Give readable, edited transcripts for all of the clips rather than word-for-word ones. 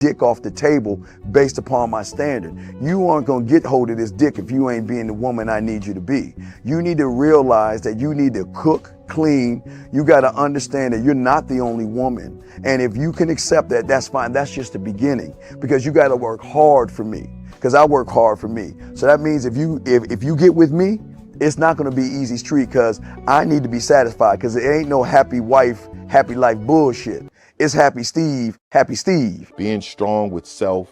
dick off the table based upon my standard. You aren't gonna get hold of this dick if you ain't being the woman I need you to be. You need to realize that you need to cook, clean. You gotta understand that you're not the only woman. And if you can accept that, that's fine. That's just the beginning, because you gotta work hard for me, because I work hard for me. So that means if you get with me, it's not gonna be easy street, because I need to be satisfied, because it ain't no happy wife, happy life bullshit. It's happy Steve, happy Steve. Being strong with self,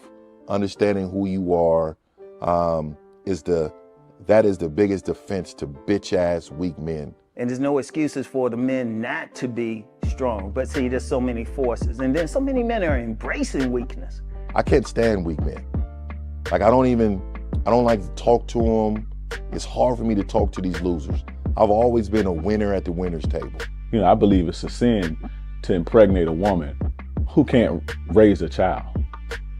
understanding who you are, that is the biggest defense to bitch ass weak men. And there's no excuses for the men not to be strong. But see, there's so many forces, and then so many men are embracing weakness. I can't stand weak men. Like I don't like to talk to them. It's hard for me to talk to these losers. I've always been a winner at the winner's table. You know, I believe it's a sin to impregnate a woman who can't raise a child,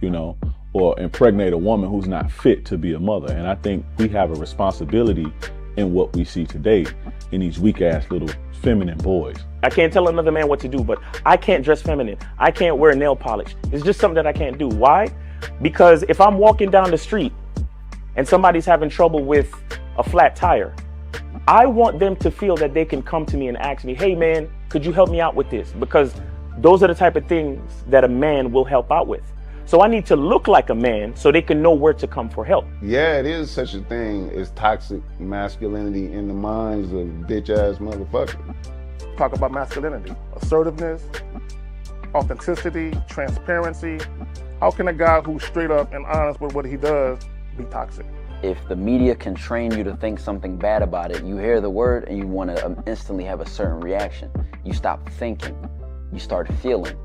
you know, or impregnate a woman who's not fit to be a mother. And I think we have a responsibility in what we see today in these weak ass little feminine boys. I can't tell another man what to do, but I can't dress feminine. I can't wear nail polish. It's just something that I can't do. Why? Because if I'm walking down the street and somebody's having trouble with a flat tire, I want them to feel that they can come to me and ask me, hey man, could you help me out with this? Because those are the type of things that a man will help out with. So I need to look like a man so they can know where to come for help. Yeah, it is such a thing as toxic masculinity in the minds of bitch ass motherfuckers. Talk about masculinity, assertiveness, authenticity, transparency. How can a guy who's straight up and honest with what he does be toxic? If the media can train you to think something bad about it, you hear the word and you want to instantly have a certain reaction. You stop thinking, you start feeling.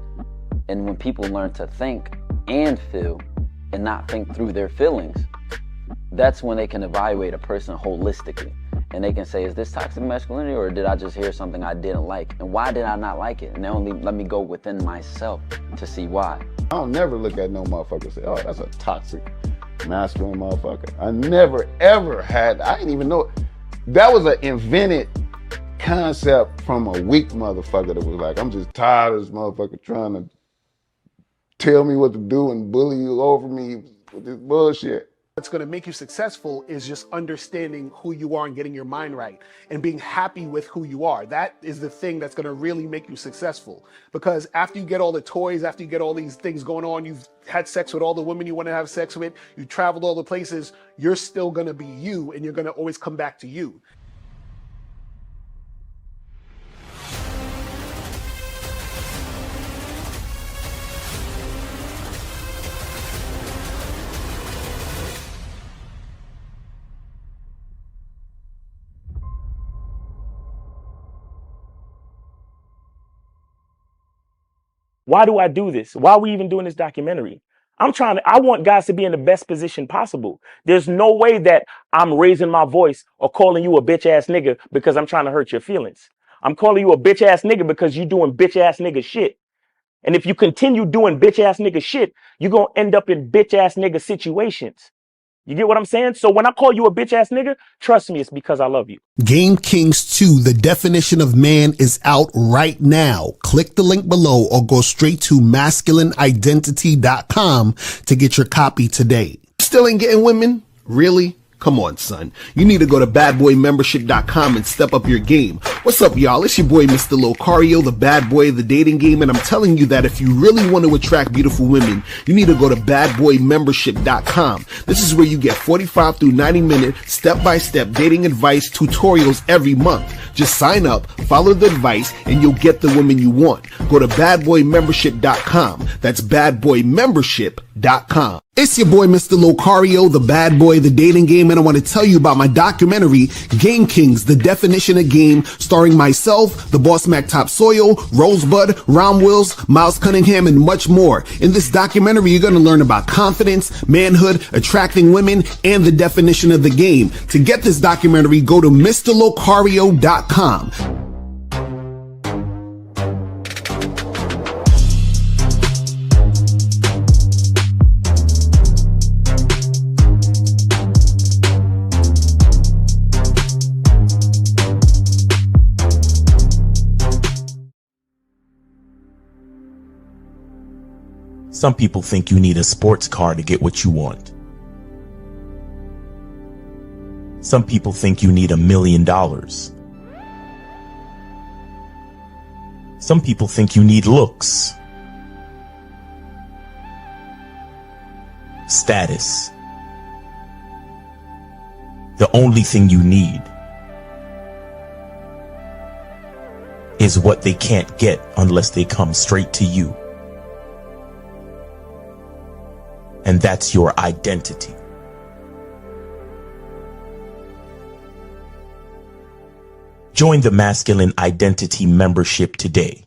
And when people learn to think and feel and not think through their feelings, that's when they can evaluate a person holistically. And they can say, is this toxic masculinity, or did I just hear something I didn't like? And why did I not like it? And only let me go within myself to see why. I don't never look at no motherfucker and say, oh, that's a toxic masculine motherfucker. I never ever had, I didn't even know. That was an invented concept from a weak motherfucker that was like, I'm just tired of this motherfucker trying to tell me what to do and bully you over me with this bullshit. What's going to make you successful is just understanding who you are and getting your mind right and being happy with who you are. That is the thing that's going to really make you successful. Because after you get all the toys, after you get all these things going on, you've had sex with all the women you want to have sex with, you traveled all the places, you're still going to be you, and you're going to always come back to you. Why do I do this? Why are we even doing this documentary? I want guys to be in the best position possible. There's no way that I'm raising my voice or calling you a bitch ass nigga because I'm trying to hurt your feelings. I'm calling you a bitch ass nigga because you're doing bitch ass nigga shit. And if you continue doing bitch ass nigga shit, you're going to end up in bitch ass nigga situations. You get what I'm saying? So when I call you a bitch ass nigga, trust me, it's because I love you. Game Kings 2, the definition of man, is out right now. Click the link below or go straight to masculineidentity.com to get your copy today. Still ain't getting women? Really? Come on, son. You need to go to badboymembership.com and step up your game. What's up, y'all? It's your boy, Mr. Locario, the bad boy of the dating game, and I'm telling you that if you really want to attract beautiful women, you need to go to badboymembership.com. This is where you get 45 through 90-minute step-by-step dating advice tutorials every month. Just sign up, follow the advice, and you'll get the women you want. Go to badboymembership.com. That's badboymembership.com. It's your boy, Mr. Locario, the bad boy of the dating game, and I want to tell you about my documentary, Game Kings, the definition of game, starring myself, the Boss Mac Topsoil, Rosebud, Ron Wills, Miles Cunningham, and much more. In this documentary, you're going to learn about confidence, manhood, attracting women, and the definition of the game. To get this documentary, go to MrLocario.com. Some people think you need a sports car to get what you want. Some people think you need $1 million. Some people think you need looks, status. The only thing you need is what they can't get unless they come straight to you. And that's your identity. Join the Masculine Identity membership today.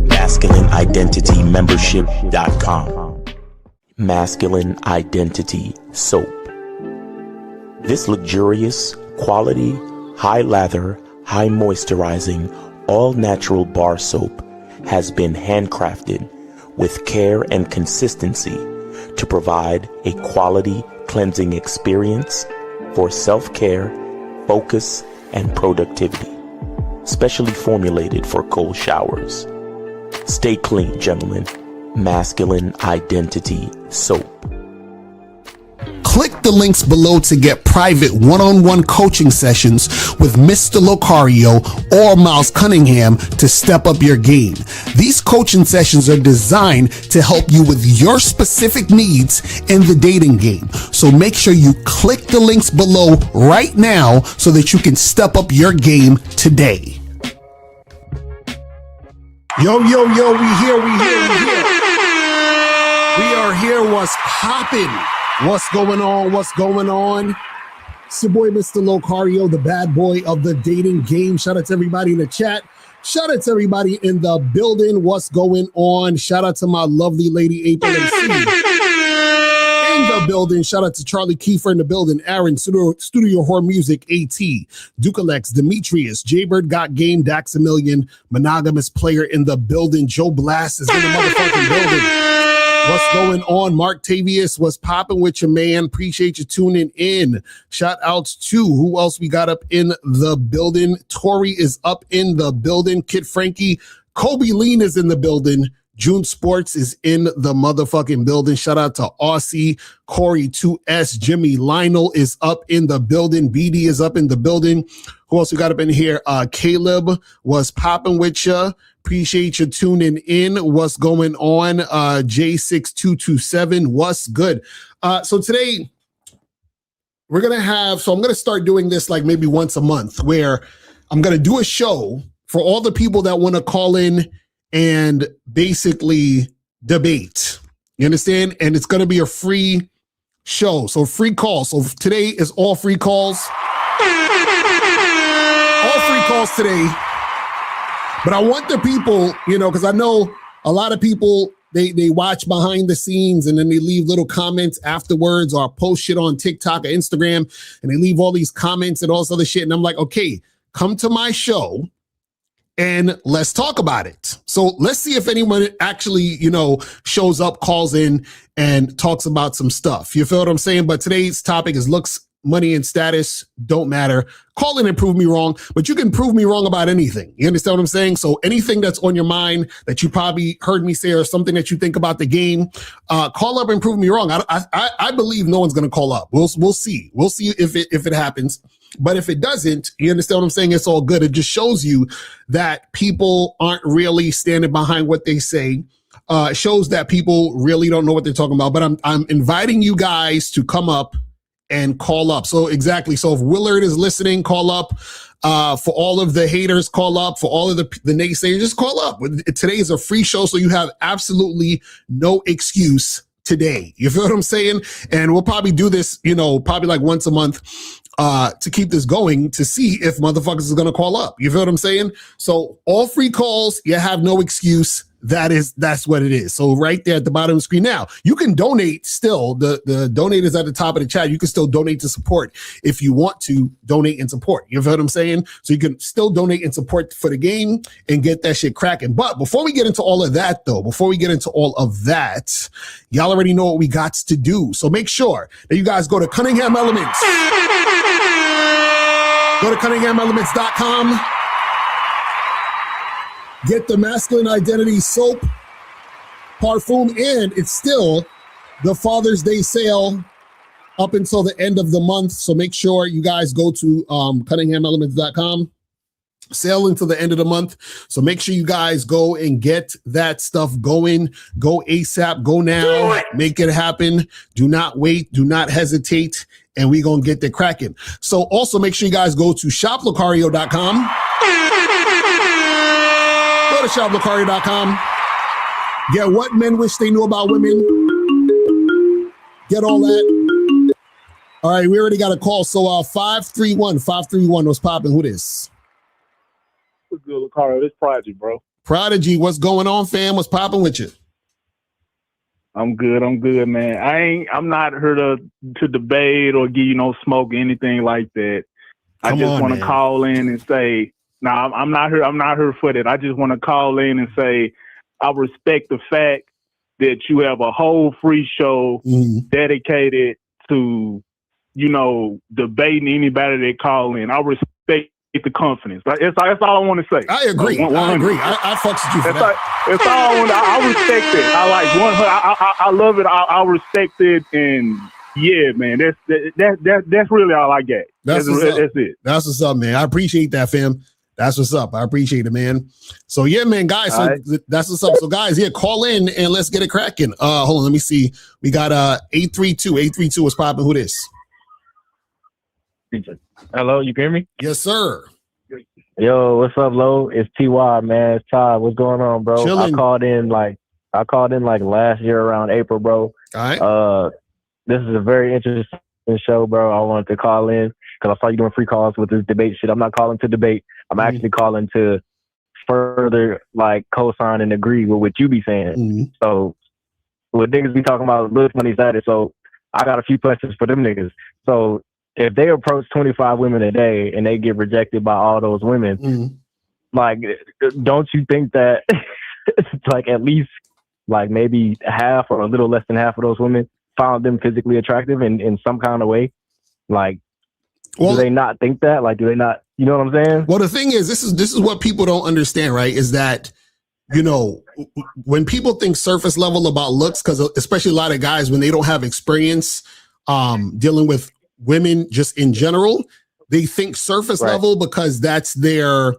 MasculineIdentityMembership.com. Masculine Identity Soap. This luxurious, quality, high lather, high moisturizing, all natural bar soap has been handcrafted with care and consistency to provide a quality cleansing experience for self-care, focus, and productivity. Specially formulated for cold showers. Stay clean, gentlemen. Masculine Identity Soap. Click the links below to get private one-on-one coaching sessions with Mr. Locario or Miles Cunningham to step up your game. These coaching sessions are designed to help you with your specific needs in the dating game. So make sure you click the links below right now so that you can step up your game today. Yo, we here. We are here. What's poppin'? What's going on? It's your boy, Mr. Locario, the bad boy of the dating game. Shout out to everybody in the chat. Shout out to everybody in the building. What's going on? Shout out to my lovely lady, April MC. In the building. Shout out to Charlie Kiefer in the building. Aaron, Studio Horror Music, AT. Dukalex, Demetrius, Jaybird Got Game, Daxamillion, Monogamous Player in the building. Joe Blast is in the motherfucking building. What's going on? Mark Tavius, what's popping with your man? Appreciate you tuning in. Shout outs to who else we got up in the building. Tori is up in the building. Kid Frankie. Kobe Lean is in the building. June Sports is in the motherfucking building. Shout out to Aussie. Corey 2S. Jimmy Lionel is up in the building. BD is up in the building. Who else we got up in here? Caleb was popping with you. Appreciate you tuning in. What's going on? J6227. What's good? So today we're going to I'm going to start doing this like maybe once a month where I'm going to do a show for all the people that want to call in and basically debate. You understand? And it's going to be a free show. So free calls. So today is all free calls. All free calls today. But I want the people, because I know a lot of people, they watch behind the scenes and then they leave little comments afterwards or post shit on TikTok or Instagram and they leave all these comments and all this other shit. And I'm like, okay, come to my show and let's talk about it. So let's see if anyone actually, shows up, calls in and talks about some stuff. You feel what I'm saying? But today's topic is looks, money, and status don't matter. Call in and prove me wrong, but you can prove me wrong about anything. You understand what I'm saying? So anything that's on your mind that you probably heard me say or something that you think about the game, call up and prove me wrong. I believe no one's going to call up. We'll see. We'll see if it happens. But if it doesn't, you understand what I'm saying? It's all good. It just shows you that people aren't really standing behind what they say. Shows that people really don't know what they're talking about. But I'm inviting you guys to come up and call up. So exactly. So if Willard is listening, call up. For all of the haters, call up. For all of the naysayers, just call up. Today is a free show, so you have absolutely no excuse today. You feel what I'm saying? And we'll probably do this, probably like once a month to keep this going to see if motherfuckers is going to call up. You feel what I'm saying? So all free calls, you have no excuse that's what it is. So right there at the bottom of the screen now, you can donate still. The donate is at the top of the chat. You can still donate to support if you want to donate and support. You know what I'm saying? So you can still donate and support for the game and get that shit cracking. But before we get into all of that, y'all already know what we got to do. So make sure that you guys go to Cunningham Elements. Go to CunninghamElements.com. Get the Masculine Identity soap, parfum, and it's still the Father's Day sale up until the end of the month. So make sure you guys go to CunninghamElements.com. Sale until the end of the month. So make sure you guys go and get that stuff going. Go ASAP. Go now. Make it happen. Do not wait. Do not hesitate. And we're going to get the cracking. So also make sure you guys go to shoplocario.com. Go to shoplocario.com. Get what men wish they knew about women. Get all that. All right, we already got a call. So 531 was popping. Who this? What's good, Locario? This Prodigy, bro. Prodigy, what's going on, fam? What's popping with you? I'm good, man. I'm not here to debate or give you no smoke or anything like that. I just want to call in and say, I'm not here for that. I just want to call in and say I respect the fact that you have a whole free show dedicated to, debating anybody that call in. I respect the confidence. That's all I want to say. I agree. I fucks with you for that. That's all I want. I respect it. I like I love it. I respect it, and yeah, man, that's really all I get. That's it. That's what's up, man. I appreciate that, fam. That's what's up. I appreciate it, man. So yeah, man, guys. So that's what's up. So guys, call in and let's get it cracking. Hold on, let me see. We got 832. 832 was popping. Who this? Hello, you can hear me? Yes, sir. Yo, what's up, Lo? It's TY, man. It's Todd. What's going on, bro? Chilling. I called in like last year around April, bro. All right. This is a very interesting show, bro. I wanted to call in because I saw you doing free calls with this debate shit. I'm not calling to debate. I'm actually calling to further co-sign and agree with what you be saying. So what niggas be talking about little money status. So I got a few questions for them niggas. So if they approach 25 women a day and they get rejected by all those women, don't you think that at least maybe half or a little less than half of those women found them physically attractive in some kind of way? Do they not think that? Do they not, you know what I'm saying? Well, the thing is, this is what people don't understand, right? Is that, when people think surface level about looks, because especially a lot of guys, when they don't have experience dealing with women just in general, they think surface level because that's their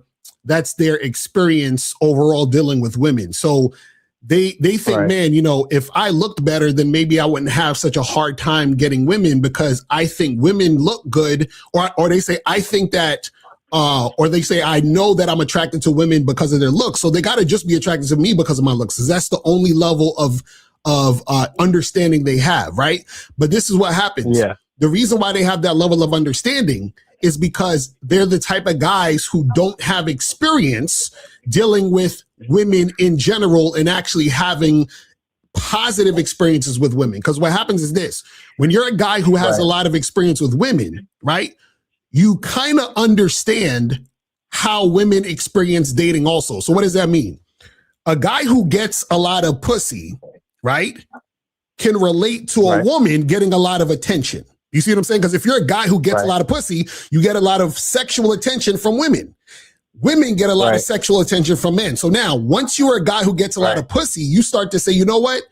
experience overall dealing with women. So they think, man, if I looked better, then maybe I wouldn't have such a hard time getting women because I think women look good, or they say I think that, or they say I know that I'm attracted to women because of their looks. So they got to just be attracted to me because of my looks, because that's the only level of understanding they have, right? But this is what happens. Yeah. The reason why they have that level of understanding is because they're the type of guys who don't have experience dealing with women in general and actually having positive experiences with women. Because what happens is this: when you're a guy who has a lot of experience with women, right, you kind of understand how women experience dating also. So what does that mean? A guy who gets a lot of pussy, right, can relate to a woman getting a lot of attention. You see what I'm saying? Because if you're a guy who gets a lot of pussy, you get a lot of sexual attention from women. Women get a lot of sexual attention from men. So now, once you're a guy who gets a lot of pussy, you start to say, you know what?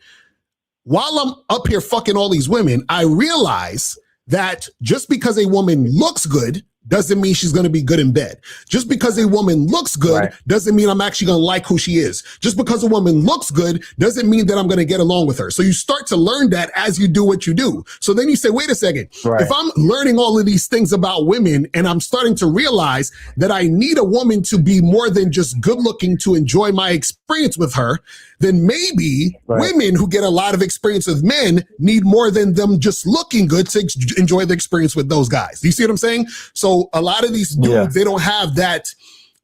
While I'm up here fucking all these women, I realize that just because a woman looks good doesn't mean she's going to be good in bed. Just because a woman looks good doesn't mean I'm actually going to like who she is. Just because a woman looks good doesn't mean that I'm going to get along with her. So you start to learn that as you do what you do. So then you say, wait a second, if I'm learning all of these things about women and I'm starting to realize that I need a woman to be more than just good looking to enjoy my experience with her, then maybe women who get a lot of experience with men need more than them just looking good to enjoy the experience with those guys. Do you see what I'm saying? So a lot of these dudes, they don't have that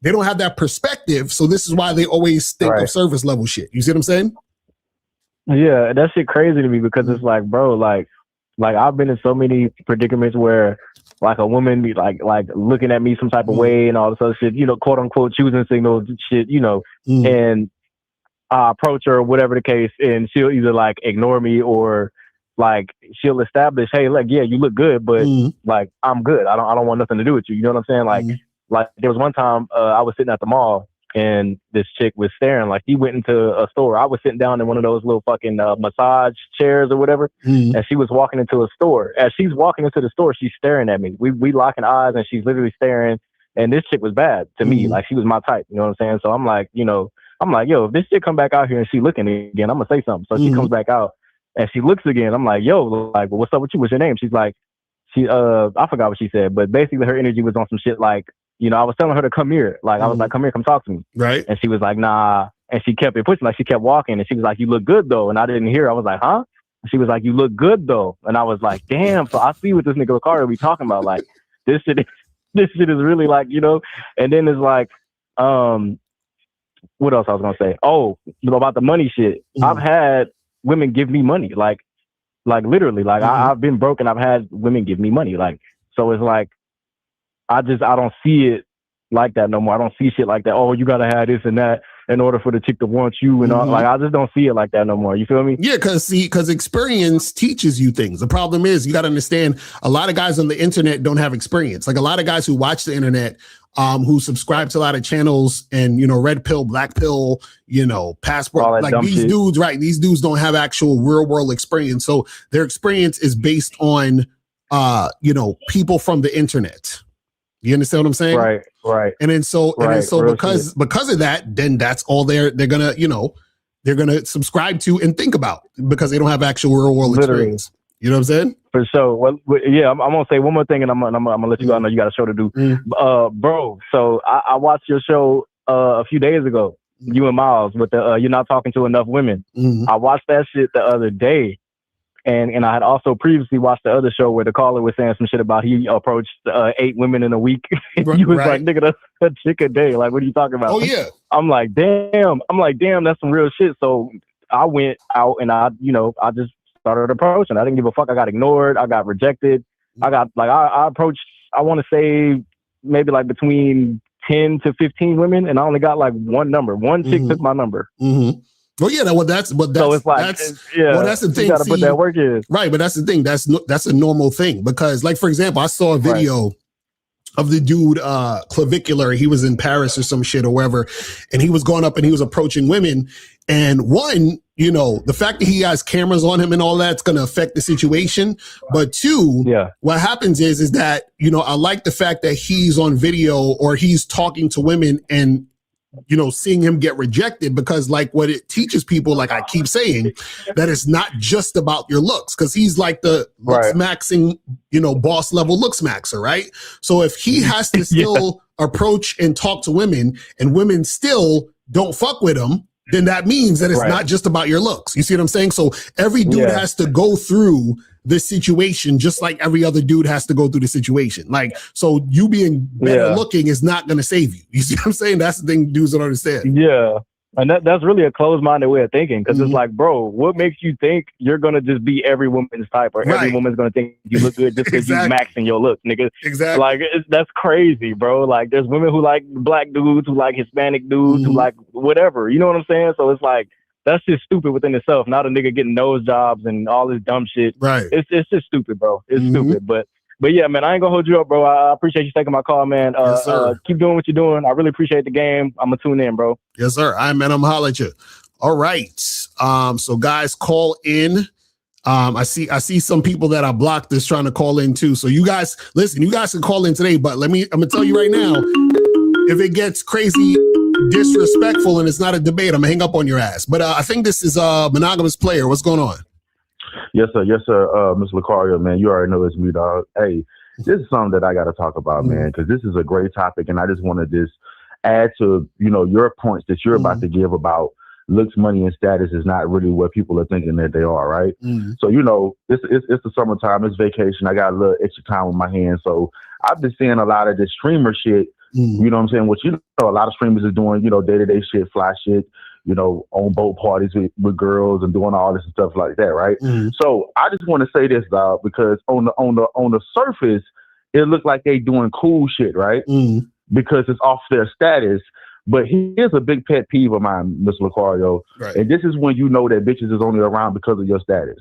they don't have that perspective. So this is why they always think of service level shit. You see what I'm saying? Yeah, that shit crazy to me because it's like, bro, like I've been in so many predicaments where like a woman be like looking at me some type of way and all this other shit, you know, quote unquote choosing signals and shit, you know, and I approach her or whatever the case, and she'll either like ignore me or like she'll establish, hey, like, yeah, you look good, but like I'm good. I don't want nothing to do with you. You know what I'm saying? Like there was one time I was sitting at the mall and this chick was staring. Like he went into a store. I was sitting down in one of those little fucking massage chairs or whatever, and she was walking into a store. As she's walking into the store, she's staring at me. We locking eyes, and she's literally staring. And this chick was bad to me. Like she was my type. You know what I'm saying? So I'm like, you know, yo, if this chick come back out here and she looking again, I'm gonna say something. So she comes back out and she looks again. I'm like, yo, like, well, what's up with you? What's your name? She's like, I forgot what she said, but basically her energy was on some shit like, you know, I was telling her to come here. Like, I was like, come here, come talk to me. Right. And she was like, nah. And she kept it pushing. Like, she kept walking. And she was like, you look good, though. And I didn't hear. I was like, huh? And she was like, you look good, though. And I was like, damn. So I see what this nigga Locario be talking about. Like, this shit is really like, you know. And then it's like, what else I was going to say? Oh, about the money shit. I've had women give me money. Like literally. Like, I've been broke and I've had women give me money. Like, so it's like, I don't see it like that no more. I don't see shit like that. Oh, you gotta have this and that in order for the chick to want you and all. Like, I just don't see it like that no more. You feel me? Yeah, because experience teaches you things. The problem is you got to understand a lot of guys on the internet don't have experience. Like a lot of guys who watch the internet, who subscribe to a lot of channels and, you know, red pill, black pill, you know, passport, like these shit. Dudes, right? These dudes don't have actual real world experience. So their experience is based on, you know, people from the internet. You understand what I'm saying? Right. And then so because of that, then that's all they're gonna, you know, they're gonna subscribe to and think about because they don't have actual real world experience. You know what I'm saying? For sure. Well, yeah, I'm gonna say one more thing and I'm gonna let you go. I know you got a show to do. Bro, so I watched your show a few days ago, you and Miles, with the You're Not Talking to Enough Women. I watched that shit the other day. And I had also previously watched the other show where the caller was saying some shit about he approached 8 women in a week. He was like, nigga, that's a chick a day. Like, what are you talking about? Oh, yeah. I'm like, damn, that's some real shit. So I went out and I just started approaching. I didn't give a fuck. I got ignored. I got rejected. I approached, I want to say maybe like between 10 to 15 women. And I only got like one number. One chick took my number. Well, yeah, so it's like, that's the thing. You gotta put that work in. Right, but that's the thing. That's a normal thing because, like, for example, I saw a video of the dude, Clavicular. He was in Paris or some shit or wherever, and he was going up and he was approaching women. And one, you know, the fact that he has cameras on him and all that's going to affect the situation. But two, what happens is that, you know, I like the fact that he's on video or he's talking to women and, you know, seeing him get rejected because like what it teaches people, like I keep saying, that it's not just about your looks because he's like the looks maxing, you know, boss level looks maxer, right? So if he has to still approach and talk to women and women still don't fuck with him, then that means that it's not just about your looks. You see what I'm saying? So every dude has to go through this situation just like every other dude has to go through the situation. Like, so you being better looking is not going to save you. You see what I'm saying? That's the thing dudes don't understand. Yeah. And that's really a closed-minded way of thinking because it's like, bro, what makes you think you're going to just be every woman's type or every woman's going to think you look good just because you maxing your look, nigga? Exactly. Like, that's crazy, bro. Like, there's women who like black dudes, who like Hispanic dudes, who like whatever. You know what I'm saying? So it's like, that's just stupid within itself. Not a nigga getting nose jobs and all this dumb shit. Right. It's just stupid, bro. It's stupid. But yeah, man, I ain't gonna hold you up, bro. I appreciate you taking my call, man. Yes, sir. Keep doing what you're doing. I really appreciate the game. I'm gonna tune in, bro. Yes, sir. I'm holler at you. All right. So guys, call in. I see some people that I blocked that's trying to call in too. So you guys, listen, you guys can call in today, but I'm gonna tell you right now, if it gets crazy disrespectful and it's not a debate, I'm gonna hang up on your ass. But I think this is a monogamous player. What's going on? Yes, sir. Mr. Locario, man, you already know it's me, dog. Hey, this is something that I got to talk about, man, because this is a great topic, and I just want to just add to, you know, your points that you're about to give about looks, money, and status is not really what people are thinking that they are, right? So, you know, it's the summertime, it's vacation. I got a little extra time on my hands, so I've been seeing a lot of this streamer shit You know what I'm saying? Which, you know, a lot of streamers is doing, you know, day-to-day shit, fly shit, you know, on boat parties with girls and doing all this and stuff like that, right? So I just want to say this, dog, because on the surface, it looked like they doing cool shit, right? Because it's off their status. But here's a big pet peeve of mine, Mr. Locario. Right. And this is when you know that bitches is only around because of your status.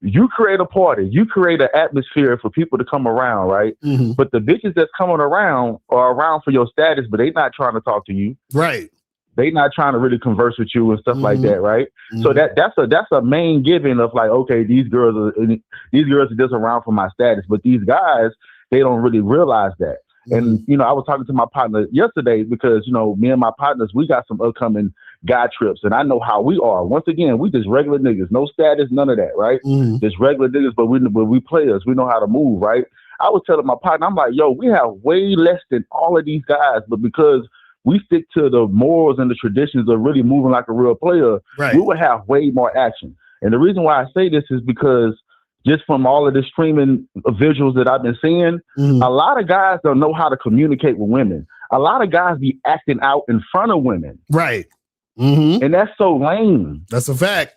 You create a party, you create an atmosphere for people to come around, right? But the bitches that's coming around are around for your status, but they not trying to talk to you. Right. They not trying to really converse with you and stuff like that, right? So that's a main given of like, okay, these girls are just around for my status, but these guys, they don't really realize that. And, you know, I was talking to my partner yesterday because, you know, me and my partners, we got some upcoming guy trips, and I know how we are. Once again, we just regular niggas, no status, none of that, right? Just regular niggas, but we players, we know how to move, right? I was telling my partner, I'm like, yo, we have way less than all of these guys, but because we stick to the morals and the traditions of really moving like a real player, we would have way more action. And the reason why I say this is because just from all of the streaming visuals that I've been seeing, a lot of guys don't know how to communicate with women. A lot of guys be acting out in front of women. Right. And that's so lame. That's a fact.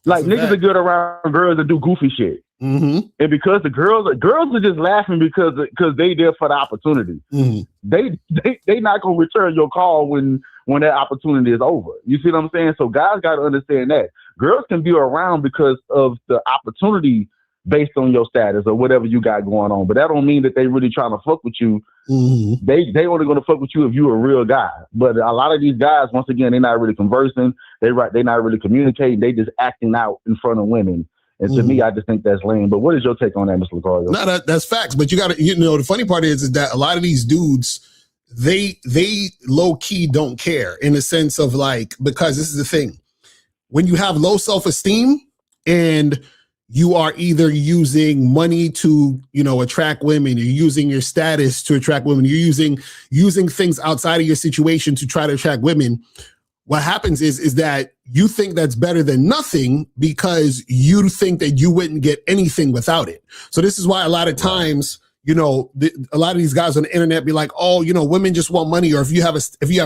Like, niggas are good around girls that do goofy shit. And because the girls are just laughing because they there for the opportunity. They not gonna return your call when that opportunity is over. You see what I'm saying? So guys got to understand that girls can be around because of the opportunity based on your status or whatever you got going on, but that don't mean that they really trying to fuck with you. They only gonna fuck with you if you a real guy. But a lot of these guys, once again, they're not really conversing. They not really communicating. They just acting out in front of women. And to me, I just think that's lame. But what is your take on that, Mr. Locario? No, that's facts. But you got to, you know, the funny part is that a lot of these dudes, they low key don't care in the sense of like, because this is the thing, when you have low self-esteem and you are either using money to, you know, attract women, you're using your status to attract women, you're using things outside of your situation to try to attract women. What happens is that you think that's better than nothing because you think that you wouldn't get anything without it. So this is why a lot of times, you know, a lot of these guys on the internet be like, oh, you know, women just want money, or if you have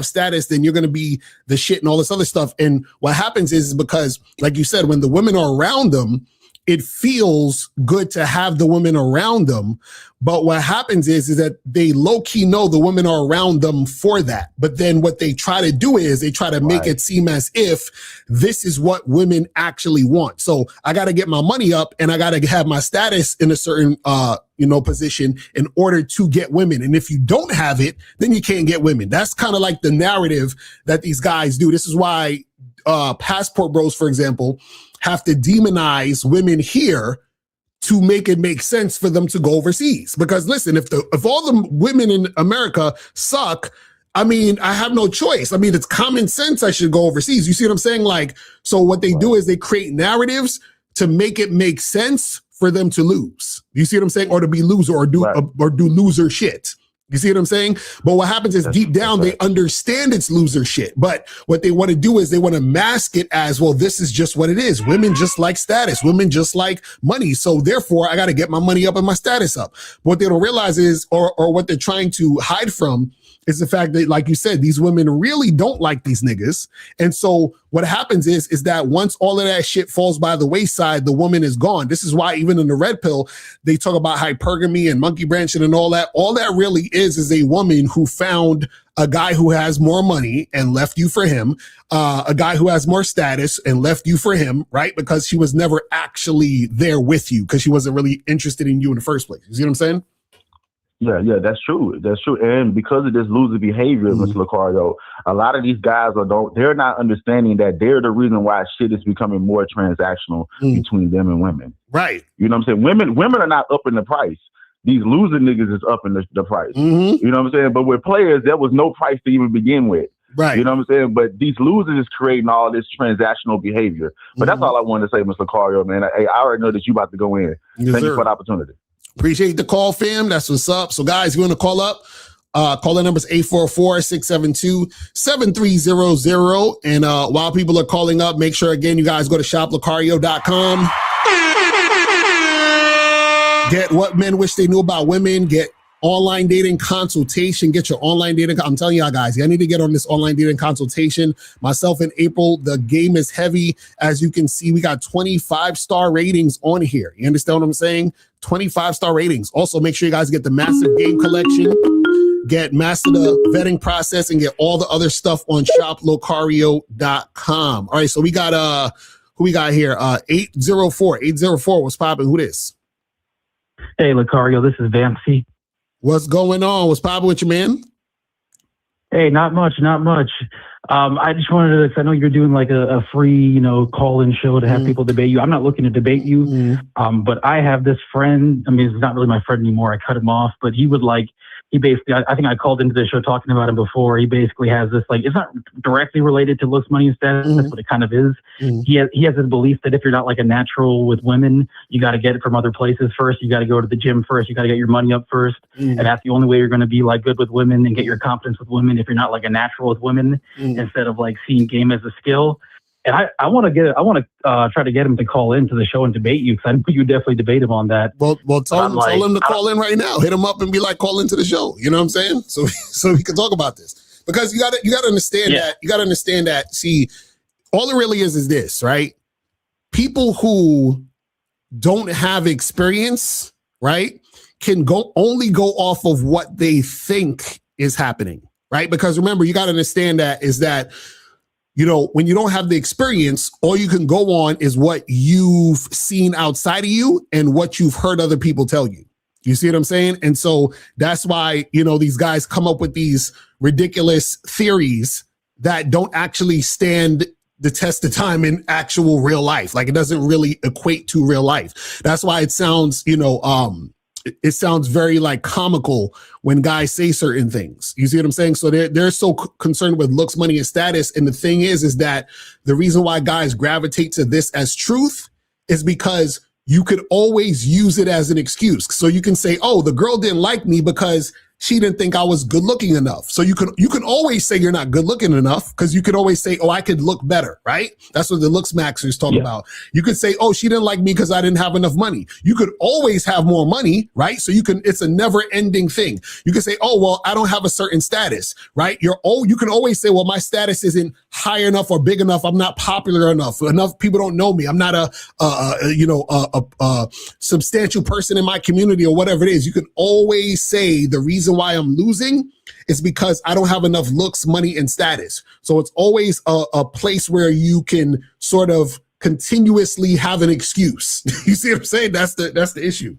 status, then you're going to be the shit and all this other stuff. And what happens is because, like you said, when the women are around them, it feels good to have the women around them. But what happens is that they low-key know the women are around them for that. But then what they try to do is they try to make it seem as if this is what women actually want. So I got to get my money up and I got to have my status in a certain, position in order to get women. And if you don't have it, then you can't get women. That's kind of like the narrative that these guys do. This is why passport bros, for example, have to demonize women here to make it make sense for them to go overseas. Because listen, if all the women in America suck, I mean, I have no choice. I mean, it's common sense I should go overseas. You see what I'm saying? Like, so what they do is they create narratives to make it make sense for them to lose. You see what I'm saying? Or to be loser or do loser shit. You see what I'm saying? But what happens is deep down, they understand it's loser shit. But what they want to do is they want to mask it as, well, this is just what it is. Women just like status. Women just like money. So therefore, I got to get my money up and my status up. What they don't realize is, or what they're trying to hide from, is the fact that, like you said, these women really don't like these niggas. And so what happens is that once all of that shit falls by the wayside, the woman is gone. This is why even in the red pill, they talk about hypergamy and monkey branching and all that. All that really is a woman who found a guy who has more money and left you for him, a guy who has more status and left you for him, right? Because she was never actually there with you because she wasn't really interested in you in the first place. You see what I'm saying? Yeah, that's true. That's true. And because of this loser behavior, Mr. Locario, a lot of these guys they're not understanding that they're the reason why shit is becoming more transactional between them and women. Right. You know what I'm saying? Women are not up in the price. These loser niggas is up in the price. You know what I'm saying? But with players, there was no price to even begin with. Right. You know what I'm saying? But these losers is creating all this transactional behavior. But that's all I wanted to say, Mr. Locario, man. I already know that you about to go in. Yes, Thank sir. you for the opportunity. Appreciate the call, fam. That's what's up. So, guys, you want to call up? Call the numbers 844-672-7300. And while people are calling up, make sure, again, you guys go to shoplocario.com. Get what men wish they knew about women. Get online dating consultation. Get your online dating. I'm telling y'all guys, I need to get on this online dating consultation. Myself in April, the game is heavy. As you can see, we got 25-star ratings on here. You understand what I'm saying? 25-star ratings. Also, make sure you guys get the massive game collection, master the vetting process, and get all the other stuff on shoplocario.com. All right, so we got who we got here? 804. What's popping? Who this? Hey, Locario, this is Vampsy. What's going on? What's popping with you, man? Hey, not much. I just wanted to, I know you're doing like a free, call-in show to have people debate you. I'm not looking to debate you, but I have this friend. I mean, he's not really my friend anymore. I cut him off, but he basically, I think I called into the show talking about him before. He basically has this, it's not directly related to looks, money, and status. That's what it kind of is. He has this belief that if you're not like a natural with women, you got to get it from other places first. You got to go to the gym first. You got to get your money up first. And that's the only way you're going to be like good with women and get your confidence with women if you're not like a natural with women instead of like seeing game as a skill. And I want to try to get him to call into the show and debate you, because I know you definitely debate him on that. Well, tell him to call in right now. Hit him up and be like, call into the show. You know what I'm saying? So we can talk about this, because you got to understand that. You got to understand that. See, all it really is this, right? People who don't have experience, right, can only go off of what they think is happening, right? Because remember, you got to understand that when you don't have the experience, all you can go on is what you've seen outside of you and what you've heard other people tell you. You see what I'm saying? And so that's why, these guys come up with these ridiculous theories that don't actually stand the test of time in actual real life. Like, it doesn't really equate to real life. That's why it sounds, it sounds very like comical when guys say certain things. You see what I'm saying? So they're so concerned with looks, money, and status. And the thing is that the reason why guys gravitate to this as truth is because you could always use it as an excuse. So you can say, oh, the girl didn't like me because she didn't think I was good looking enough. So you can always say you're not good looking enough, because you could always say, oh, I could look better, right? That's what the looks maxers talk about. You could say, oh, she didn't like me because I didn't have enough money. You could always have more money, right? So it's a never ending thing. You can say, oh, well, I don't have a certain status, right? You can always say, well, my status isn't high enough or big enough. I'm not popular enough. Enough people don't know me. I'm not a substantial person in my community, or whatever it is. You can always say the reason why I'm losing is because I don't have enough looks, money, and status. So it's always a place where you can sort of continuously have an excuse. You see what I'm saying? That's the issue.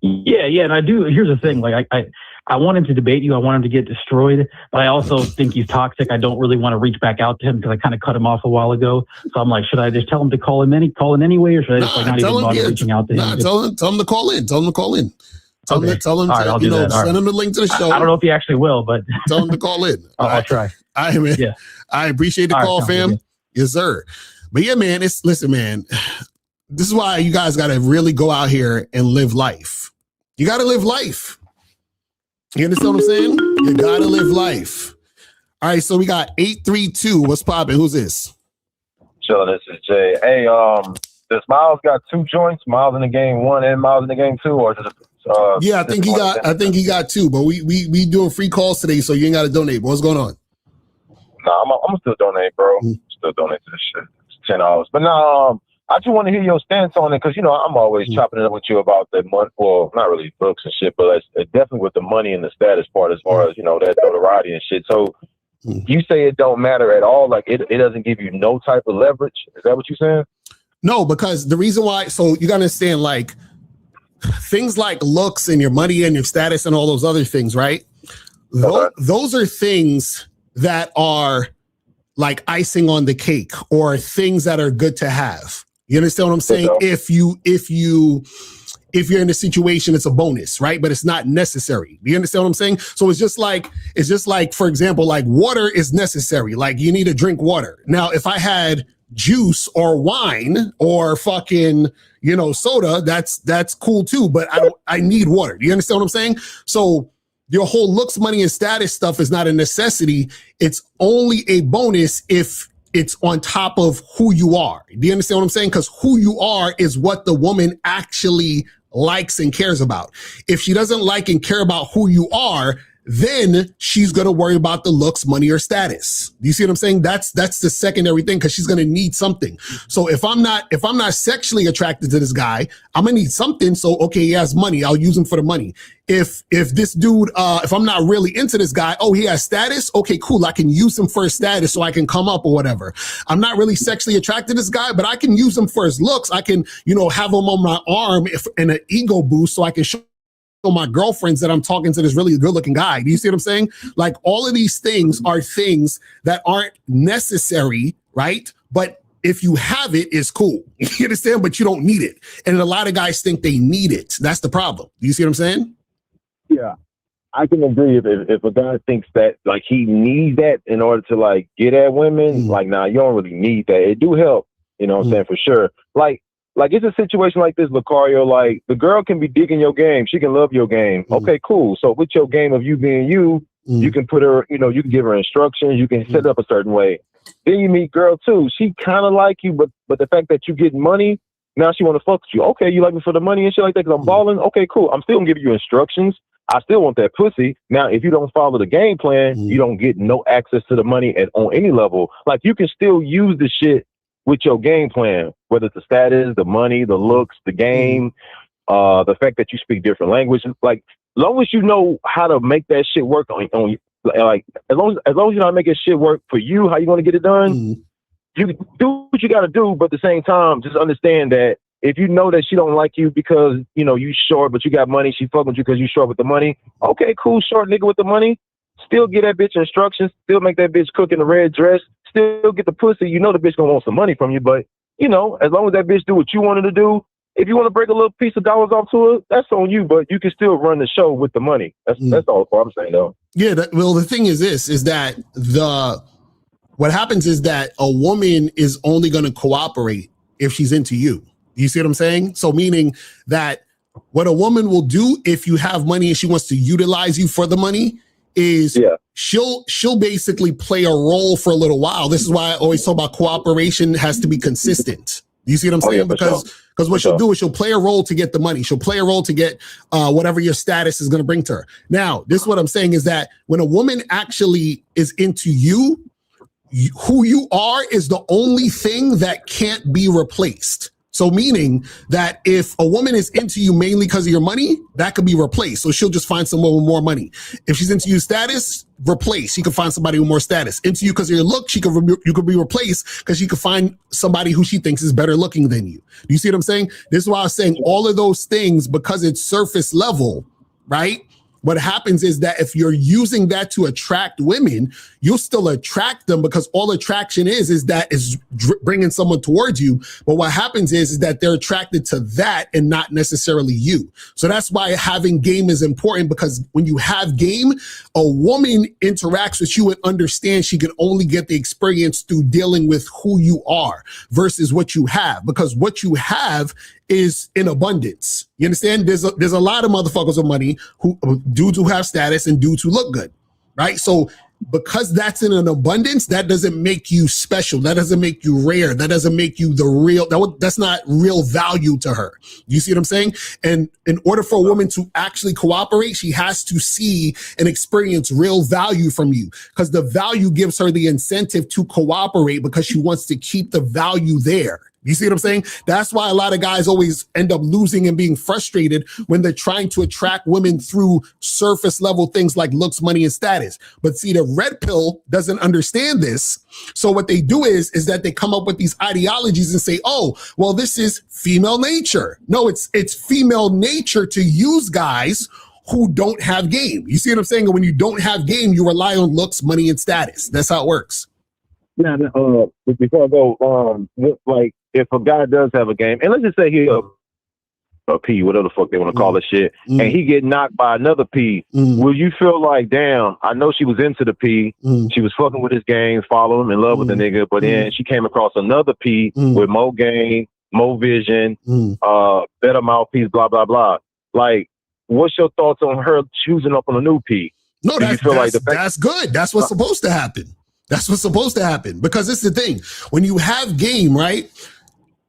Yeah, and I do. Here's the thing. Like, I want him to debate you. I want him to get destroyed, but I also think he's toxic. I don't really want to reach back out to him because I kind of cut him off a while ago. So I'm like, should I just tell him to call in anyway, or should I just not even bother reaching out to him? Tell him to call in. Tell him to call in. Tell him to send him the link to the show. I don't know if he actually will, but tell him to call in. I'll try. All right, man. Yeah. I appreciate the call, fam. Good. Yes, sir. But yeah, man, listen, man, this is why you guys got to really go out here and live life. You got to live life. You understand what I'm saying? You got to live life. All right, so we got 832. What's popping? Who's this? Sure, this is Jay. Hey, does Miles got two joints? Miles in the game one and Miles in the game two, or just yeah, I think he got two, but we doing free calls today, so you ain't got to donate. But what's going on? No, I'm still donate, bro. Still donate to this shit. It's $10. But no, I just want to hear your stance on it, because I'm always chopping it up with you about the money. Well, not really books and shit, but it's definitely with the money and the status part, as far as that notoriety and shit. So you say it don't matter at all, like it doesn't give you no type of leverage. Is that what you're saying? No, because the reason why, so you got to understand, like, things like looks and your money and your status and all those other things, right? Those are things that are like icing on the cake, or things that are good to have. You understand what I'm saying? If you're in a situation, it's a bonus, right? But it's not necessary. Do you understand what I'm saying? So it's just like, for example, like water is necessary. Like, you need to drink water. Now, if I had juice or wine or fucking, soda, that's cool too, but I need water. Do you understand what I'm saying? So your whole looks, money, and status stuff is not a necessity. It's only a bonus if it's on top of who you are. Do you understand what I'm saying? Because who you are is what the woman actually likes and cares about. If she doesn't like and care about who you are, then she's going to worry about the looks, money, or status. Do you see what I'm saying? That's the secondary thing, because she's going to need something. So if I'm not sexually attracted to this guy, I'm going to need something. So, okay, he has money. I'll use him for the money. If this dude, if I'm not really into this guy, oh, he has status. Okay, cool. I can use him for his status so I can come up or whatever. I'm not really sexually attracted to this guy, but I can use him for his looks. I can, have him on my arm in an ego boost so I can show my girlfriends that I'm talking to this really good looking guy. Do you see what I'm saying? Like, all of these things are things that aren't necessary, right? But if you have it, it's cool. You understand? But you don't need it. And a lot of guys think they need it. That's the problem. Do you see what I'm saying? Yeah, I can agree. If a guy thinks that like he needs that in order to like get at women, like, nah, you don't really need that. It do help, you know what I'm saying, for sure. Like it's a situation like this, Locario, like the girl can be digging your game. She can love your game. Okay, cool. So with your game of you being you, you can put her, you can give her instructions. You can set up a certain way. Then you meet girl two. She kind of like you, but the fact that you get money, now she want to fuck with you. Okay, you like me for the money and shit like that because I'm balling. Okay, cool. I'm still gonna give you instructions. I still want that pussy. Now, if you don't follow the game plan, you don't get no access to the money on any level. Like, you can still use the shit with your game plan, whether it's the status, the money, the looks, the game, the fact that you speak different languages. Like, as long as you know how to make that shit work on like, as long as you know how to make that shit work for you, how you want to get it done, you can do what you got to do. But at the same time, just understand that if you know that she don't like you because, you short, but you got money, she fucking with you because you short with the money. Okay, cool, short nigga with the money. Still get that bitch instructions. Still make that bitch cook in a red dress. Still get the pussy. The bitch gonna want some money from you, but as long as that bitch do what you wanted to do, if you want to break a little piece of dollars off to her, that's on you. But you can still run the show with the money. That's all I'm saying, though. Yeah. Well, the thing is that what happens is that a woman is only going to cooperate if she's into you. You see what I'm saying? So meaning that what a woman will do if you have money and she wants to utilize you for the money is she'll basically play a role for a little while. This is why I always talk about cooperation has to be consistent. You see what I'm saying? Because what she'll do is she'll play a role to get the money. She'll play a role to get whatever your status is going to bring to her. Now, this is what I'm saying is that when a woman actually is into you, who you are is the only thing that can't be replaced. So meaning that if a woman is into you mainly because of your money, that could be replaced. So she'll just find someone with more money. If she's into you status, replace. She could find somebody with more status. Into you because of your look, you could be replaced because she could find somebody who she thinks is better looking than you. Do you see what I'm saying? This is why I was saying all of those things, because it's surface level, right? What happens is that if you're using that to attract women, you'll still attract them because all attraction is bringing someone towards you. But what happens is that they're attracted to that and not necessarily you. So that's why having game is important, because when you have game, a woman interacts with you and understands she can only get the experience through dealing with who you are versus what you have, because what you have is in abundance. You understand? There's a lot of motherfuckers with money, dudes who have status and dudes who look good, right? So because that's in an abundance, that doesn't make you special. That doesn't make you rare. That doesn't make you the real. That's not real value to her. You see what I'm saying? And in order for a woman to actually cooperate, she has to see and experience real value from you, because the value gives her the incentive to cooperate because she wants to keep the value there. You see what I'm saying? That's why a lot of guys always end up losing and being frustrated when they're trying to attract women through surface level things like looks, money, and status. But see, the red pill doesn't understand this. So what they do is that they come up with these ideologies and say, oh, well, this is female nature. No, it's female nature to use guys who don't have game. You see what I'm saying? And when you don't have game, you rely on looks, money, and status. That's how it works. Now, before I go, like, if a guy does have a game, and let's just say he a P, whatever the fuck they want to call it shit, and he get knocked by another P, will you feel like, damn, I know she was into the P, she was fucking with his game, following him, in love with the nigga, but then she came across another P with more game, more vision, better mouthpiece, blah, blah, blah. Like, what's your thoughts on her choosing up on a new P? No, that's good. That's what's supposed to happen. That's what's supposed to happen, because it's the thing. When you have game, right?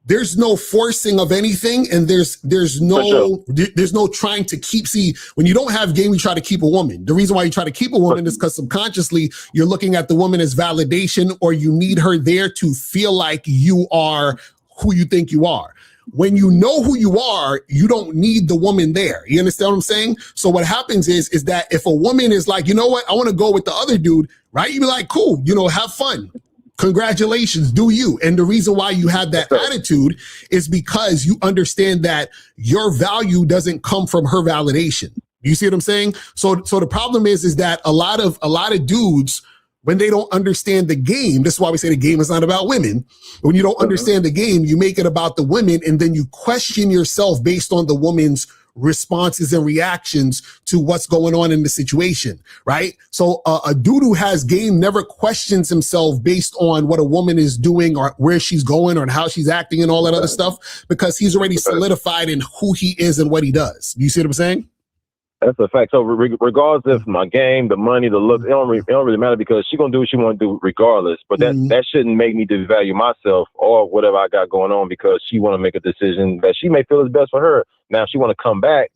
there's no forcing of anything, and there's no trying to keep. See, when you don't have game, you try to keep a woman. The reason why you try to keep a woman is because subconsciously you're looking at the woman as validation, or you need her there to feel like you are who you think you are. When you know who you are, you don't need the woman there. You understand what I'm saying? So what happens is that if a woman is like, you know what, I want to go with the other dude, right? You be like, cool, have fun. Congratulations, do you. And the reason why you have that attitude is because you understand that your value doesn't come from her validation. You see what I'm saying? So the problem is that a lot of dudes, when they don't understand the game, this is why we say the game is not about women. When you don't understand the game, you make it about the women, and then you question yourself based on the woman's responses and reactions to what's going on in the situation, right? So a dude who has game never questions himself based on what a woman is doing or where she's going or how she's acting and all that other stuff, because he's already solidified in who he is and what he does. You see what I'm saying? That's a fact. So regardless of my game, the money, the look, it don't really matter, because she's going to do what she want to do regardless. But that shouldn't make me devalue myself or whatever I got going on, because she want to make a decision that she may feel is best for her. Now, if she want to come back,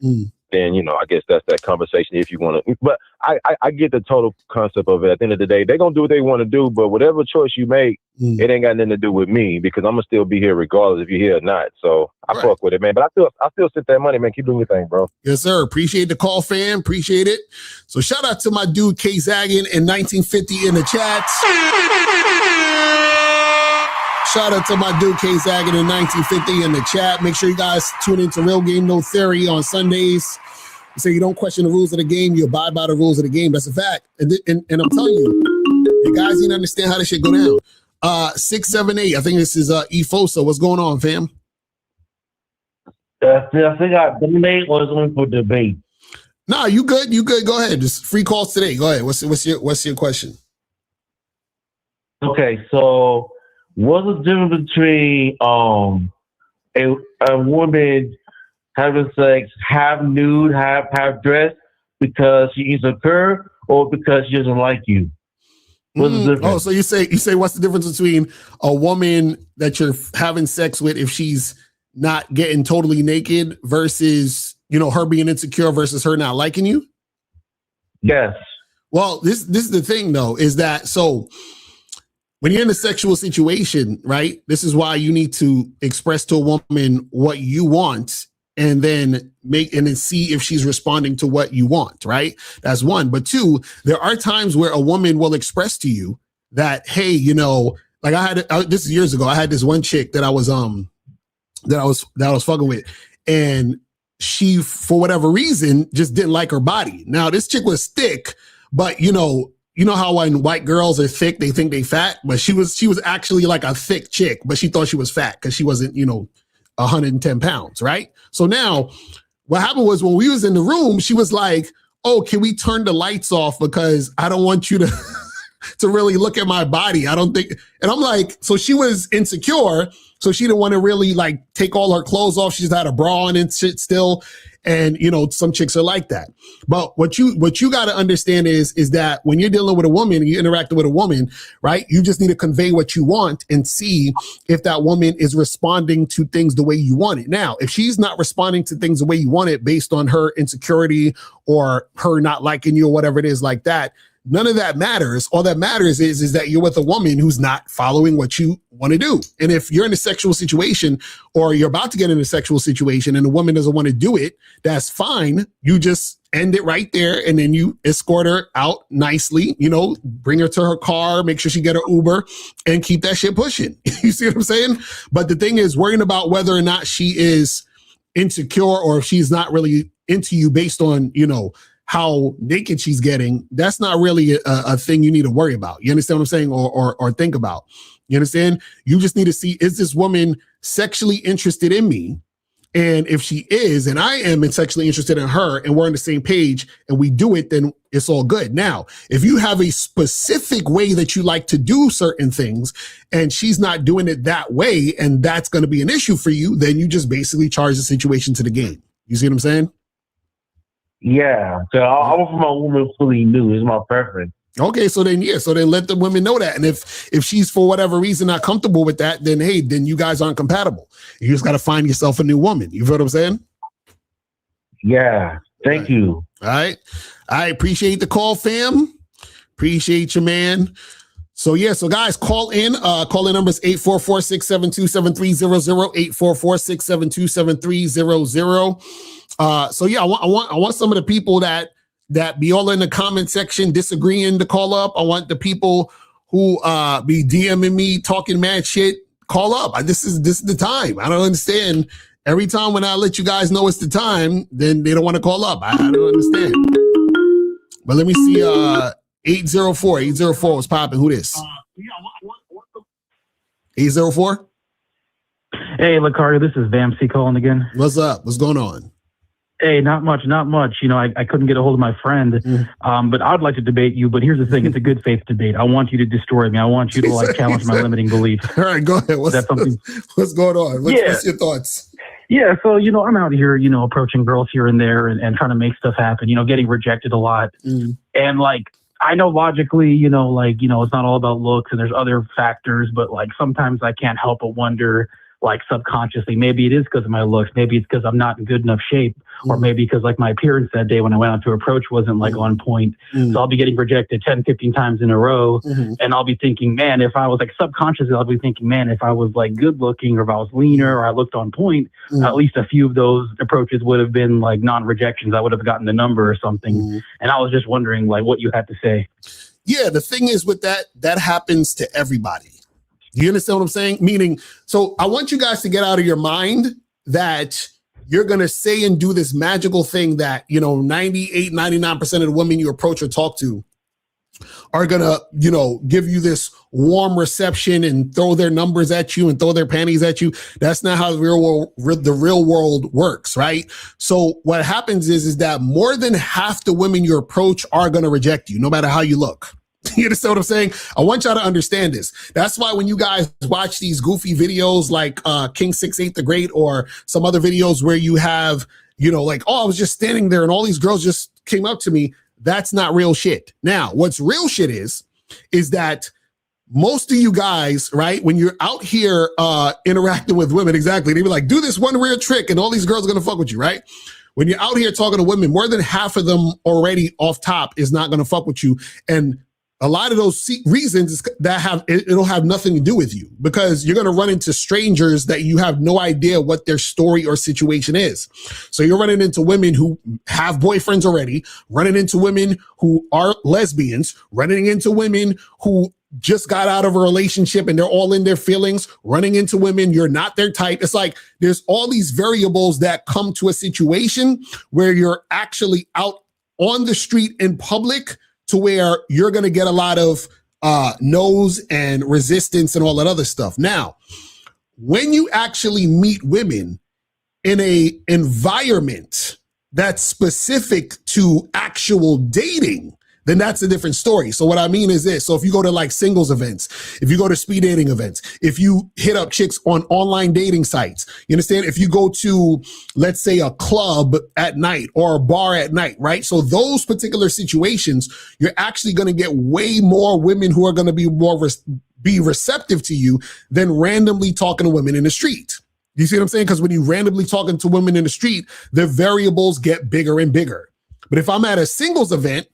then, I guess that's that conversation if you want to. But I get the total concept of it. At the end of the day, they're going to do what they want to do. But whatever choice you make, it ain't got nothing to do with me, because I'm going to still be here regardless if you're here or not. So I fuck with it, man. But I still sit that money, man. Keep doing your thing, bro. Yes, sir. Appreciate the call, fam. Appreciate it. So shout out to my dude, K Zaggin in 1950 in the chat. Shout out to my dude, K Zaggin in 1950 in the chat. Make sure you guys tune into Real Game No Theory on Sundays. You say you don't question the rules of the game, you abide by the rules of the game. That's a fact. And I'm telling you guys need to understand how this shit go down. 678, I think this is Efosa. What's going on, fam? I think I debate or is only for debate. No, you good. Go ahead. Just free calls today. Go ahead. What's your question? Okay, so what's the difference between a woman having sex half nude, half dressed because she eats a curve, or because she doesn't like you? What's the difference? Oh, so you say what's the difference between a woman that you're having sex with if she's not getting totally naked versus, her being insecure versus her not liking you? Yes. Well, this is the thing though, is that so when you're in a sexual situation, right? This is why you need to express to a woman what you want, and then see if she's responding to what you want, right? That's one. But two, there are times where a woman will express to you that, hey, like this is years ago. I had this one chick that I was fucking with, and she, for whatever reason, just didn't like her body. Now, this chick was thick, but you know how when white girls are thick, they think they fat, but she was actually like a thick chick, but she thought she was fat because she wasn't, 110 pounds, right? So now what happened was when we was in the room, she was like, oh, can we turn the lights off? Because I don't want you to to really look at my body. I don't think, and I'm like, so she was insecure. So she didn't want to really like take all her clothes off. She just had a bra on and shit still. And, some chicks are like that. But what you got to understand is that when you're dealing with a woman and you're interacting with a woman, right, you just need to convey what you want and see if that woman is responding to things the way you want it. Now, if she's not responding to things the way you want it based on her insecurity or her not liking you or whatever it is like that, none of that matters. All that matters is that you're with a woman who's not following what you want to do. And if you're in a sexual situation or you're about to get in a sexual situation and the woman doesn't want to do it, that's fine. You just end it right there, and then you escort her out nicely, bring her to her car, make sure she get her Uber, and keep that shit pushing. You see what I'm saying? But the thing is, worrying about whether or not she is insecure or if she's not really into you based on, how naked she's getting, that's not really a thing you need to worry about. You understand what I'm saying? Or think about. You understand? You just need to see, is this woman sexually interested in me? And if she is, and I am sexually interested in her, and we're on the same page and we do it, then it's all good. Now, if you have a specific way that you like to do certain things and she's not doing it that way, and that's going to be an issue for you, then you just basically charge the situation to the game. You see what I'm saying? Yeah, so I want for my woman fully nude is my preference. Okay, so then let the women know that. And if she's for whatever reason not comfortable with that, then hey, then you guys aren't compatible. You just got to find yourself a new woman. You feel what I'm saying? Yeah. Thank you. All right. I appreciate the call, fam. Appreciate you, man. So yeah, so guys, call in. Call in numbers 844-672-7300, 844-672-7300. So yeah, I want some of the people that be all in the comment section disagreeing to call up. I want the people who be DMing me talking mad shit, call up. This is the time. I don't understand. Every time when I let you guys know it's the time, then they don't want to call up. I don't understand. But let me see. 804 was popping. Who this? 804? Hey, Locario, this is Vamsy calling again. What's up? What's going on? Hey, not much. You know, I couldn't get a hold of my friend, but I'd like to debate you. But here's the thing. It's a good faith debate. I want you to destroy me. I want you to like challenge my limiting beliefs. All right, go ahead. What's going on? What's your thoughts? Yeah, so, you know, I'm out here, you know, approaching girls here and there and trying to make stuff happen, you know, getting rejected a lot. And like, I know logically, you know, like, you know, it's not all about looks and there's other factors, but like sometimes I can't help but wonder, like subconsciously, maybe it is because of my looks, maybe it's because I'm not in good enough shape, or maybe because like my appearance that day when I went out to approach wasn't like on point. So I'll be getting rejected 10, 15 times in a row. And I'll be thinking, man, if I was like subconsciously, I'll be thinking, man, if I was like good looking or if I was leaner or I looked on point, at least a few of those approaches would have been like non-rejections. I would have gotten the number or something. And I was just wondering like what you had to say. Yeah, the thing is with that happens to everybody. You understand what I'm saying? Meaning, so I want you guys to get out of your mind that you're going to say and do this magical thing that, you know, 98, 99% of the women you approach or talk to are going to, you know, give you this warm reception and throw their numbers at you and throw their panties at you. That's not how the real world works, right? So what happens is that more than half the women you approach are going to reject you, no matter how you look. You understand what I'm saying? I want y'all to understand this. That's why when you guys watch these goofy videos like King 6'8" the Great or some other videos where you have, you know, like, oh, I was just standing there and all these girls just came up to me. That's not real shit. Now, what's real shit is that most of you guys, right, when you're out here interacting with women, exactly, they be like, do this one weird trick and all these girls are going to fuck with you, right? When you're out here talking to women, more than half of them already off top is not going to fuck with you. And a lot of those reasons that it'll have nothing to do with you because you're going to run into strangers that you have no idea what their story or situation is. So you're running into women who have boyfriends already, running into women who are lesbians, running into women who just got out of a relationship and they're all in their feelings, running into women, you're not their type. It's like there's all these variables that come to a situation where you're actually out on the street in public to where you're going to get a lot of no's and resistance and all that other stuff. Now, when you actually meet women in a environment that's specific to actual dating, then that's a different story. So what I mean is this. So if you go to like singles events, if you go to speed dating events, if you hit up chicks on online dating sites, you understand? If you go to, let's say, a club at night or a bar at night, right? So those particular situations, you're actually going to get way more women who are going to be be receptive to you than randomly talking to women in the street. You see what I'm saying? Because when you randomly talking to women in the street, the variables get bigger and bigger. But if I'm at a singles event,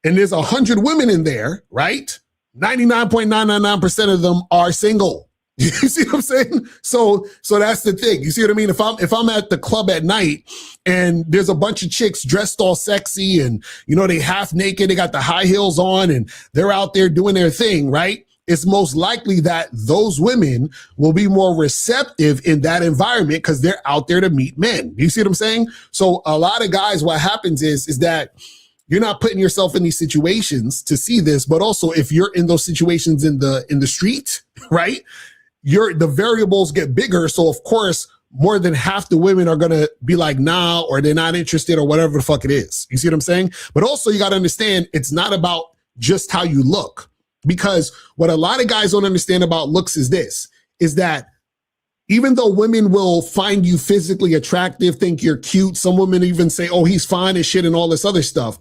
and there's 100 women in there, right? 99.999% of them are single. You see what I'm saying? So that's the thing. You see what I mean? If I'm at the club at night and there's a bunch of chicks dressed all sexy and, you know, they half naked, they got the high heels on and they're out there doing their thing, right? It's most likely that those women will be more receptive in that environment because they're out there to meet men. You see what I'm saying? So a lot of guys, what happens is that you're not putting yourself in these situations to see this, but also if you're in those situations in the street, right? The variables get bigger. So of course, more than half the women are going to be like, nah, or they're not interested or whatever the fuck it is. You see what I'm saying? But also you got to understand it's not about just how you look, because what a lot of guys don't understand about looks is this, is that even though women will find you physically attractive, think you're cute, some women even say, oh, he's fine and shit and all this other stuff.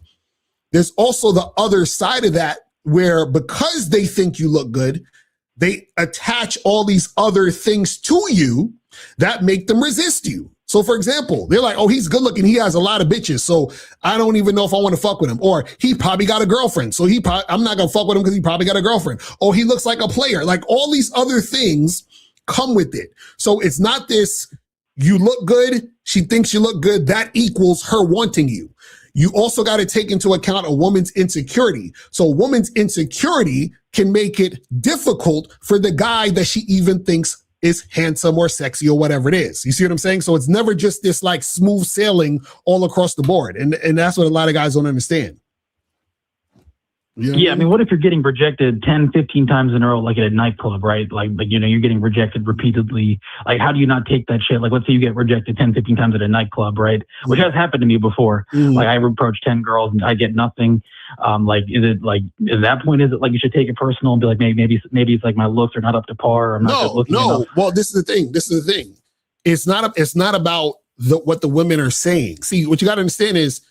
there's also the other side of that where because they think you look good, they attach all these other things to you that make them resist you. So for example, they're like, oh, he's good looking. He has a lot of bitches. So I don't even know if I want to fuck with him. Or he probably got a girlfriend. So I'm not going to fuck with him because he probably got a girlfriend. Oh, he looks like a player. Like all these other things come with it. So it's not this, you look good. She thinks you look good. That equals her wanting you. You also got to take into account a woman's insecurity. So a woman's insecurity can make it difficult for the guy that she even thinks is handsome or sexy or whatever it is. You see what I'm saying? So it's never just this like smooth sailing all across the board. And that's what a lot of guys don't understand. You know yeah, I mean, what if you're getting rejected 10, 15 times in a row, like at a nightclub, right? Like, you know, you're getting rejected repeatedly. Like, how do you not take that shit? Like, let's say you get rejected 10, 15 times at a nightclub, right? Which has happened to me before. Like, I approach 10 girls and I get nothing. Like, is it like, at that point, is it like you should take it personal and be like, maybe it's like my looks are not up to par. Or I'm not good looking enough? Well, this is the thing. It's not about what the women are saying. See, what you got to understand is,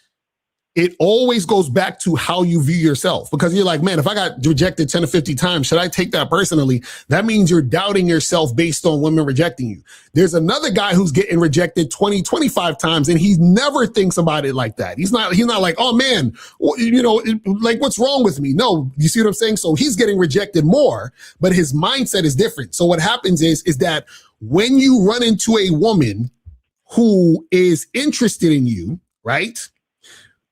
it always goes back to how you view yourself, because you're like, man, if I got rejected 10 to 50 times, should I take that personally? That means you're doubting yourself based on women rejecting you. There's another guy who's getting rejected 20, 25 times, and he never thinks about it like that. He's not like, oh man, you know, like what's wrong with me? No, you see what I'm saying? So he's getting rejected more, but his mindset is different. So what happens is that when you run into a woman who is interested in you, right?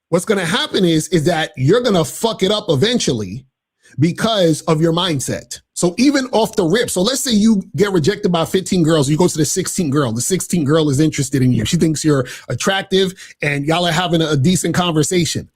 What's going to happen is that you're going to fuck it up eventually because of your mindset. So even off the rip, so let's say you get rejected by 15 girls, you go to the 16th girl. The 16th girl is interested in you. She thinks you're attractive and y'all are having a decent conversation.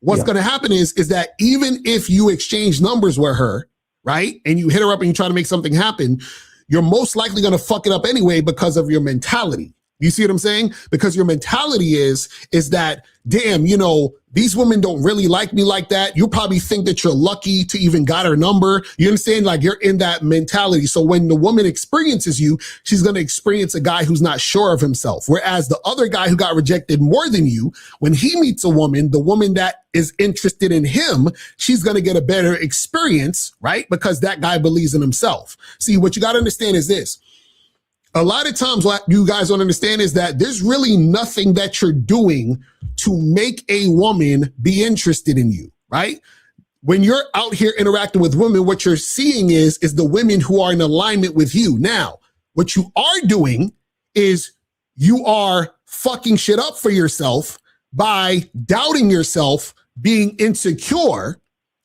What's going to happen is that even if you exchange numbers with her, right, and you hit her up and you try to make something happen, you're most likely going to fuck it up anyway because of your mentality. You see what I'm saying? Because your mentality is that, damn, you know, these women don't really like me like that. You probably think that you're lucky to even got her number. You understand? Like you're in that mentality. So when the woman experiences you, she's going to experience a guy who's not sure of himself. Whereas the other guy who got rejected more than you, when he meets a woman, the woman that is interested in him, she's going to get a better experience, right? Because that guy believes in himself. See, what you got to understand is this. A lot of times what you guys don't understand is that there's really nothing that you're doing to make a woman be interested in you, right? When you're out here interacting with women, what you're seeing is the women who are in alignment with you. Now, what you are doing is you are fucking shit up for yourself by doubting yourself, being insecure,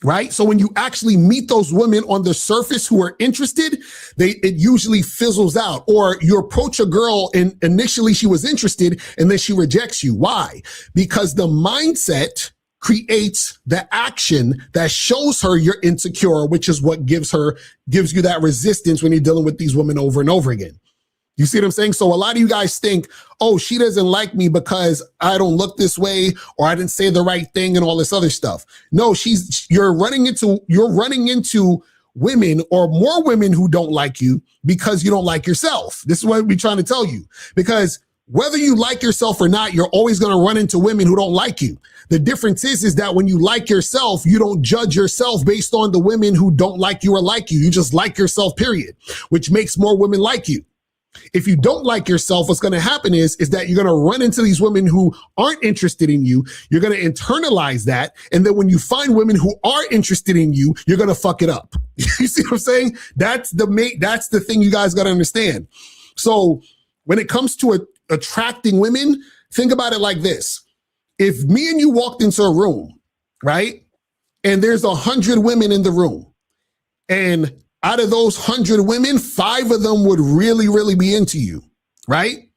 right? So when you actually meet those women on the surface who are interested, it usually fizzles out. Or you approach a girl and initially she was interested and then she rejects you. Why? Because the mindset creates the action that shows her you're insecure, which is what gives you that resistance when you're dealing with these women over and over again. You see what I'm saying? So a lot of you guys think, oh, she doesn't like me because I don't look this way or I didn't say the right thing and all this other stuff. No, you're running into women or more women who don't like you because you don't like yourself. This is what we're trying to tell you. Because whether you like yourself or not, you're always going to run into women who don't like you. The difference is that when you like yourself, you don't judge yourself based on the women who don't like you or like you. You just like yourself, period, which makes more women like you. If you don't like yourself, what's going to happen is that you're going to run into these women who aren't interested in you. You're going to internalize that. And then when you find women who are interested in you, you're going to fuck it up. You see what I'm saying? That's the thing you guys got to understand. So when it comes to attracting women, think about it like this. If me and you walked into a room, right? And there's 100 women in the room, and out of those 100 women, 5 of them would really, really be into you, right?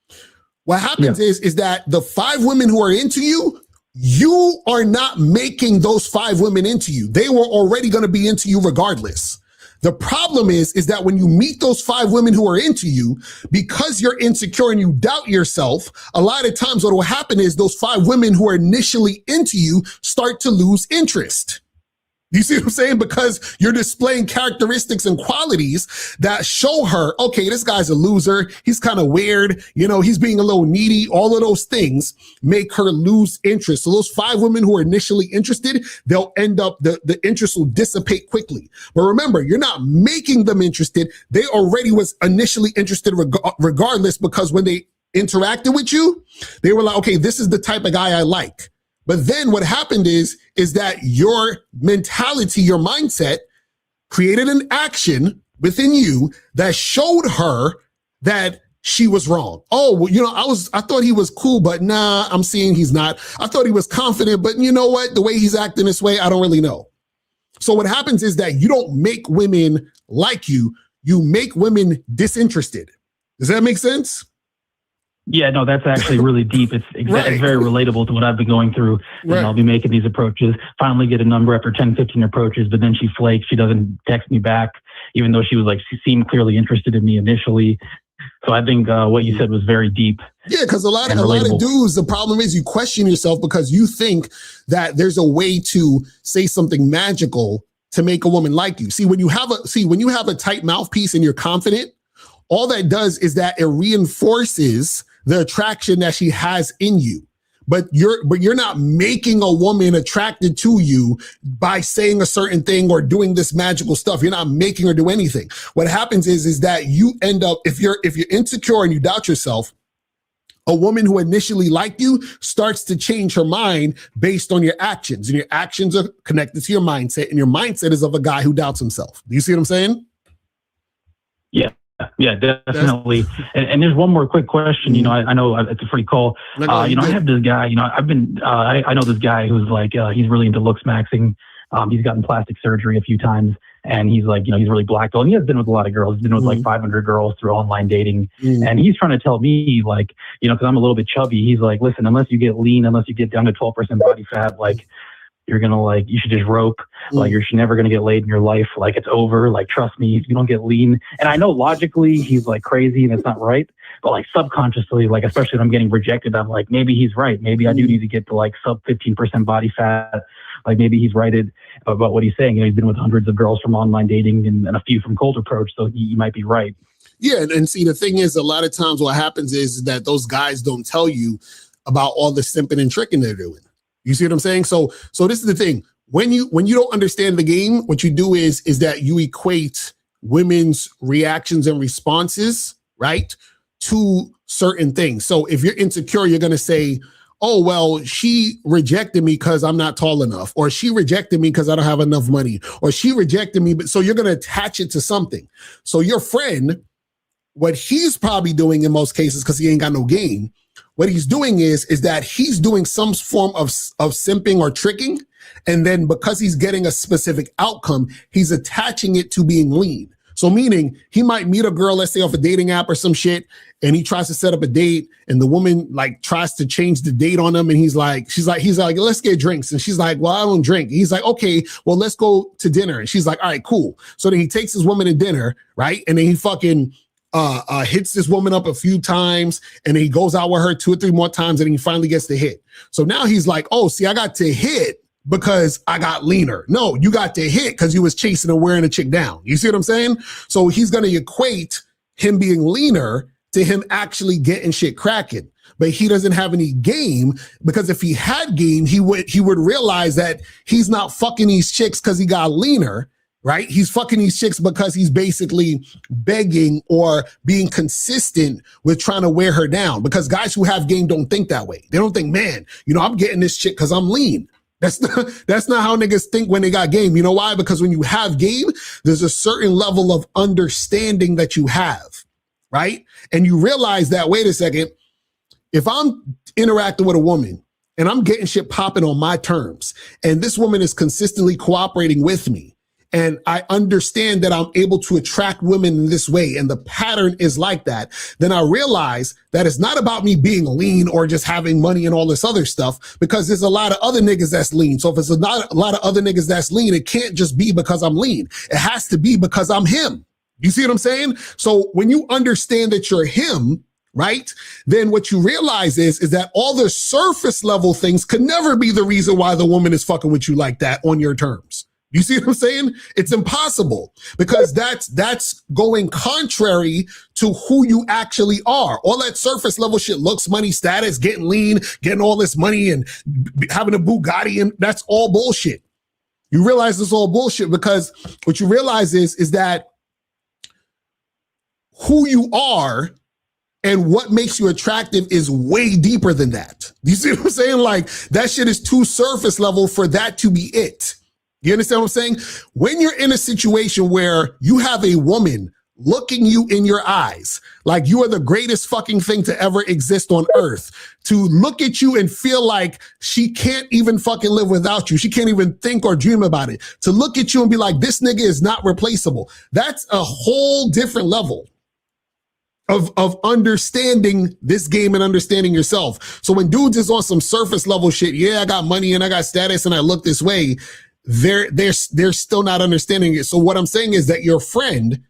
What happens is that the 5 women who are into you, you are not making those 5 women into you. They were already going to be into you regardless. The problem is that when you meet those 5 women who are into you, because you're insecure and you doubt yourself, a lot of times what will happen is those 5 women who are initially into you start to lose interest. Do you see what I'm saying? Because you're displaying characteristics and qualities that show her, okay, this guy's a loser. He's kind of weird. You know, he's being a little needy. All of those things make her lose interest. So those 5 women who are initially interested, they'll end up, the interest will dissipate quickly. But remember, you're not making them interested. They already was initially interested regardless, because when they interacted with you, they were like, okay, this is the type of guy I like. But then what happened is that your mentality, your mindset created an action within you that showed her that she was wrong. Oh, well, you know, I thought he was cool, but nah, I'm seeing he's not. I thought he was confident, but you know what? The way he's acting this way, I don't really know. So what happens is that you don't make women like you make women disinterested. Does that make sense? Yeah, no, that's actually really deep. It's Right. It's very relatable to what I've been going through. Right. And I'll be making these approaches, finally get a number after 10, 15 approaches, but then she flakes. She doesn't text me back, even though she seemed clearly interested in me initially. So I think what you said was very deep. Yeah, because a lot of relatable. dudes, the problem is you question yourself because you think that there's a way to say something magical to make a woman like you. See, when you have a tight mouthpiece and you're confident, all that does is that it reinforces the attraction that she has in you. But you're not making a woman attracted to you by saying a certain thing or doing this magical stuff. You're not making her do anything. What happens is that you end up, if you're insecure and you doubt yourself, a woman who initially liked you starts to change her mind based on your actions. And your actions are connected to your mindset. And your mindset is of a guy who doubts himself. Do you see what I'm saying? Yeah, definitely. And there's one more quick question. You know, I know it's a free call. I have this guy, you know, I know this guy who's like, he's really into looks maxing. He's gotten plastic surgery a few times, and he's like, you know, he's really black belt. And he has been with a lot of girls. He's been with like 500 girls through online dating. And he's trying to tell me, like, you know, because I'm a little bit chubby, he's like, listen, unless you get lean, unless you get down to 12% body fat, like, you're gonna you should just rope. Like, you're never gonna get laid in your life. Like, it's over. Like, trust me, if you don't get lean. And I know logically he's like crazy and it's not right, but like subconsciously, like, especially when I'm getting rejected, I'm like, maybe he's right. Maybe I do need to get to like sub 15% body fat. Like, maybe he's right about what he's saying. You know, he's been with hundreds of girls from online dating and a few from cold approach. So he might be right. Yeah, and see, the thing is, a lot of times what happens is that those guys don't tell you about all the simping and tricking they're doing. You see what I'm saying? So this is the thing. When you don't understand the game, what you do is that you equate women's reactions and responses, right, to certain things. So if you're insecure, you're going to say, oh, well, she rejected me because I'm not tall enough, or she rejected me because I don't have enough money, or she rejected me. But so you're going to attach it to something. So your friend, what he's probably doing in most cases, because he ain't got no game, what he's doing is that he's doing some form of simping or tricking. And then because he's getting a specific outcome, he's attaching it to being lean. So meaning he might meet a girl, let's say off a dating app or some shit, and he tries to set up a date, and the woman like tries to change the date on him. And he's like, let's get drinks. And she's like, well, I don't drink. He's like, okay, well, let's go to dinner. And she's like, all right, cool. So then he takes his woman to dinner, right? And then he fucking hits this woman up a few times, and then he goes out with her 2 or 3 more times, and he finally gets the hit. So now he's like, oh, see, I got to hit because I got leaner. No, you got to hit because you was chasing and wearing a chick down. You see what I'm saying? So he's going to equate him being leaner to him actually getting shit cracking. But he doesn't have any game, because if he had game, he would realize that he's not fucking these chicks because he got leaner. Right? He's fucking these chicks because he's basically begging or being consistent with trying to wear her down. Because guys who have game don't think that way. They don't think, man, you know, I'm getting this chick because I'm lean. That's not how niggas think when they got game. You know why? Because when you have game, there's a certain level of understanding that you have, right? And you realize that, wait a second, if I'm interacting with a woman and I'm getting shit popping on my terms, and this woman is consistently cooperating with me, and I understand that I'm able to attract women in this way, and the pattern is like that, then I realize that it's not about me being lean or just having money and all this other stuff, because there's a lot of other niggas that's lean. So if it's not a lot of other niggas that's lean, it can't just be because I'm lean. It has to be because I'm him. You see what I'm saying? So when you understand that you're him, right, then what you realize is that all the surface level things could never be the reason why the woman is fucking with you like that on your terms. You see what I'm saying? It's impossible because that's going contrary to who you actually are. All that surface level shit, looks, money, status, getting lean, getting all this money and having a Bugatti, and that's all bullshit. You realize it's all bullshit because what you realize is that who you are and what makes you attractive is way deeper than that. You see what I'm saying? Like, that shit is too surface level for that to be it. You understand what I'm saying? When you're in a situation where you have a woman looking you in your eyes, like you are the greatest fucking thing to ever exist on earth, to look at you and feel like she can't even fucking live without you. She can't even think or dream about it. To look at you and be like, this nigga is not replaceable. That's a whole different level of understanding this game and understanding yourself. So when dudes is on some surface level shit, yeah, I got money and I got status and I look this way, they're still not understanding it. So what I'm saying is that your friend,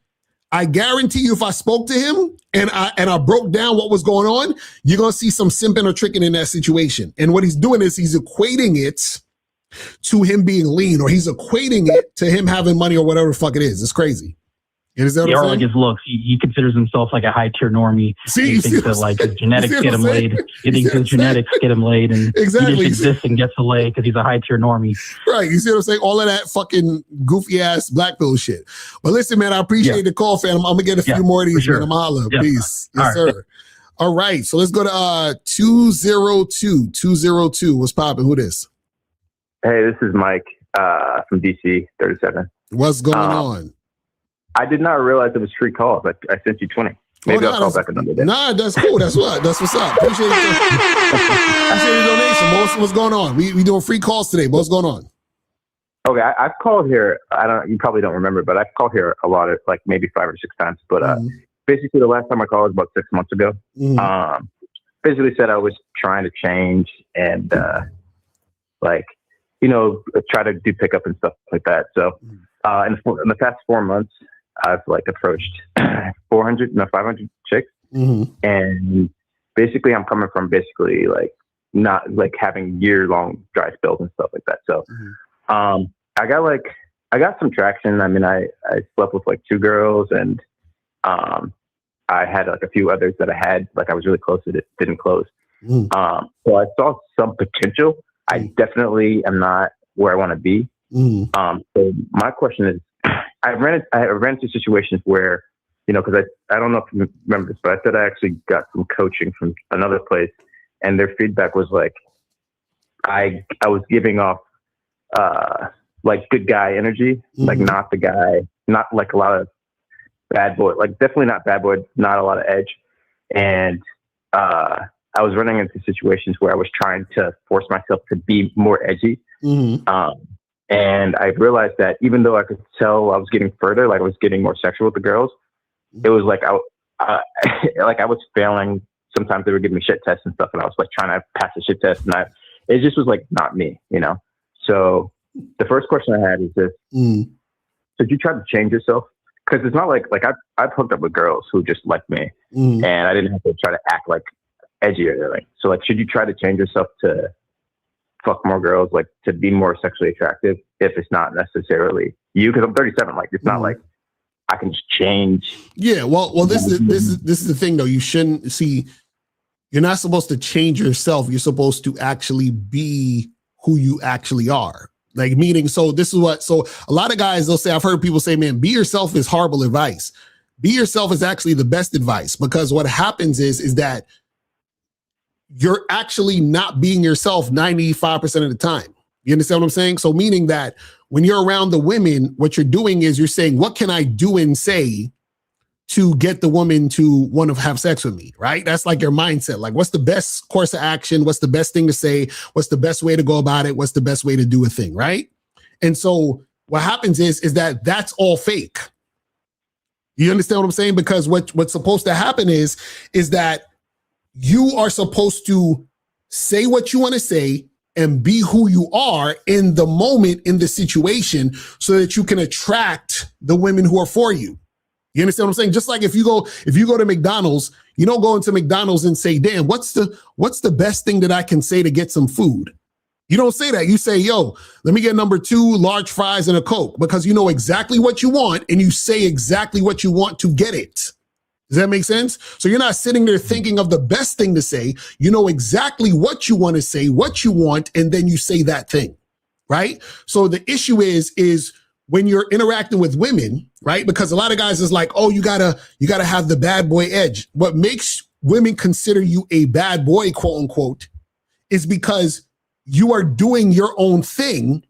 I guarantee you, if I spoke to him and I broke down what was going on, you're gonna see some simping or tricking in that situation. And what he's doing is he's equating it to him being lean, or he's equating it to him having money or whatever the fuck it is. It's crazy. Is that what I'm or saying? like his looks. He considers himself like a high tier normie. He thinks that like his genetics get him laid. He thinks his genetics get him laid, and Exactly. he just exists and gets to lay because he's a high tier normie. Right. You see what I'm saying? All of that fucking goofy ass black pill shit. But listen, man, I appreciate the call, fam. I'm gonna get a few more of these, man. I'm holla. Peace. Yes, sir. All right. So let's go to 202. 202. What's popping? Who this? Hey, this is Mike from DC 37. What's going on? I did not realize it was free calls. I sent you 20. Maybe I'll call back another day. Nah, that's cool. That's what's up. Appreciate the donation. What's going on? We doing free calls today. What's going on? Okay, I've called here. You probably don't remember, but I've called here a lot of, like, maybe 5 or 6 times. But basically, the last time I called was about 6 months ago. Basically said I was trying to change and try to do pickup and stuff like that. So in the past 4 months, I've approached 500 chicks. And basically I'm coming from not having year-long dry spells and stuff like that. So I got some traction. I mean, I slept with 2 girls, and I had a few others that I had, I was really close to it, didn't close. So I saw some potential. I definitely am not where I want to be. So my question is, I ran into situations where, because I don't know if you remember this, but I said I actually got some coaching from another place, and their feedback was I was giving off good guy energy, not the guy, not a lot of bad boy, definitely not bad boy, not a lot of edge. And I was running into situations where I was trying to force myself to be more edgy. And I realized that even though I could tell I was getting further, I was getting more sexual with the girls, it was I was failing. Sometimes they were giving me shit tests and stuff, and I was trying to pass the shit test, and it just was not me, So the first question I had is this: did you try to change yourself? Because it's not I've hooked up with girls who just like me, and I didn't have to try to act edgy or anything. So should you try to change yourself to fuck more girls, to be more sexually attractive, if it's not necessarily you? Because I'm 37. It's not I can just change. Yeah. Well, this is the thing though. You shouldn't see. You're not supposed to change yourself. You're supposed to actually be who you actually are. Meaning. So this is what. So a lot of guys, they'll say. I've heard people say, "Man, be yourself" is horrible advice. Be yourself is actually the best advice, because what happens is that you're actually not being yourself 95% of the time. You understand what I'm saying? So meaning that when you're around the women, what you're doing is you're saying, what can I do and say to get the woman to want to have sex with me, right? That's your mindset. What's the best course of action? What's the best thing to say? What's the best way to go about it? What's the best way to do a thing, right? And so what happens is that that's all fake. You understand what I'm saying? Because what's supposed to happen is that you are supposed to say what you want to say and be who you are in the moment, in the situation, so that you can attract the women who are for you. You understand what I'm saying? Just like if you go to McDonald's, you don't go into McDonald's and say, damn, what's the best thing that I can say to get some food? You don't say that. You say, yo, let me get number 2 large fries and a Coke, because you know exactly what you want and you say exactly what you want to get it. Does that make sense? So you're not sitting there thinking of the best thing to say. You know exactly what you want to say, what you want, and then you say that thing, right? So the issue is when you're interacting with women, right? Because a lot of guys is like, oh, you gotta have the bad boy edge. What makes women consider you a bad boy, quote unquote, is because you are doing your own thing,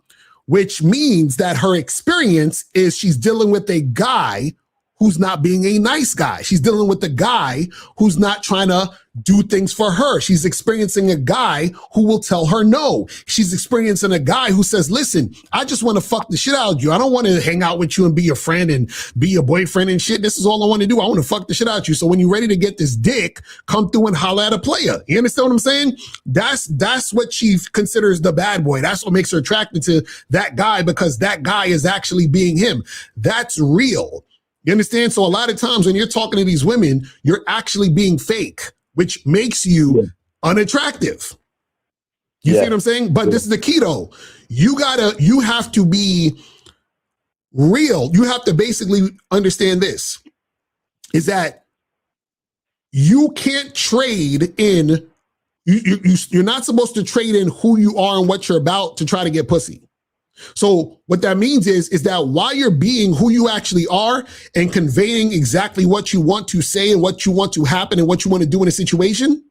which means that her experience is she's dealing with a guy who's not being a nice guy. She's dealing with a guy who's not trying to do things for her. She's experiencing a guy who will tell her no. She's experiencing a guy who says, listen, I just want to fuck the shit out of you. I don't want to hang out with you and be your friend and be your boyfriend and shit. This is all I want to do. I want to fuck the shit out of you. So when you're ready to get this dick, come through and holler at a player. You understand what I'm saying? That's what she considers the bad boy. That's what makes her attracted to that guy, because that guy is actually being him. That's real. You understand? So a lot of times when you're talking to these women, you're actually being fake, which makes you unattractive. You see what I'm saying? But this is the key though. You have to be real. You have to basically understand this, is that you can't trade in, you're not supposed to trade in who you are and what you're about to try to get pussy. So what that means is that while you're being who you actually are and conveying exactly what you want to say and what you want to happen and what you want to do in a situation,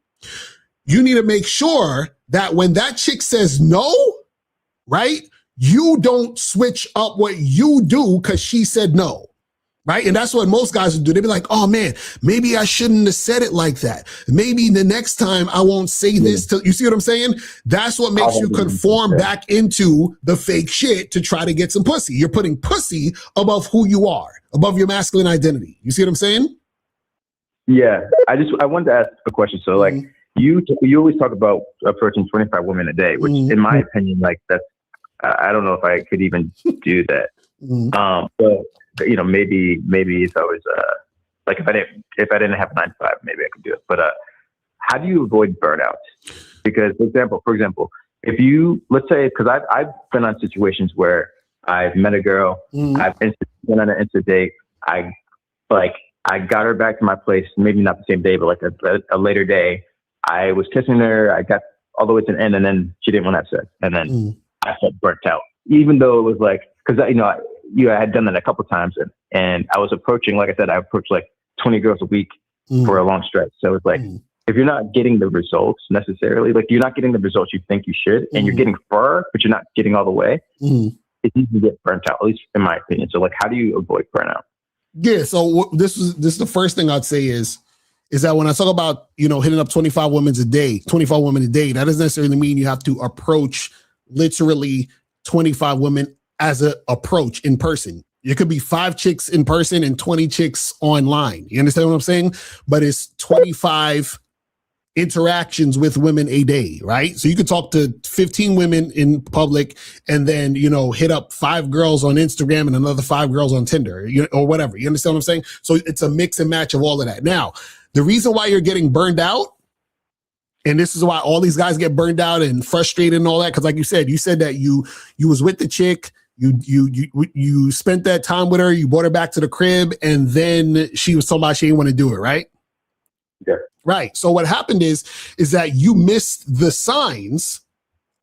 you need to make sure that when that chick says no, right, you don't switch up what you do because she said no. Right. And that's what most guys would do. They'd be like, oh, man, maybe I shouldn't have said it like that. Maybe the next time I won't say this. You see what I'm saying? That's what makes you conform back into the fake shit to try to get some pussy. You're putting pussy above who you are, above your masculine identity. You see what I'm saying? Yeah. I wanted to ask a question. So like you always talk about approaching 25 women a day, which in my opinion, like that's, I don't know if I could even do that. But you know, maybe it's always like if I didn't have a 9 to 5, maybe I could do it. But how do you avoid burnout? Because for example, if you, let's say, because I've been on situations where I've met a girl, I've been on an instant date, I got her back to my place, maybe not the same day, but like a later day. I was kissing her, I got all the way to the end, and then she didn't want to have sex, and then I felt burnt out, even though it was like, because I had done that a couple of times, and I was approaching, like I said, I approached like 20 girls a week for a long stretch. So it's like, if you're not getting the results necessarily, like you're not getting the results you think you should, and you're getting far, but you're not getting all the way, it's easy to get burnt out, at least in my opinion. So like, how do you avoid burnout? Yeah. So this is the first thing I'd say is that when I talk about, hitting up 25 women a day, that doesn't necessarily mean you have to approach literally 25 women as an approach in person. It could be 5 chicks in person and 20 chicks online. You understand what I'm saying? But it's 25 interactions with women a day, right? So you could talk to 15 women in public and then, hit up 5 girls on Instagram and another 5 girls on Tinder, or whatever. You understand what I'm saying? So it's a mix and match of all of that. Now, the reason why you're getting burned out, and this is why all these guys get burned out and frustrated and all that, because like you said that you was with the chick, you spent that time with her, you brought her back to the crib, and then she was talking about she didn't want to do it, right? Yeah. Right. So what happened is that you missed the signs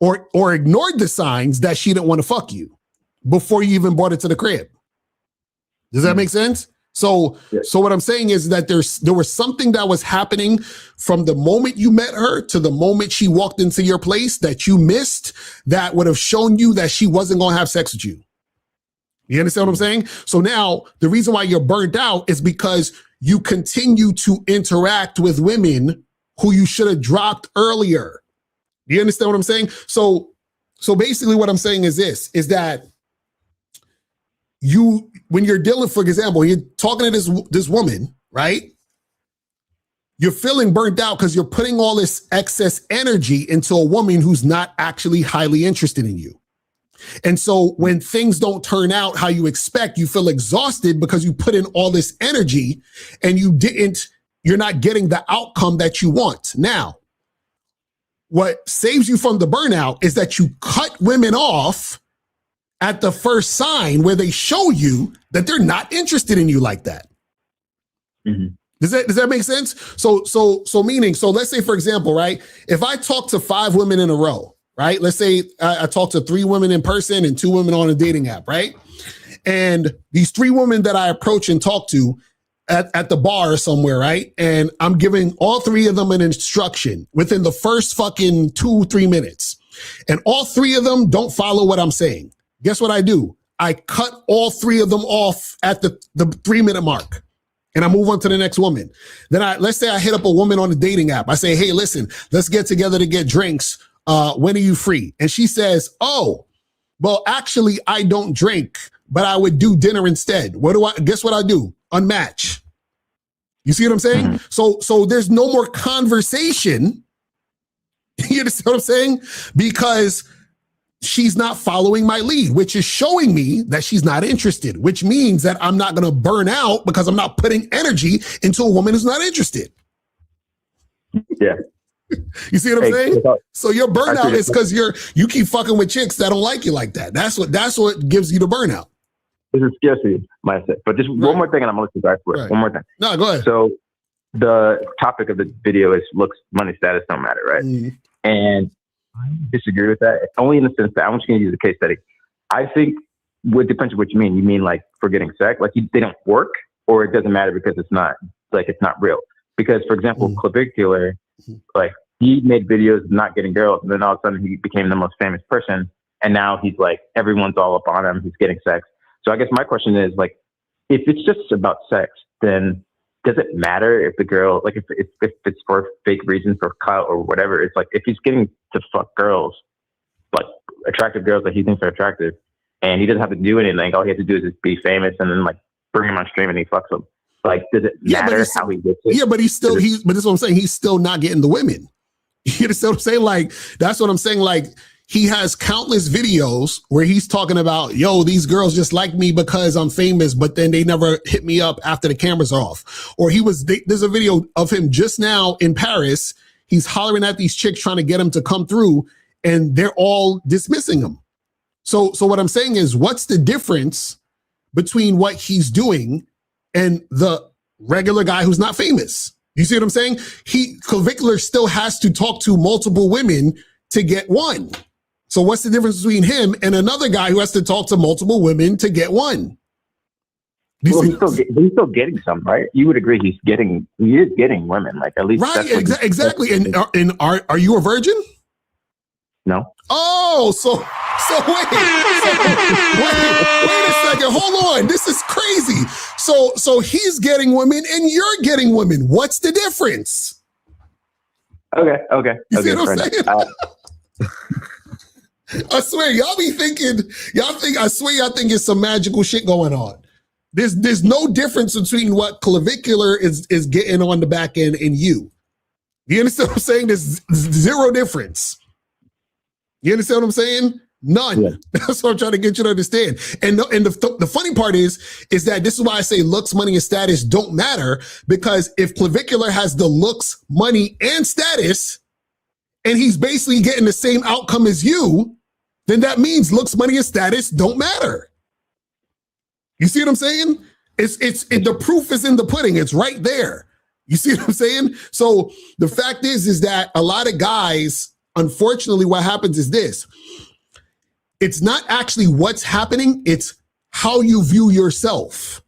or ignored the signs that she didn't want to fuck you before you even brought it to the crib. Does that make sense? So what I'm saying is that there was something that was happening from the moment you met her to the moment she walked into your place that you missed, that would have shown you that she wasn't going to have sex with you. You understand what I'm saying? So now the reason why you're burnt out is because you continue to interact with women who you should have dropped earlier. You understand what I'm saying? So basically what I'm saying is this, is that when you're dealing, for example, you're talking to this woman, right? You're feeling burnt out because you're putting all this excess energy into a woman who's not actually highly interested in you. And so when things don't turn out how you expect, you feel exhausted because you put in all this energy and you're not getting the outcome that you want. Now, what saves you from the burnout is that you cut women off at the first sign where they show you that they're not interested in you like that. Mm-hmm. Does that make sense? So let's say, for example, right, if I talk to 5 women in a row, right, let's say I talk to 3 women in person and 2 women on a dating app, right? And these 3 women that I approach and talk to at the bar or somewhere, right? And I'm giving all 3 of them an instruction within the first fucking 2-3 minutes. And all 3 of them don't follow what I'm saying. Guess what I do? I cut all 3 of them off at the 3-minute mark. And I move on to the next woman. Then let's say I hit up a woman on the dating app. I say, hey, listen, let's get together to get drinks. When are you free? And she says, oh, well, actually, I don't drink, but I would do dinner instead. Guess what I do? Unmatch. You see what I'm saying? Mm-hmm. So there's no more conversation. You understand what I'm saying? Because she's not following my lead, which is showing me that she's not interested, which means that I'm not going to burn out because I'm not putting energy into a woman who's not interested. Yeah. You see what I'm saying? So your burnout is because you keep fucking with chicks that don't like you like that. That's what gives you the burnout. This is scarcity mindset. But just one more thing, and I'm going to let you guys for it. One more thing. No, go ahead. So the topic of the video is looks, money, status don't matter, right? Mm-hmm. And I disagree with that, only in the sense that I'm just going to use a case study. I think it depends on what you mean. You mean like for getting sex, like they don't work, or it doesn't matter because it's not real. Because, for example, Clavicular, like he made videos of not getting girls, and then all of a sudden he became the most famous person, and now he's like everyone's all up on him. He's getting sex. So I guess my question is like, if it's just about sex, then does it matter if the girl, like if it's for fake reasons, for clout or whatever? It's like if he's getting to fuck girls, like attractive girls that he thinks are attractive, and he doesn't have to do anything. All he has to do is just be famous and then like bring him on stream and he fucks them. Like, does it matter how he gets it? Yeah, but but that's what I'm saying. He's still not getting the women. You understand what I'm saying? Like, that's what I'm saying. Like, he has countless videos where he's talking about, yo, these girls just like me because I'm famous, but then they never hit me up after the cameras are off. Or there's a video of him just now in Paris. He's hollering at these chicks trying to get him to come through, and they're all dismissing him. So what I'm saying is, what's the difference between what he's doing and the regular guy who's not famous? You see what I'm saying? Clavicular still has to talk to multiple women to get one. So what's the difference between him and another guy who has to talk to multiple women to get one? Well, he's still getting some, right? You would agree he is getting women, like at least. Right, exactly. And are you a virgin? No. Oh, so wait a second. Hold on. This is crazy. So he's getting women and you're getting women. What's the difference? Okay. You see what I'm saying? I swear, y'all think it's some magical shit going on. There's no difference between what Clavicular is getting on the back end and you. You understand what I'm saying? There's zero difference. You understand what I'm saying? None. Yeah. That's what I'm trying to get you to understand. And the funny part is that this is why I say looks, money, and status don't matter, because if Clavicular has the looks, money, and status, and he's basically getting the same outcome as you, then that means looks, money, and status don't matter. You see what I'm saying? The proof is in the pudding. It's right there. You see what I'm saying? So the fact is that a lot of guys, unfortunately, what happens is this. It's not actually what's happening. It's how you view yourself.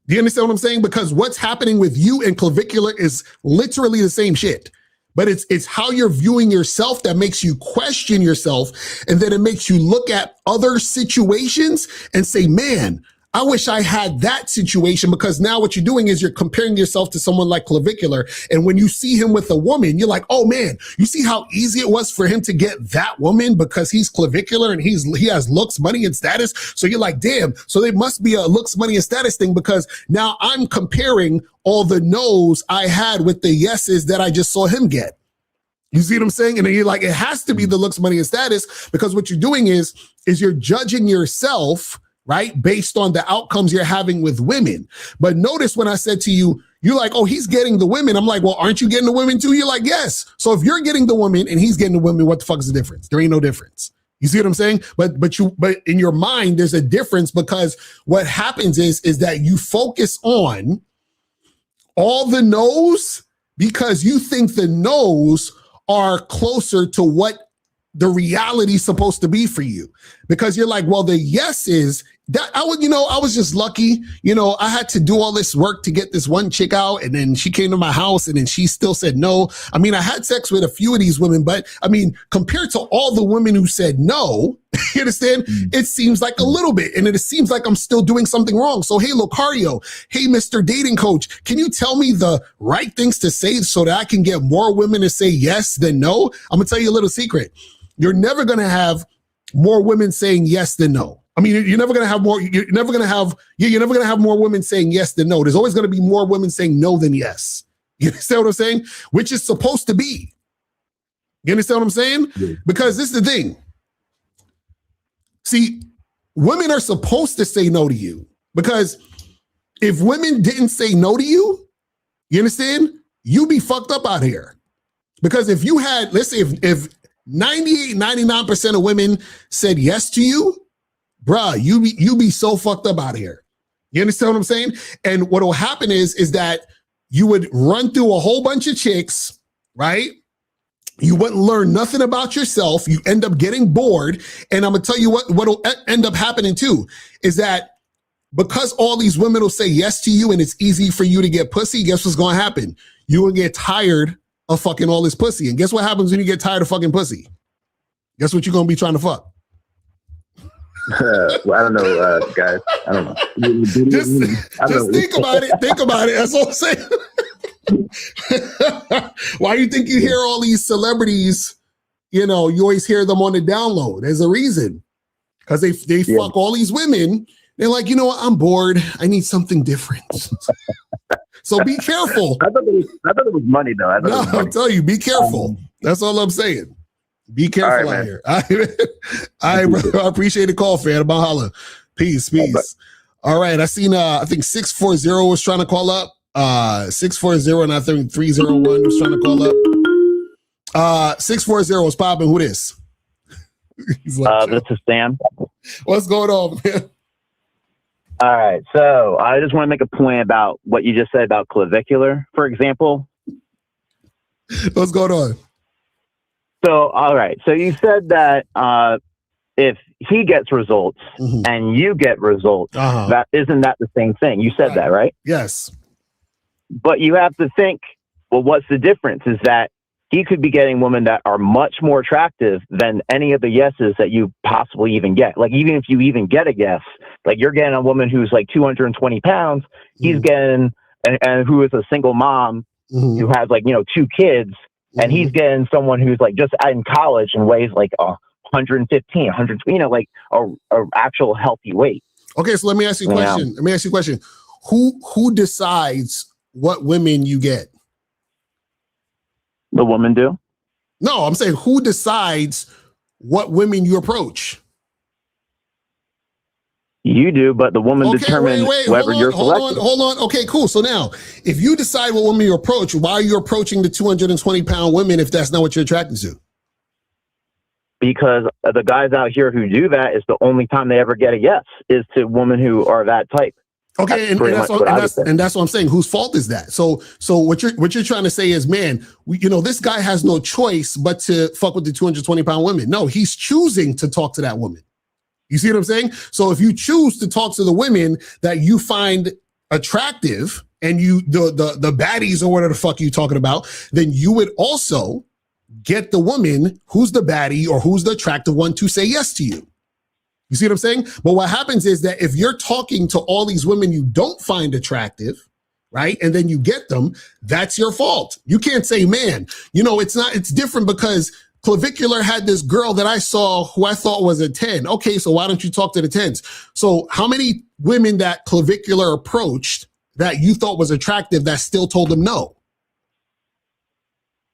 Do you understand what I'm saying? Because what's happening with you and Clavicular is literally the same shit. But it's how you're viewing yourself that makes you question yourself. And then it makes you look at other situations and say, man, I wish I had that situation, because now what you're doing is you're comparing yourself to someone like Clavicular. And when you see him with a woman, you're like, oh man, you see how easy it was for him to get that woman because he's Clavicular and he has looks, money, and status. So you're like, damn, so there must be a looks, money, and status thing, because now I'm comparing all the no's I had with the yeses that I just saw him get. You see what I'm saying? And then you're like, it has to be the looks, money, and status, because what you're doing is you're judging yourself, right, based on the outcomes you're having with women. But notice when I said to you, You're like, oh, he's getting the women. I'm like, well, aren't you getting the women too? You're like, yes. So if you're getting the women and he's getting the women, what the fuck is the difference? There ain't no difference. You see what I'm saying? But in your mind, there's a difference, because what happens is that you focus on all the no's because you think the no's are closer to what the reality is supposed to be for you. Because you're like, well, the yeses, that I was just lucky. I had to do all this work to get this one chick out, and then she came to my house, and then she still said no. I mean, I had sex with a few of these women, but I mean, compared to all the women who said no, you understand? It seems like a little bit, and it seems like I'm still doing something wrong. So, hey, Locario, hey, Mr. Dating Coach, can you tell me the right things to say so that I can get more women to say yes than no? I'm gonna tell you a little secret. You're never gonna have more women saying yes than no. I mean, you're never going to have more. You're never going to have more women saying yes than no. There's always going to be more women saying no than yes. You understand what I'm saying? Which is supposed to be. You understand what I'm saying? Yeah. Because this is the thing. See, women are supposed to say no to you, because if women didn't say no to you, you understand? You'd be fucked up out here. Because if you had, let's say, if 98, 99% of women said yes to you, bruh, you be so fucked up out here. You understand what I'm saying? And what will happen is that you would run through a whole bunch of chicks, right? You wouldn't learn nothing about yourself. You end up getting bored. And I'm gonna tell you what'll end up happening too, is that because all these women will say yes to you and it's easy for you to get pussy, guess what's gonna happen? You will get tired of fucking all this pussy. And guess what happens when you get tired of fucking pussy? Guess what you're gonna be trying to fuck? Well, I don't know, guys. I don't know. Just think about it. Think about it. That's all I'm saying. Why do you think you hear all these celebrities? You always hear them on the download. There's a reason. Because they fuck all these women. They're like, you know what? I'm bored. I need something different. So be careful. I thought it was money, though. I'm telling you, be careful. That's all I'm saying. Be careful out here. I appreciate the call, fam. About holla. Peace. All right. I seen, I think 640 was trying to call up. 640, and I think 301 was trying to call up. 640 was popping. Who this? Like, this is Sam. What's going on, man? All right. So I just want to make a point about what you just said about clavicular, for example. What's going on? So, all right. So you said that if he gets results and you get results, that isn't that the same thing? You said that, right? Yes. But you have to think, well, what's the difference? Is that he could be getting women that are much more attractive than any of the yeses that you possibly even get. Like, even if you even get a yes, like you're getting a woman who's like 220 pounds, he's getting, and who is a single mom who has like, 2 kids. And he's getting someone who's like just in college and weighs like 115, 120, like a actual healthy weight. Okay, so let me ask you a question. Let me ask you a question. Who decides what women you get? The women do? No, I'm saying who decides what women you approach? You do, but the woman determines whether you're selected. Hold on. Okay, cool. So now, if you decide what woman you approach, why are you approaching the 220-pound women if that's not what you're attracted to? Because the guys out here who do that is the only time they ever get a yes is to women who are that type. Okay, that's what I'm saying. Whose fault is that? So what you're trying to say is, man, this guy has no choice but to fuck with the 220-pound women. No, he's choosing to talk to that woman. You see what I'm saying? So if you choose to talk to the women that you find attractive and the baddies or whatever the fuck you talking about, then you would also get the woman who's the baddie or who's the attractive one to say yes to you. You see what I'm saying? But what happens is that if you're talking to all these women you don't find attractive, right, and then you get them, that's your fault. You can't say, man, it's different because Clavicular had this girl that I saw who I thought was a 10. Okay, so why don't you talk to the 10s? So how many women that Clavicular approached that you thought was attractive that still told them no?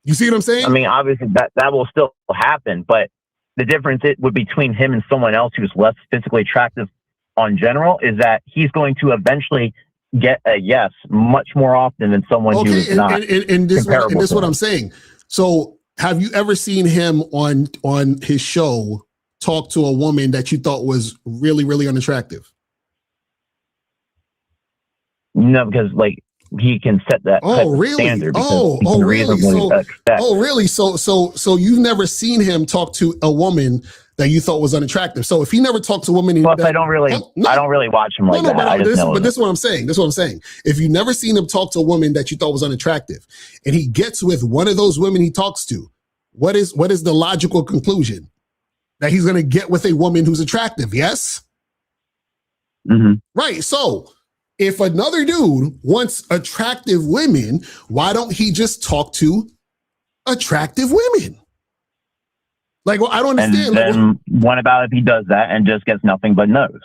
You see what I'm saying? I mean, obviously that will still happen, but the difference would be between him and someone else who's less physically attractive on general is that he's going to eventually get a yes much more often than someone who is not and this comparable is to what him. I'm saying. So have you ever seen him on his show talk to a woman that you thought was really, really unattractive? No, because like he can set that type of standard. Oh, really? So you've never seen him talk to a woman that you thought was unattractive. So if he never talked to a woman, plus I don't really watch him like that. But this is what I'm saying. This is what I'm saying. If you've never seen him talk to a woman that you thought was unattractive, and he gets with one of those women he talks to, what is the logical conclusion? That he's going to get with a woman who's attractive? Yes. Mm-hmm. Right. So if another dude wants attractive women, why don't he just talk to attractive women? Like, well, I don't understand. And then what about if he does that and just gets nothing but no's?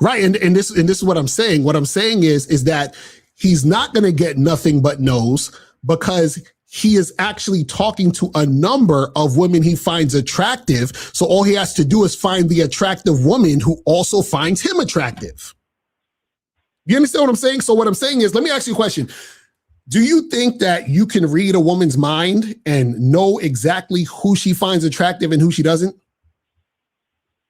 Right. And this is what I'm saying. What I'm saying is that he's not going to get nothing but no's because he is actually talking to a number of women he finds attractive. So all he has to do is find the attractive woman who also finds him attractive. You understand what I'm saying? So what I'm saying is, let me ask you a question. Do you think that you can read a woman's mind and know exactly who she finds attractive and who she doesn't?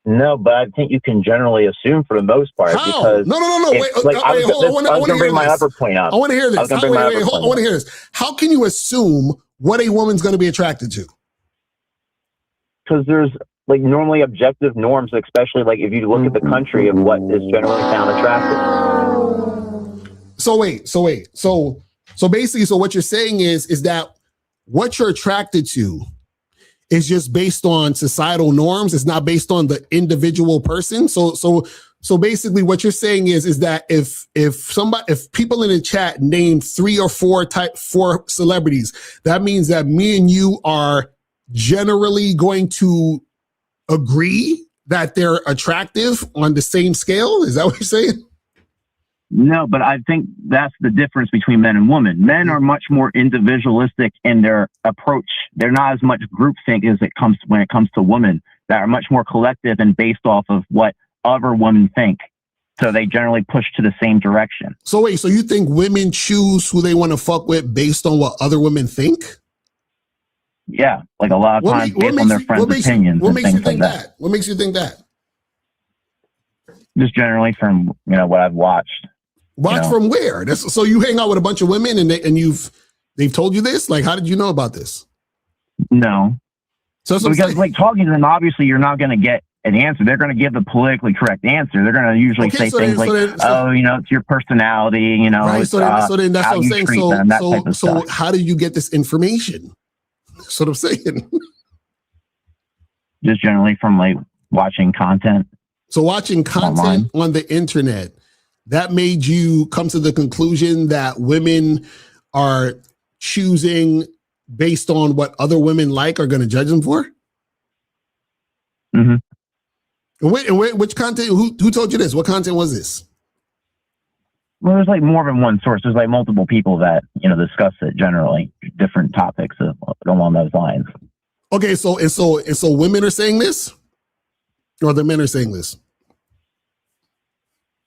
No, but I think you can generally assume for the most part. How? Because No. Wait, I was going to bring my upper point up. I want to hear this. I want to hear this. How can you assume what a woman's going to be attracted to? Because there's like normally objective norms, especially like if you look at the country of what is generally found attractive. So basically, what you're saying is that what you're attracted to is just based on societal norms. It's not based on the individual person. So basically what you're saying is that if people in the chat name 3 or 4 celebrities, that means that me and you are generally going to agree that they're attractive on the same scale. Is that what you're saying? No, but I think that's the difference between men and women. Men are much more individualistic in their approach. They're not as much groupthink when it comes to women that are much more collective and based off of what other women think. So they generally push to the same direction. So you think women choose who they want to fuck with based on what other women think? Yeah, like a lot of times based on their friends' opinions. What makes you think that? What makes you think that? Just generally from what I've watched. From where? So you hang out with a bunch of women and they've told you this? Like, how did you know about this? No. So because like talking to them, obviously you're not going to get an answer. They're going to give the politically correct answer. They're going to usually say things it's your personality, Right. So then that's what I'm saying. So how do you get this information? That's what I'm saying. Just generally from like watching content. So watching content on the internet, that made you come to the conclusion that women are choosing based on what other women like are going to judge them for? Mm-hmm. And which content? Who told you this? What content was this? Well, there's like more than one source. There's like multiple people that discuss it generally, different topics along those lines. Okay, so women are saying this, or the men are saying this?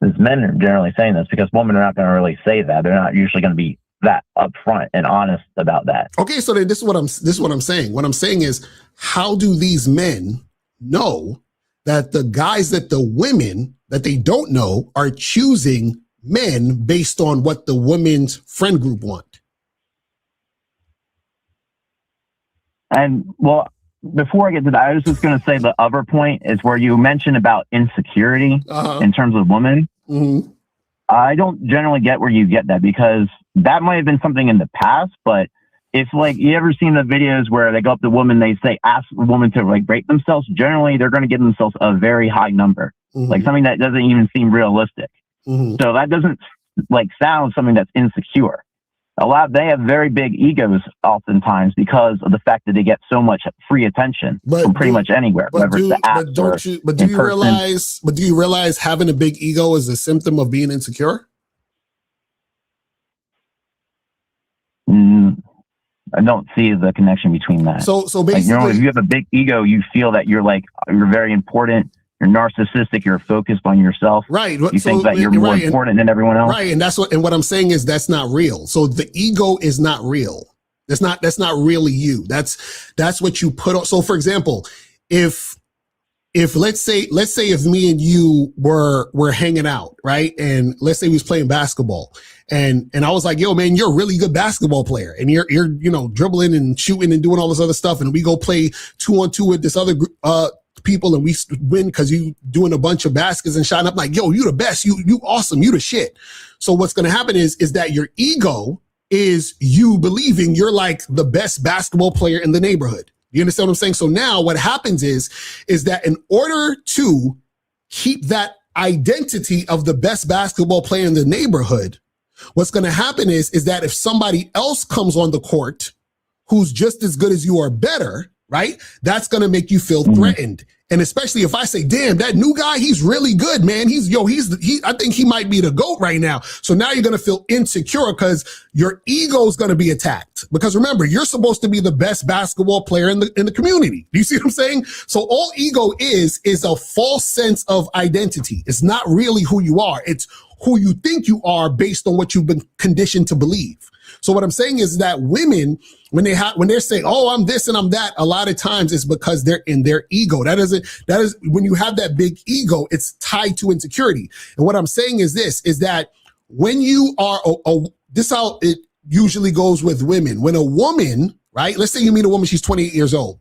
As men are generally saying this because women are not going to really say that. They're not usually going to be that upfront and honest about that. Okay, so then this is what I'm saying. What I'm saying is, how do these men know that the guys that the women that they don't know are choosing men based on what the women's friend group want? And well, before I get to that, I was just going to say the other point is where you mentioned about insecurity in terms of women. Mm-hmm. I don't generally get where you get that because that might have been something in the past, but if like you ever seen the videos where they go up to women, they say, ask the woman to like rate themselves. Generally, they're going to give themselves a very high number, like something that doesn't even seem realistic. Mm-hmm. So that doesn't like sound something that's insecure. They have very big egos oftentimes because of the fact that they get so much free attention from pretty much anywhere, whether it's the apps do you realize having a big ego is a symptom of being insecure? I don't see the connection between that. So basically, if you have a big ego, you feel that you're very important. You're narcissistic. You're focused on yourself. Right. You think that you're more important than everyone else. Right. And what I'm saying is that's not real. So the ego is not real. That's not really you. That's what you put on. So for example, if let's say if me and you were hanging out, right? And let's say we was playing basketball and I was like, yo, man, you're a really good basketball player. And you're, dribbling and shooting and doing all this other stuff. And we go play 2-on-2 with this other, people and we win because you doing a bunch of baskets and shot. I'm like, yo, you the best. You awesome. You the shit. So what's going to happen is that your ego is you believing you're like the best basketball player in the neighborhood. You understand what I'm saying? So now what happens is that in order to keep that identity of the best basketball player in the neighborhood, what's going to happen is that if somebody else comes on the court who's just as good as you or better, right? That's going to make you feel threatened. And especially if I say, damn, that new guy, he's really good, man. I think he might be the GOAT right now. So now you're going to feel insecure because your ego is going to be attacked. Because remember, you're supposed to be the best basketball player in the community. Do you see what I'm saying? So all ego is a false sense of identity. It's not really who you are. It's who you think you are based on what you've been conditioned to believe. So what I'm saying is that women, when they're saying, oh, I'm this and I'm that, a lot of times it's because they're in their ego. That is when you have that big ego, it's tied to insecurity. And what I'm saying is that when you are, this is how it usually goes with women. When a woman, right? Let's say you meet a woman, she's 28 years old.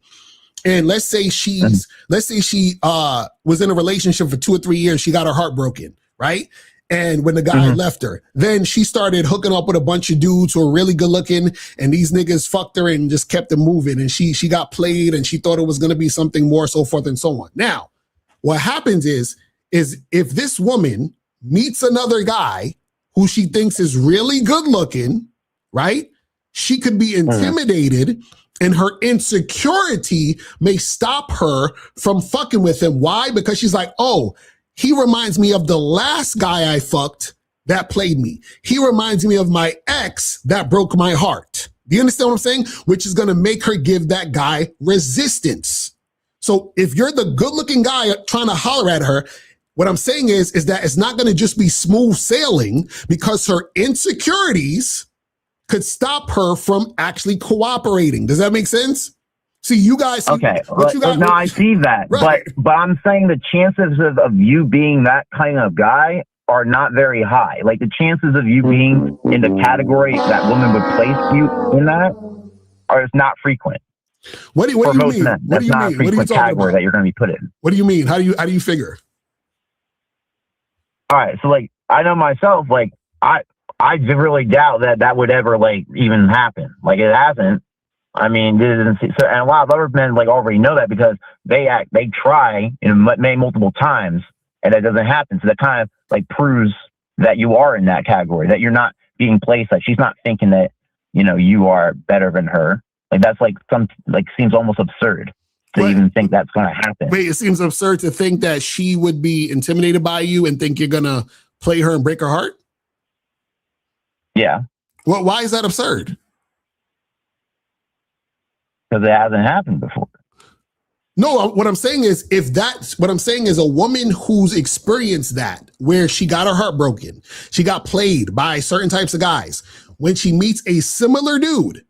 And let's say she was in a relationship for 2 or 3 years. She got her heart broken, right? And when the guy left her, then she started hooking up with a bunch of dudes who are really good looking, and these niggas fucked her and just kept it moving. And she got played and she thought it was going to be something more, so forth and so on. Now, what happens is if this woman meets another guy who she thinks is really good looking, right? She could be intimidated and her insecurity may stop her from fucking with him. Why? Because she's like, oh, he reminds me of the last guy I fucked that played me. He reminds me of my ex that broke my heart. Do you understand what I'm saying? Which is going to make her give that guy resistance. So if you're the good looking guy trying to holler at her, what I'm saying is that it's not going to just be smooth sailing because her insecurities could stop her from actually cooperating. Does that make sense? See, you guys. Okay. No, I see that. Right. But I'm saying the chances of you being that kind of guy are not very high. Like the chances of you being in the category that women would place you in that are not frequent. What do you mean? Men, that's not a frequent category that you're going to be put in. What do you mean? How do you figure? All right. So like, I know myself, like I really doubt that would ever like even happen. Like it hasn't. I mean, and a lot of other men like already know that because they try multiple times and that doesn't happen. So that kind of like proves that you are in that category, that you're not being placed. Like she's not thinking that, you are better than her. Like that's like seems almost absurd to even think that's going to happen. Wait, it seems absurd to think that she would be intimidated by you and think you're going to play her and break her heart? Yeah. Well, why is that absurd? Because it hasn't happened before. No, what I'm saying is a woman who's experienced that, where she got her heart broken, she got played by certain types of guys. When she meets a similar dude,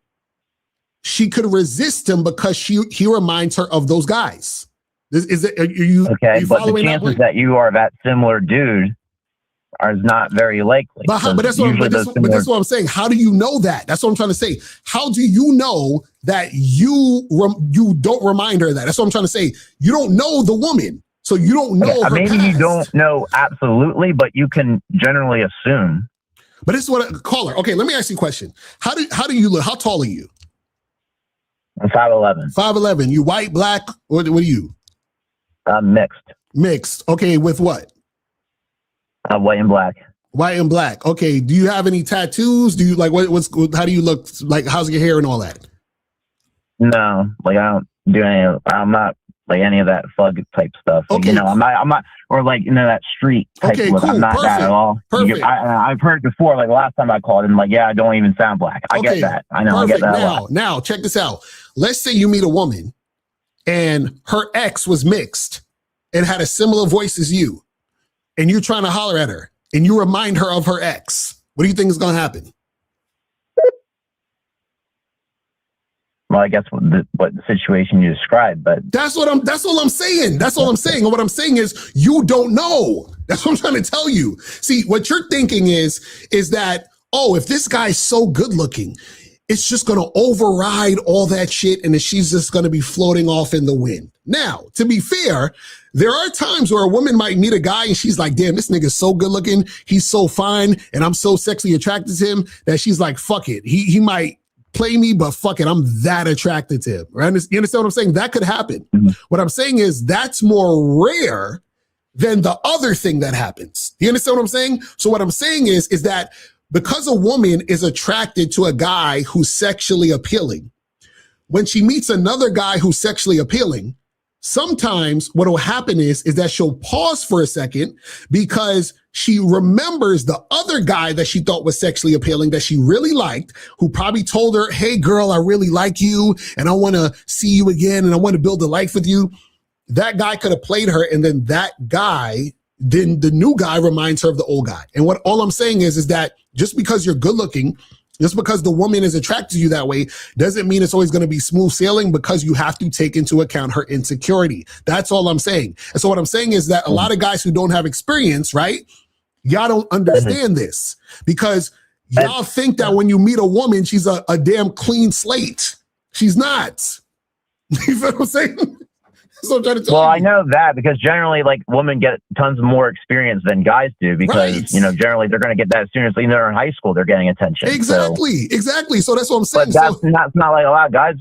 she could resist him because he reminds her of those guys. Are you but the chances that you are that similar dude are not very likely. But that's what I'm saying. How do you know that? That's what I'm trying to say. How do you know that you don't remind her of that? That's what I'm trying to say. You don't know the woman, so you don't know her maybe past. You don't know absolutely, but you can generally assume. But this is what caller. Okay, let me ask you a question. How do you look? How tall are you? I'm 5'11". 5'11". You white, black, what are you? Mixed. Mixed. Okay, with what? White and black. White and black. Okay. Do you have any tattoos? Do you like how do you look? Like, how's your hair and all that? No, like I don't do any. I'm not like any of that thug type stuff. Like, okay. I'm not, or like that street type look. Cool. I'm not that at all. Perfect. I've heard before. Like last time I called and like, yeah, I don't even sound black. I get that. I know. Perfect. I get that. Now check this out. Let's say you meet a woman, and her ex was mixed. and had a similar voice as you, and you're trying to holler at her, and you remind her of her ex, what do you think is going to happen? Well, I guess what the situation you described, but that's all I'm saying. That's all I'm saying. And what I'm saying is you don't know. That's what I'm trying to tell you. See, what you're thinking is that, oh, if this guy's so good looking, it's just going to override all that shit and she's just going to be floating off in the wind. Now, to be fair, there are times where a woman might meet a guy and she's like, damn, this nigga's so good looking. He's so fine. And I'm so sexually attracted to him that she's like, fuck it. He might play me, but fuck it, I'm that attracted to him. Right? You understand what I'm saying? That could happen. Mm-hmm. What I'm saying is that's more rare than the other thing that happens. You understand what I'm saying? So what I'm saying is that because a woman is attracted to a guy who's sexually appealing, when she meets another guy who's sexually appealing, sometimes what will happen is that she'll pause for a second because she remembers the other guy that she thought was sexually appealing that she really liked, who probably told her, hey girl, I really like you and I want to see you again and I want to build a life with you. That guy could have played her, and then then the new guy reminds her of the old guy. And what all I'm saying is that just because you're good looking, just because the woman is attracted to you that way, doesn't mean it's always going to be smooth sailing, because you have to take into account her insecurity. That's all I'm saying. And so what I'm saying is that a lot of guys who don't have experience, right? Y'all don't understand this, because y'all think that when you meet a woman, she's a damn clean slate. She's not. You feel what I'm saying? So I'm trying to tell you. I know that because generally, like, women get tons more experience than guys do, because generally they're going to get that as soon as they're in high school, they're getting attention. Exactly. So that's what I'm saying. But that's not like a lot of guys,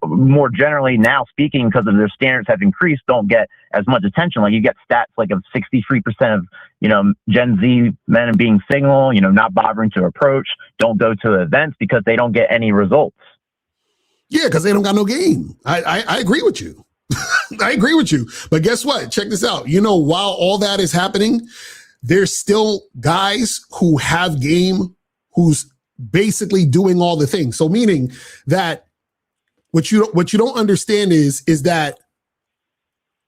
more generally now speaking, because of their standards have increased, don't get as much attention. Like, you get stats like of 63% of Gen Z men being single, not bothering to approach, don't go to events because they don't get any results. Yeah, because they don't got no game. I agree with you. I agree with you. But guess what? Check this out. While all that is happening, there's still guys who have game, who's basically doing all the things. So meaning that what you don't understand is that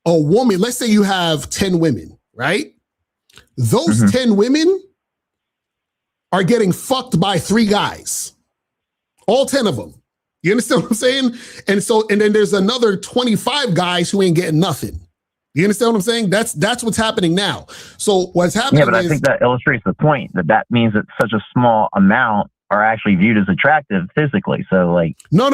a woman, let's say you have 10 women, right? Those 10 women are getting fucked by 3 guys. All 10 of them. You understand what I'm saying? And then there's another 25 guys who ain't getting nothing. You understand what I'm saying? That's what's happening now. So what's happening Yeah, but I think that illustrates the point that means that such a small amount are actually viewed as attractive physically. So like, no.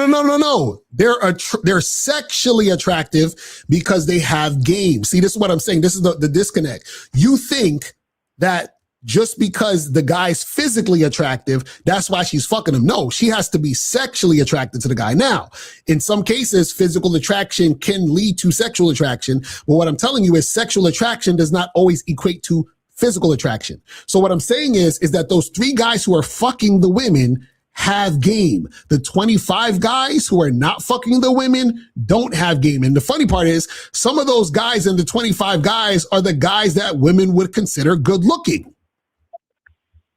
They're sexually attractive because they have game. See, this is what I'm saying. This is the disconnect. You think that just because the guy's physically attractive, that's why she's fucking him. No, she has to be sexually attracted to the guy. Now, in some cases, physical attraction can lead to sexual attraction. But what I'm telling you is sexual attraction does not always equate to physical attraction. So what I'm saying is that those 3 guys who are fucking the women have game. The 25 guys who are not fucking the women don't have game. And the funny part is some of those guys and the 25 guys are the guys that women would consider good looking.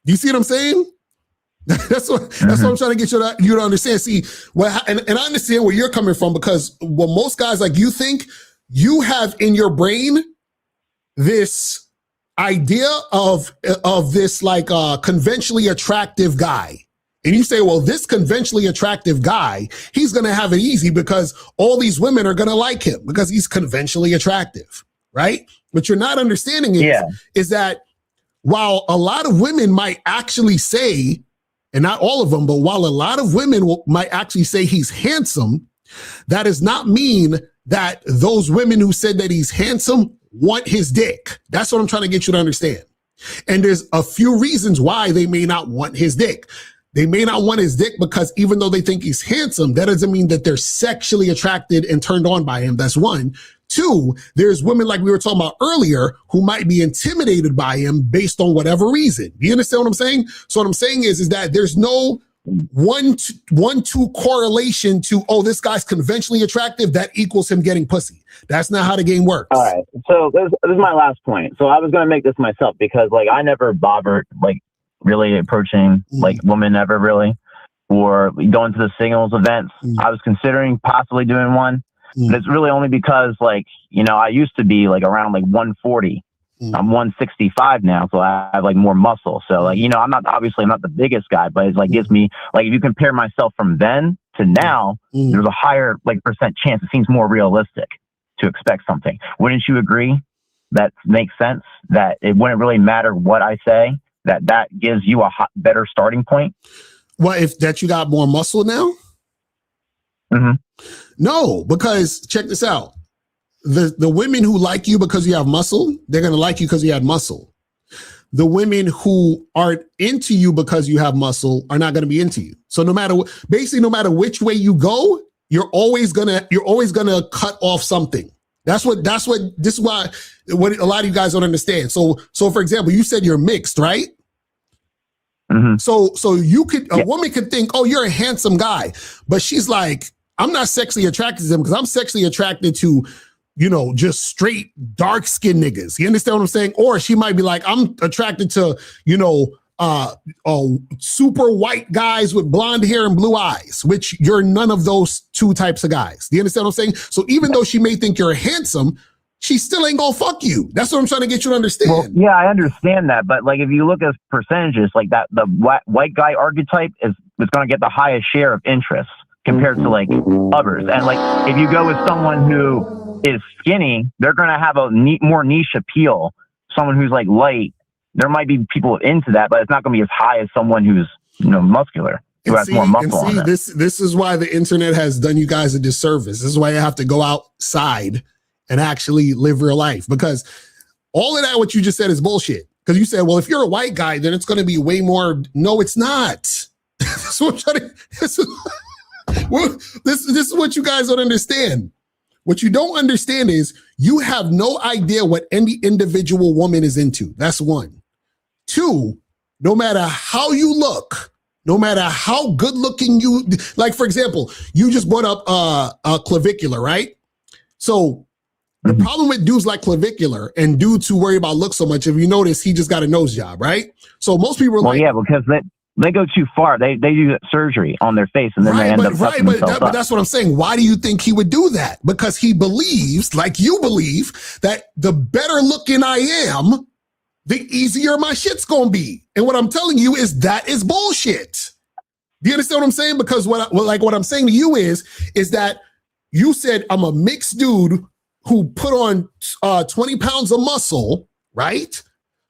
Do you see what I'm saying? That's what I'm trying to get you to understand. See, and I understand where you're coming from, because what most guys like you think, you have in your brain this idea of this like conventionally attractive guy. And you say, well, this conventionally attractive guy, he's going to have it easy because all these women are going to like him because he's conventionally attractive, right? What you're not understanding is that while a lot of women might actually say, and not all of them, but while a lot of women might actually say he's handsome, that does not mean that those women who said that he's handsome want his dick. That's what I'm trying to get you to understand. And there's a few reasons why they may not want his dick. They may not want his dick because even though they think he's handsome, that doesn't mean that they're sexually attracted and turned on by him. That's one. 2, there's women like we were talking about earlier who might be intimidated by him based on whatever reason. Do you understand what I'm saying? So what I'm saying is that there's no one-two correlation to, oh, this guy's conventionally attractive, that equals him getting pussy. That's not how the game works. All right. So this is my last point. So I was going to make this myself because like I never bothered like really approaching like women ever really, or going to the singles events. I was considering possibly doing one. But it's really only because, like, you know, I used to be like around like 140. I'm 165 now, so I have like more muscle. So like, you know, I'm not the biggest guy, but it's like gives me, like, if you compare myself from then to now, there's a higher like percent chance. It seems more realistic to expect something. Wouldn't you agree? That makes sense. That it wouldn't really matter what I say. That gives you a better starting point. Well, if that you got more muscle now? No, because check this out. The women who like you because you have muscle, they're going to like you because you had muscle. The women who aren't into you because you have muscle are not going to be into you. So no matter which way you go, you're always going to cut off something. This is why what a lot of you guys don't understand. So for example, you said you're mixed, right? So a woman could think, oh, you're a handsome guy, but she's like, I'm not sexually attracted to them because I'm sexually attracted to, you know, just straight dark skinned niggas. You understand what I'm saying? Or she might be like, I'm attracted to, you know, super white guys with blonde hair and blue eyes, which you're none of those two types of guys. Do you understand what I'm saying? So even though she may think you're handsome, she still ain't gonna fuck you. That's what I'm trying to get you to understand. Well, yeah, I understand that, but like if you look at percentages, like that, the white guy archetype is going to get the highest share of interest compared to like others. And like if you go with someone who is skinny, they're going to have a more niche appeal. Someone who's like light, there might be people into that, but it's not going to be as high as someone who's, you know, muscular, who has more muscle on it. This is why the internet has done you guys a disservice. This is why you have to go outside and actually live real life, because all of that, what you just said, is bullshit. Because you said, well, if you're a white guy, then it's going to be way more. No, it's not. That's what I'm trying to, this is what you guys don't understand. What you don't understand is you have no idea what any individual woman is into. That's one. Two, no matter how you look, no matter how good looking you, like for example, you just brought up clavicular, right? So the problem with dudes like clavicular and dudes who worry about looks so much, if you notice, he just got a nose job, right? So most people are yeah, because they go too far. They do surgery on their face and then they end up fucking themselves up. But that's what I'm saying. Why do you think he would do that? Because he believes, like you believe, that the better looking I am, the easier my shit's gonna be. And what I'm telling you is that is bullshit. Do you understand what I'm saying? Because what I'm saying to you is that you said I'm a mixed dude who put on 20 pounds of muscle, right?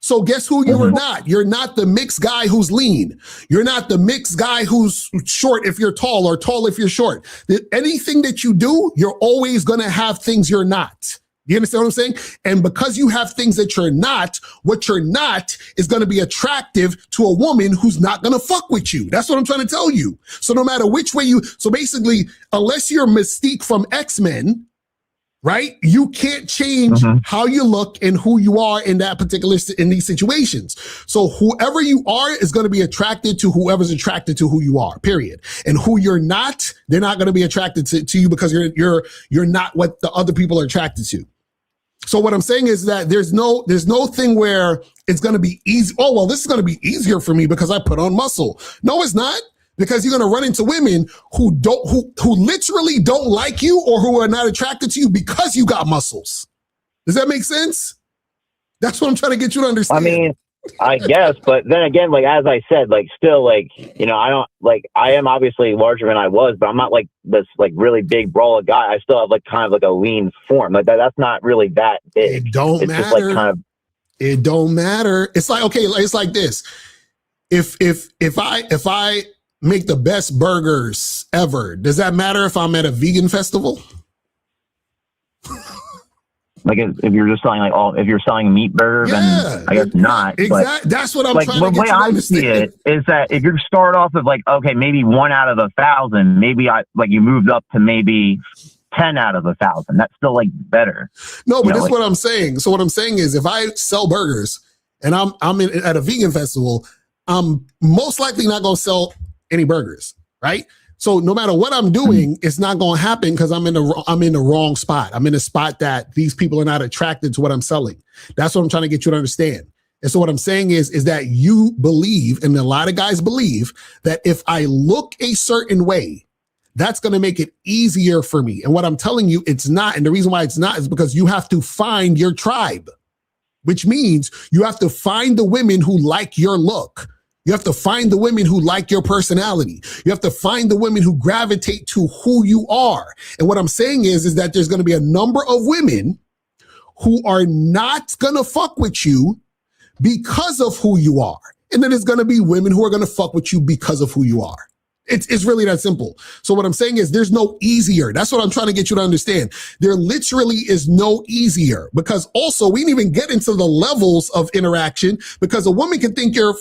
So guess who you are not? You're not the mixed guy who's lean. You're not the mixed guy who's short if you're tall or tall if you're short. Anything that you do, you're always going to have things you're not. You understand what I'm saying? And because you have things that you're not, what you're not is going to be attractive to a woman who's not going to fuck with you. That's what I'm trying to tell you. So no matter which way so basically, unless you're Mystique from X-Men, right? You can't change how you look and who you are in these situations. So whoever you are is going to be attracted to whoever's attracted to who you are, period. And who you're not, they're not going to be attracted to you because you're not what the other people are attracted to. So what I'm saying is that there's no thing where it's going to be easy. Oh, well, this is going to be easier for me because I put on muscle. No, it's not. Because you're going to run into women who literally don't like you or who are not attracted to you because you got muscles. Does that make sense? That's what I'm trying to get you to understand. I mean, I guess, but then again, like, as I said, like, still, like, you know, I am obviously larger than I was, but I'm not like this, like, really big brawler guy. I still have like kind of like a lean form. Like that's not really that big. It don't matter. Just like kind of. It don't matter. It's like, okay, it's like this. If I make the best burgers ever, does that matter if I'm at a vegan festival? Like if you're just selling if you're selling meat burger, then I guess not. Exactly. That's what I'm trying to get you to understand. The way I see it is that if you start off with like, okay, maybe 1 out of 1,000, maybe you moved up to maybe 10 out of 1,000. That's still like better. No, but that's what I'm saying. So what I'm saying is if I sell burgers and I'm at a vegan festival, I'm most likely not going to sell any burgers, right? So no matter what I'm doing, it's not going to happen because I'm in the wrong spot. I'm in a spot that these people are not attracted to what I'm selling. That's what I'm trying to get you to understand. And so what I'm saying is that you believe, and a lot of guys believe, that if I look a certain way, that's going to make it easier for me. And what I'm telling you, it's not. And the reason why it's not is because you have to find your tribe, which means you have to find the women who like your look. You have to find the women who like your personality. You have to find the women who gravitate to who you are. And what I'm saying is that there's going to be a number of women who are not going to fuck with you because of who you are. And then there's going to be women who are going to fuck with you because of who you are. It's really that simple. So what I'm saying is there's no easier. That's what I'm trying to get you to understand. There literally is no easier, because also we didn't even get into the levels of interaction, because a woman can think you're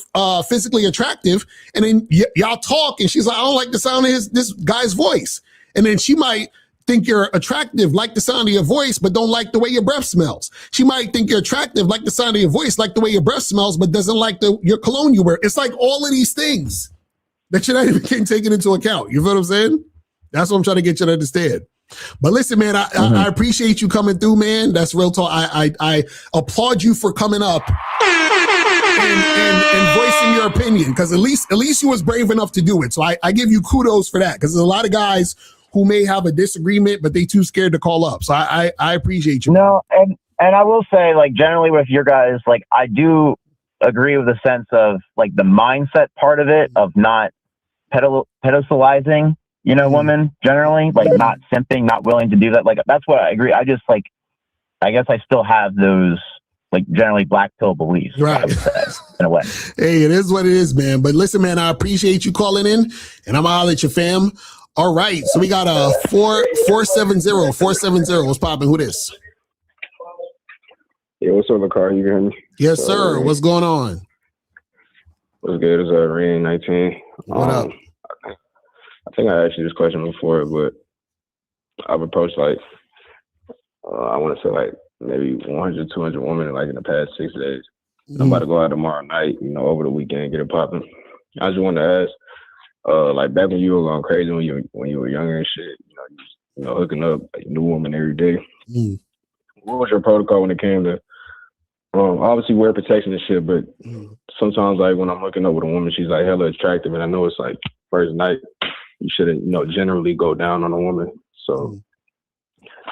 physically attractive, and then y'all talk and she's like, I don't like the sound of this guy's voice. And then she might think you're attractive, like the sound of your voice, but don't like the way your breath smells. She might think you're attractive, like the sound of your voice, like the way your breath smells, but doesn't like your cologne you wear. It's like all of these things that you're not even getting taken into account. You feel what I'm saying? That's what I'm trying to get you to understand. But listen, man, I appreciate you coming through, man. That's real talk. I applaud you for coming up and voicing your opinion, because at least you was brave enough to do it. So I give you kudos for that, because there's a lot of guys who may have a disagreement, but they too scared to call up. So I appreciate you. No, and I will say, like, generally with your guys, like, I do agree with the sense of, like, the mindset part of it, of not pedestalizing, women generally, like not simping, not willing to do that. Like, that's what I agree. I just, like, I guess I still have those, like, generally black pill beliefs, right? I would say, in a way. Hey, it is what it is, man. But listen, man, I appreciate you calling in, and I'm out at your fam. All right, so we got a 470. What's popping? Who this? Yeah, what's up, Locario? You hear me? Yes, sir. What's going on? What's good? It's Rain 19. What up? I think I asked you this question before, but I've approached, like, I want to say, like, maybe 100, 200 women, like, in the past 6 days. I'm about to go out tomorrow night, over the weekend, get it popping. I just wanted to ask, like, back when you were going crazy, when you were younger and shit, hooking up like, a new woman every day. What was your protocol when it came to obviously wear protection and shit, but sometimes, like, when I'm hooking up with a woman, she's like hella attractive, and I know it's like first night, you shouldn't, generally go down on a woman. So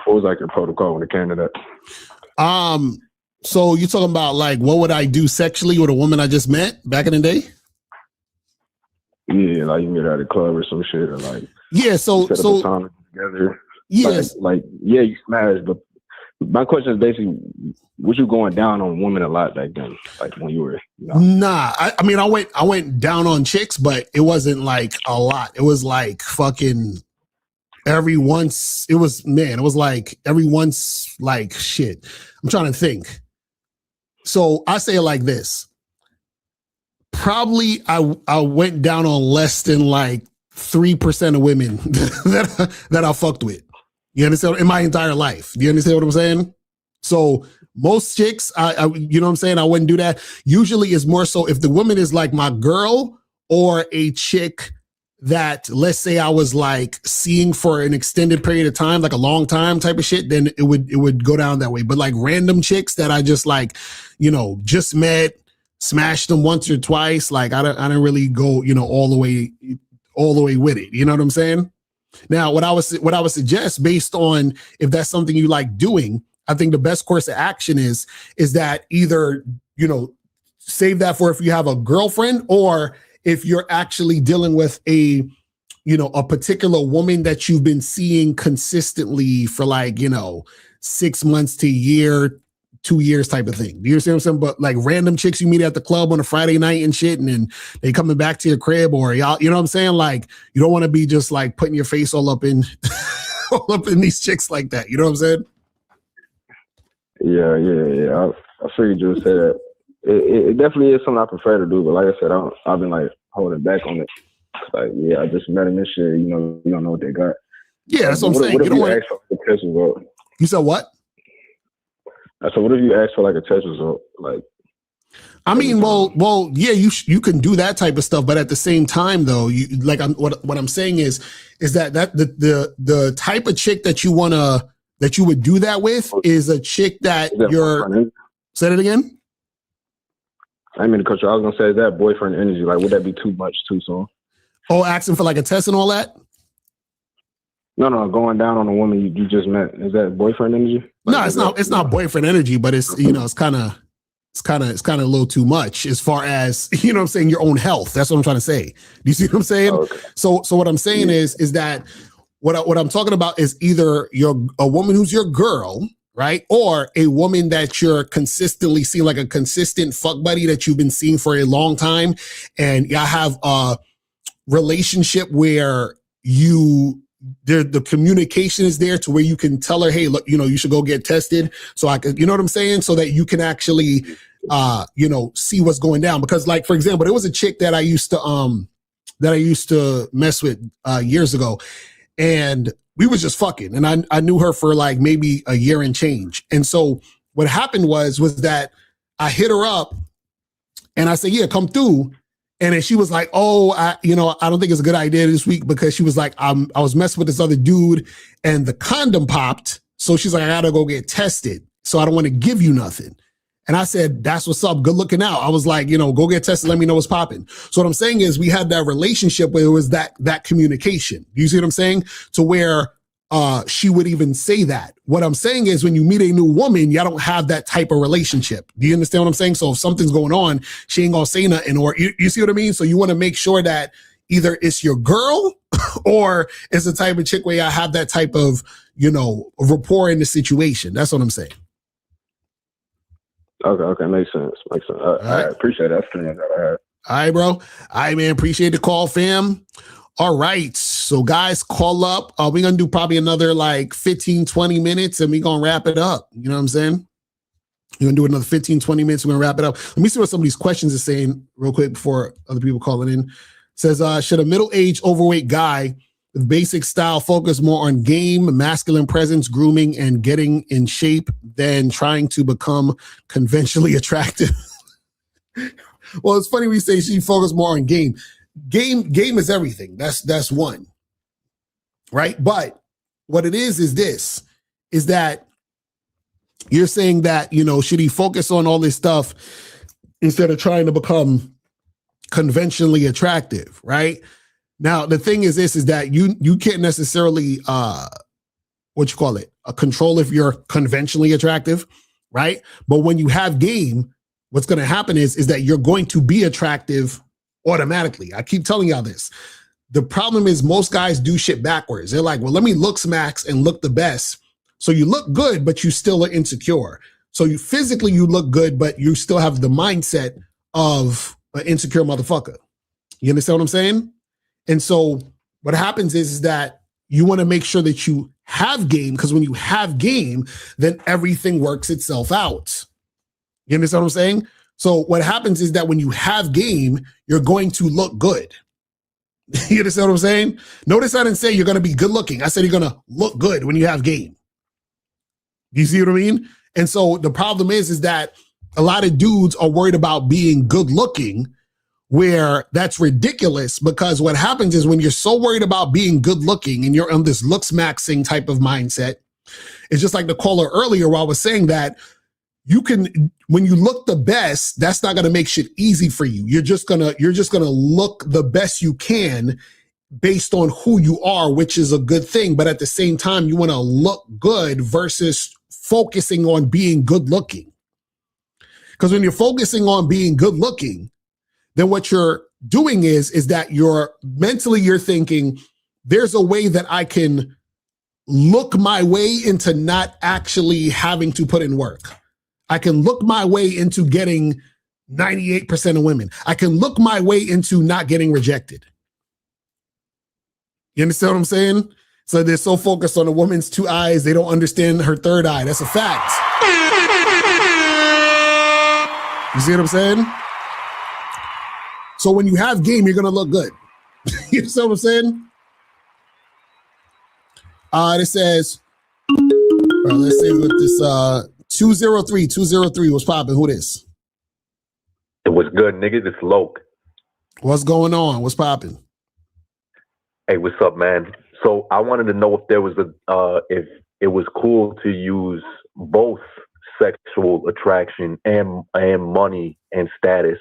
what was, like, your protocol when it came to that? So you're talking about, like, what would I do sexually with a woman I just met back in the day? Yeah, like, you meet her at a club or some shit, or like, yeah, so set up a time together. Yes, like yeah, you smash, but my question is basically, was you going down on women a lot back then, like when you were? Nah, I mean, I went down on chicks, but it wasn't like a lot. It was like fucking every once. It was like every once, like shit. I'm trying to think. So I say it like this. Probably I went down on less than like 3% of women that I fucked with. You understand? In my entire life. Do you understand what I'm saying? So most chicks, I you know what I'm saying? I wouldn't do that. Usually it's more so if the woman is like my girl, or a chick that, let's say, I was like seeing for an extended period of time, like a long time type of shit, then it would go down that way. But like random chicks that I just like, just met, smashed them once or twice, like I don't really go, all the way with it. You know what I'm saying? Now, what I would suggest, based on if that's something you like doing, I think the best course of action is that either, save that for if you have a girlfriend, or if you're actually dealing with a particular woman that you've been seeing consistently for like, 6 months to a year, 2 years type of thing. Do you see what I'm saying? But like random chicks you meet at the club on a Friday night and shit, and then they coming back to your crib, or y'all, you know what I'm saying? Like, you don't want to be just like putting your face all up in these chicks like that. You know what I'm saying? Yeah. I figured you would say that. It definitely is something I prefer to do, but like I said, I've been like holding back on it. Like, yeah, I just met them and shit. You don't know what they got. Yeah, that's what I'm saying. What if you ask for the test result? You said what? So what if you ask for like a test result? Like, I mean, well, yeah, you can do that type of stuff, but at the same time, though, what I'm saying is that the type of chick that you would do that with is a chick that you're. Say it again. I mean, Coach, I was gonna say, is that boyfriend energy? Like, would that be too much too soon? Oh, asking for like a test and all that? No, going down on a woman you just met. Is that boyfriend energy? No, it's not. It's not boyfriend energy, but it's it's kind of a little too much as far as what I'm saying. Your own health. That's what I'm trying to say. Do you see what I'm saying? Okay. So what I'm saying is that what I'm talking about is either a woman who's your girl, right, or a woman that you're consistently seeing, like a consistent fuck buddy that you've been seeing for a long time, and y'all have a relationship where the communication is there to where you can tell her, hey, look, you should go get tested. So I could, you know what I'm saying? So that you can actually, see what's going down. Because like, for example, there was a chick that I used to mess with years ago, and we was just fucking, and I knew her for like maybe a year and change. And so what happened was that I hit her up and I said, yeah, come through. And then she was like, oh, I don't think it's a good idea this week, because she was like, I was messing with this other dude and the condom popped. So she's like, I gotta go get tested. So I don't want to give you nothing. And I said, that's what's up. Good looking out. I was like, go get tested. Let me know what's popping. So what I'm saying is we had that relationship where it was that communication. You see what I'm saying? To where she would even say that. What I'm saying is when you meet a new woman, y'all don't have that type of relationship. Do you understand what I'm saying? So if something's going on, she ain't gonna say nothing, or you see what I mean? So you want to make sure that either it's your girl or it's the type of chick where y'all have that type of, rapport in the situation. That's what I'm saying. Okay, makes sense. All right. I appreciate that. All right, bro. All right, man. Appreciate the call, fam. All right. So guys, call up. We're going to do probably another like 15, 20 minutes and we're going to wrap it up. You know what I'm saying? We're going to do another 15, 20 minutes. We're going to wrap it up. Let me see what some of these questions are saying real quick before other people calling in. It says, should a middle-aged overweight guy with basic style focus more on game, masculine presence, grooming, and getting in shape than trying to become conventionally attractive? Well, it's funny we say she focused more on game. Game is everything. That's one, right? But what it is this, is that you're saying that, should he focus on all this stuff instead of trying to become conventionally attractive, right? Now, the thing is this, is that you can't necessarily, control if you're conventionally attractive, right? But when you have game, what's going to happen is that you're going to be attractive automatically. I keep telling y'all this. The problem is most guys do shit backwards. They're like, well, let me look smacks and look the best. So you look good, but you still are insecure. So you physically look good, but you still have the mindset of an insecure motherfucker. You understand what I'm saying? And so what happens is that you want to make sure that you have game, because when you have game, then everything works itself out. You understand what I'm saying? So what happens is that when you have game, you're going to look good. You understand what I'm saying? Notice I didn't say you're going to be good looking. I said you're going to look good when you have game. You see what I mean? And so the problem is that a lot of dudes are worried about being good looking, where that's ridiculous, because what happens is when you're so worried about being good looking and you're on this looks maxing type of mindset, it's just like the caller earlier where I was saying that you can, when you look the best, that's not going to make shit easy for you. You're just going to look the best you can based on who you are, which is a good thing. But at the same time, you want to look good versus focusing on being good looking. Because when you're focusing on being good looking, then what you're doing is that you're thinking, there's a way that I can look my way into not actually having to put in work. I can look my way into getting 98% of women. I can look my way into not getting rejected. You understand what I'm saying? So they're so focused on a woman's two eyes, they don't understand her third eye. That's a fact. You see what I'm saying? So when you have game, you're going to look good. You see what I'm saying? It says, let's see what this, 203, what's popping? Who this? It was good, nigga. This Loke. What's going on? What's popping? Hey, what's up, man? So I wanted to know if there was if it was cool to use both sexual attraction and money and status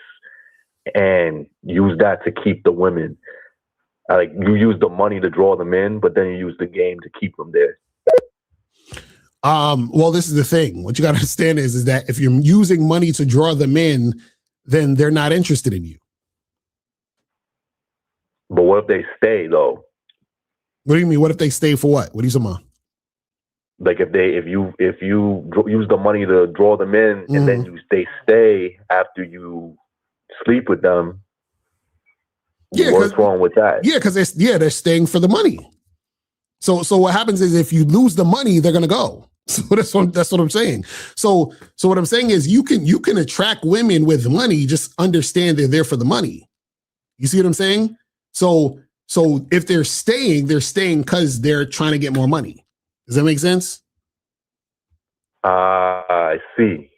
and use that to keep the women. Like you use the money to draw them in, but then you use the game to keep them there. Well, this is the thing. What you got to understand is that if you're using money to draw them in, then they're not interested in you. But what if they stay though? What do you mean? What if they stay for what? What are you talking about? Like if you use the money to draw them in, and then they stay after you sleep with them. Yeah, what's wrong with that? Yeah, because they're staying for the money. So what happens is if you lose the money, they're gonna go. So that's what I'm saying. So what I'm saying is you can attract women with money. Just understand they're there for the money. You see what I'm saying? So if they're staying because they're trying to get more money. Does that make sense? I see.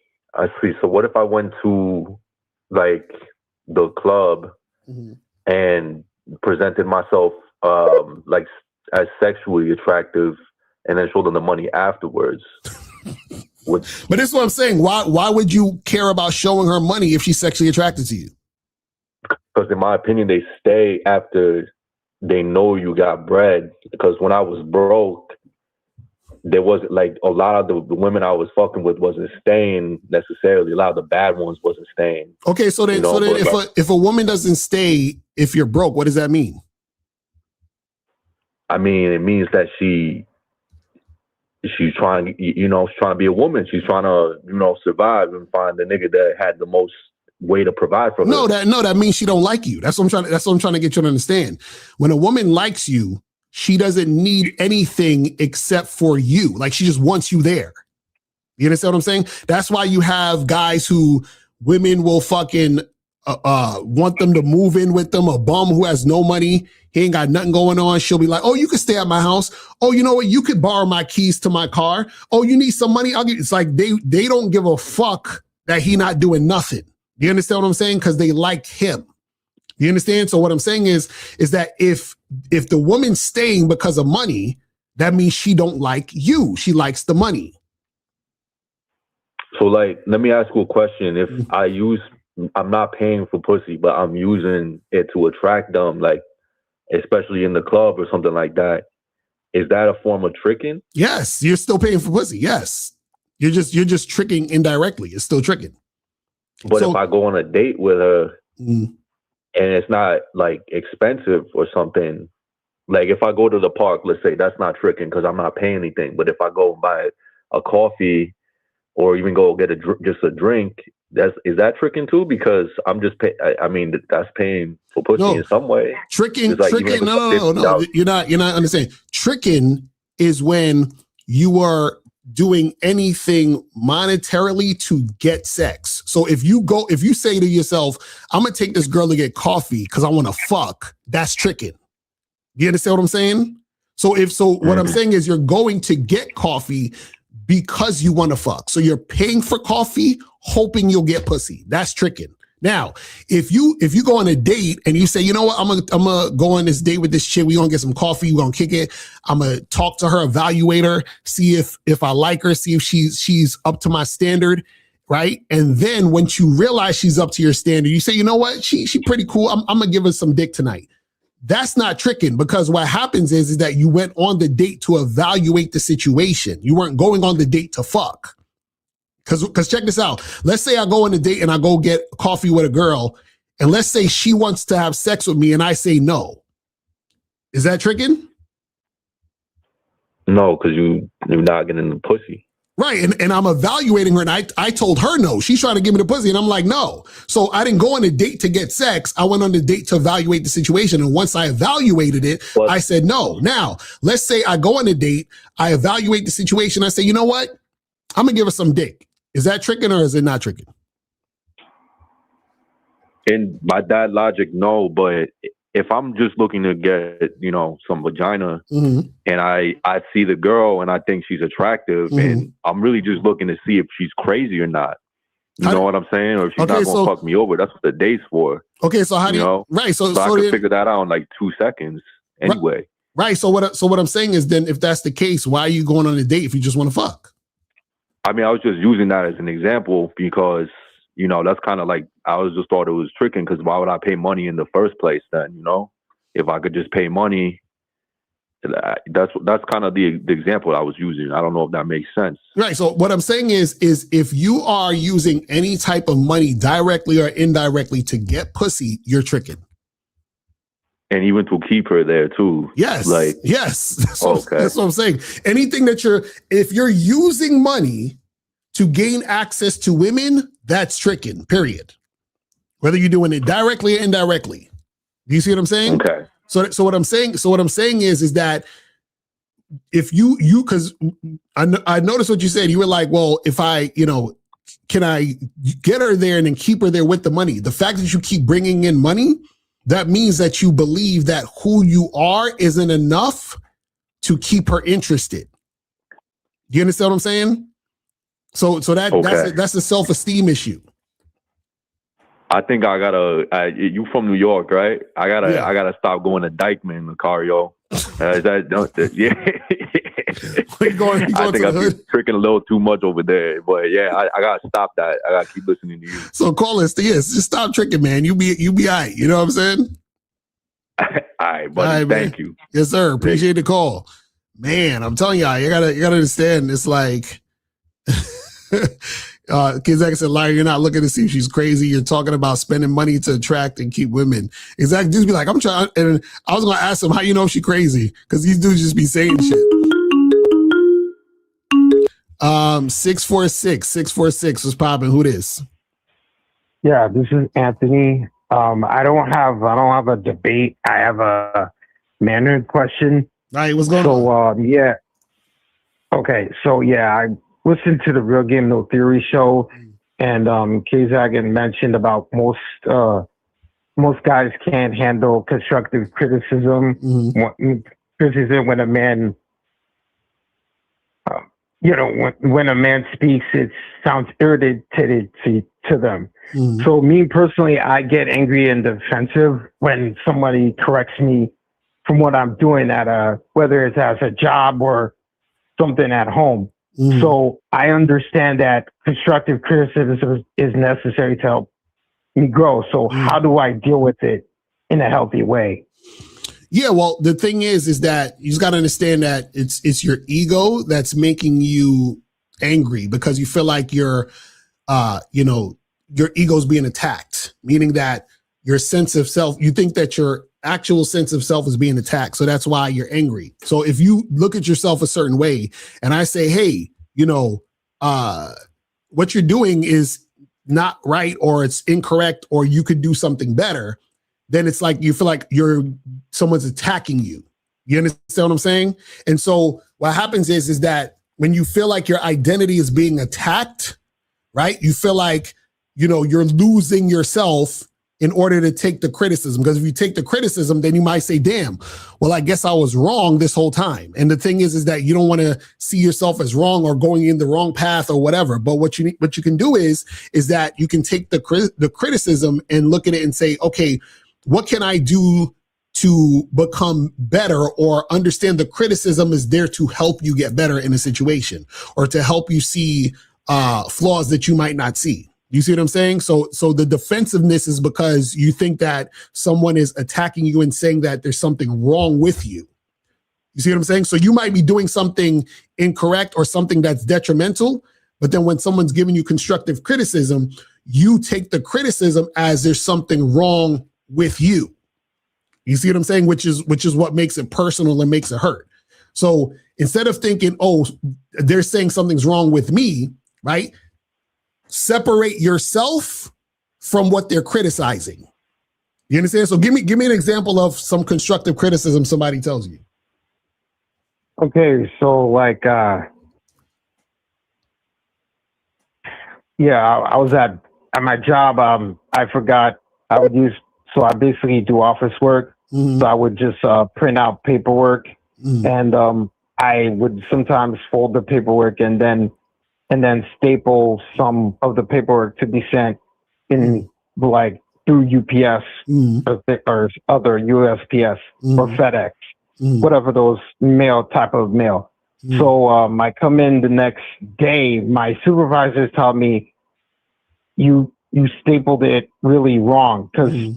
So what if I went to like the club and presented myself like as sexually attractive and then showed them the money afterwards? But this is what I'm saying. Why would you care about showing her money if she's sexually attracted to you? Because in my opinion, they stay after they know you got bread. Because when I was broke, there wasn't like a lot of the women I was fucking with wasn't staying necessarily. A lot of the bad ones wasn't staying. Okay, so then, if a woman doesn't stay if you're broke, what does that mean? I mean, it means that she's trying, she's trying to be a woman. She's trying to, survive and find the nigga that had the most way to provide for her. No, that means she don't like you. That's what I'm trying to get you to understand. When a woman likes you, she doesn't need anything except for you. Like she just wants you there. You understand what I'm saying? That's why you have guys who women will fucking want them to move in with them. A bum who has no money, he ain't got nothing going on. She'll be like, "Oh, you can stay at my house. Oh, you know what? You could borrow my keys to my car. Oh, you need some money? I'll give." It's like they don't give a fuck that he not doing nothing. You understand what I'm saying? Because they like him. You understand? So what I'm saying is that if the woman's staying because of money, that means she don't like you. She likes the money. So like, let me ask you a question. If I'm not paying for pussy, but I'm using it to attract them, like, especially in the club or something like that, is that a form of tricking? Yes, you're still paying for pussy. Yes. You're just tricking indirectly. It's still tricking. But if I go on a date with her and it's not like expensive or something, like if I go to the park, let's say, that's not tricking because I'm not paying anything. But if I go and buy a coffee or even go get just a drink, is that tricking too? Because I'm just that's paying for pussy in some way. Tricking. No. You're not understanding. Tricking is when you are doing anything monetarily to get sex. So if you say to yourself, I'm gonna take this girl to get coffee because I want to fuck, that's tricking. Do you understand what I'm saying? What I'm saying is you're going to get coffee because you want to fuck. So you're paying for coffee, hoping you'll get pussy. That's tricking. Now, if you go on a date and you say, you know what, I'm gonna go on this date with this chick, we gonna get some coffee, we gonna kick it, I'm gonna talk to her, evaluate her, see if I like her, see if she's up to my standard, right? And then once you realize she's up to your standard, you say, you know what, she pretty cool, I'm gonna give her some dick tonight. That's not tricking, because what happens is that you went on the date to evaluate the situation. You weren't going on the date to fuck. Because check this out. Let's say I go on a date and I go get coffee with a girl, and let's say she wants to have sex with me and I say no. Is that tricking? No, because you're not getting the pussy. Right, and I'm evaluating her, and I told her no. She's trying to give me the pussy, and I'm like, no. So I didn't go on a date to get sex. I went on the date to evaluate the situation, and once I evaluated it, I said no. Now, let's say I go on a date, I evaluate the situation, I say, you know what? I'm going to give her some dick. Is that tricking or is it not tricking? In my dad logic, no, but if I'm just looking to get, some vagina and I see the girl and I think she's attractive and I'm really just looking to see if she's crazy or not. You know what I'm saying? Or if she's not going to fuck me over. That's what the date's for. Okay, so how do you right? So I can figure that out in like 2 seconds anyway. Right. So what I'm saying is, then if that's the case, why are you going on a date if you just want to fuck? I mean, I was just using that as an example because, that's kind of like, I was just thought it was tricking because why would I pay money in the first place then, if I could just pay money, that's kind of the example I was using. I don't know if that makes sense. Right. So what I'm saying is if you are using any type of money directly or indirectly to get pussy, you're tricking. And even to keep her there too. Yes. Like, yes. That's what I'm saying. Anything that if you're using money to gain access to women, that's tricking, period. Whether you're doing it directly or indirectly. Do you see what I'm saying? Okay. So what I'm saying is that if you because I noticed what you said. You were like, well, if I, can I get her there and then keep her there with the money? The fact that you keep bringing in money, that means that you believe that who you are isn't enough to keep her interested. Do you understand what I'm saying? So that's a self-esteem issue. I think I gotta. You from New York, right? I gotta stop going to Dykeman, Locario. Yeah. I think I'm tricking a little too much over there, but yeah, I gotta stop that. I gotta keep listening to you. So call us, yes. Just stop tricking, man. You be all right. You know what I'm saying? All right, buddy. Thank you. Yes, sir. Appreciate the call, man. I'm telling y'all, you gotta understand. It's like. Kizak said, Larry, you're not looking to see if she's crazy. You're talking about spending money to attract and keep women. Exactly. Just be like, I'm trying. And I was going to ask him, how you know if she's crazy? Because these dudes just be saying shit. 646 was popping. Who this? Yeah, this is Anthony. I don't have a debate. I have a mannered question. All right, what's going on? Yeah. Okay, so yeah, I listened to the Real Game No Theory show, and Kazak had mentioned about most guys can't handle constructive criticism. Criticism when a man, when a man speaks, it sounds irritated to them. So me personally, I get angry and defensive when somebody corrects me from what I'm doing whether it's as a job or something at home. So I understand that constructive criticism is necessary to help me grow. So how do I deal with it in a healthy way? Yeah, well, the thing is that you just got to understand that it's your ego that's making you angry because you feel like your ego's being attacked, meaning that your sense of self, you think that your actual sense of self is being attacked. So that's why you're angry. So if you look at yourself a certain way and I say, hey, what you're doing is not right or it's incorrect or you could do something better, then it's like you feel like someone's attacking you. You understand what I'm saying? And so what happens is that when you feel like your identity is being attacked, right? You feel like, you're losing yourself in order to take the criticism. Because if you take the criticism, then you might say, damn, well, I guess I was wrong this whole time. And the thing is that you don't want to see yourself as wrong or going in the wrong path or whatever. But what you can do is that you can take the criticism and look at it and say, okay, what can I do to become better, or understand the criticism is there to help you get better in a situation or to help you see flaws that you might not see. You see what I'm saying? So the defensiveness is because you think that someone is attacking you and saying that there's something wrong with you. You see what I'm saying? So you might be doing something incorrect or something that's detrimental, but then when someone's giving you constructive criticism, you take the criticism as there's something wrong with you. You see what I'm saying? Which is what makes it personal and makes it hurt. So instead of thinking, oh, they're saying something's wrong with me, right? Separate yourself from what they're criticizing. You understand? So give me an example of some constructive criticism somebody tells you. Okay, so like I was at my job, I forgot I basically do office work. So I would just print out paperwork and I would sometimes fold the paperwork and then staple some of the paperwork to be sent in like through UPS or other USPS or FedEx, whatever those type of mail. So I come in the next day, my supervisors tell me, you stapled it really wrong because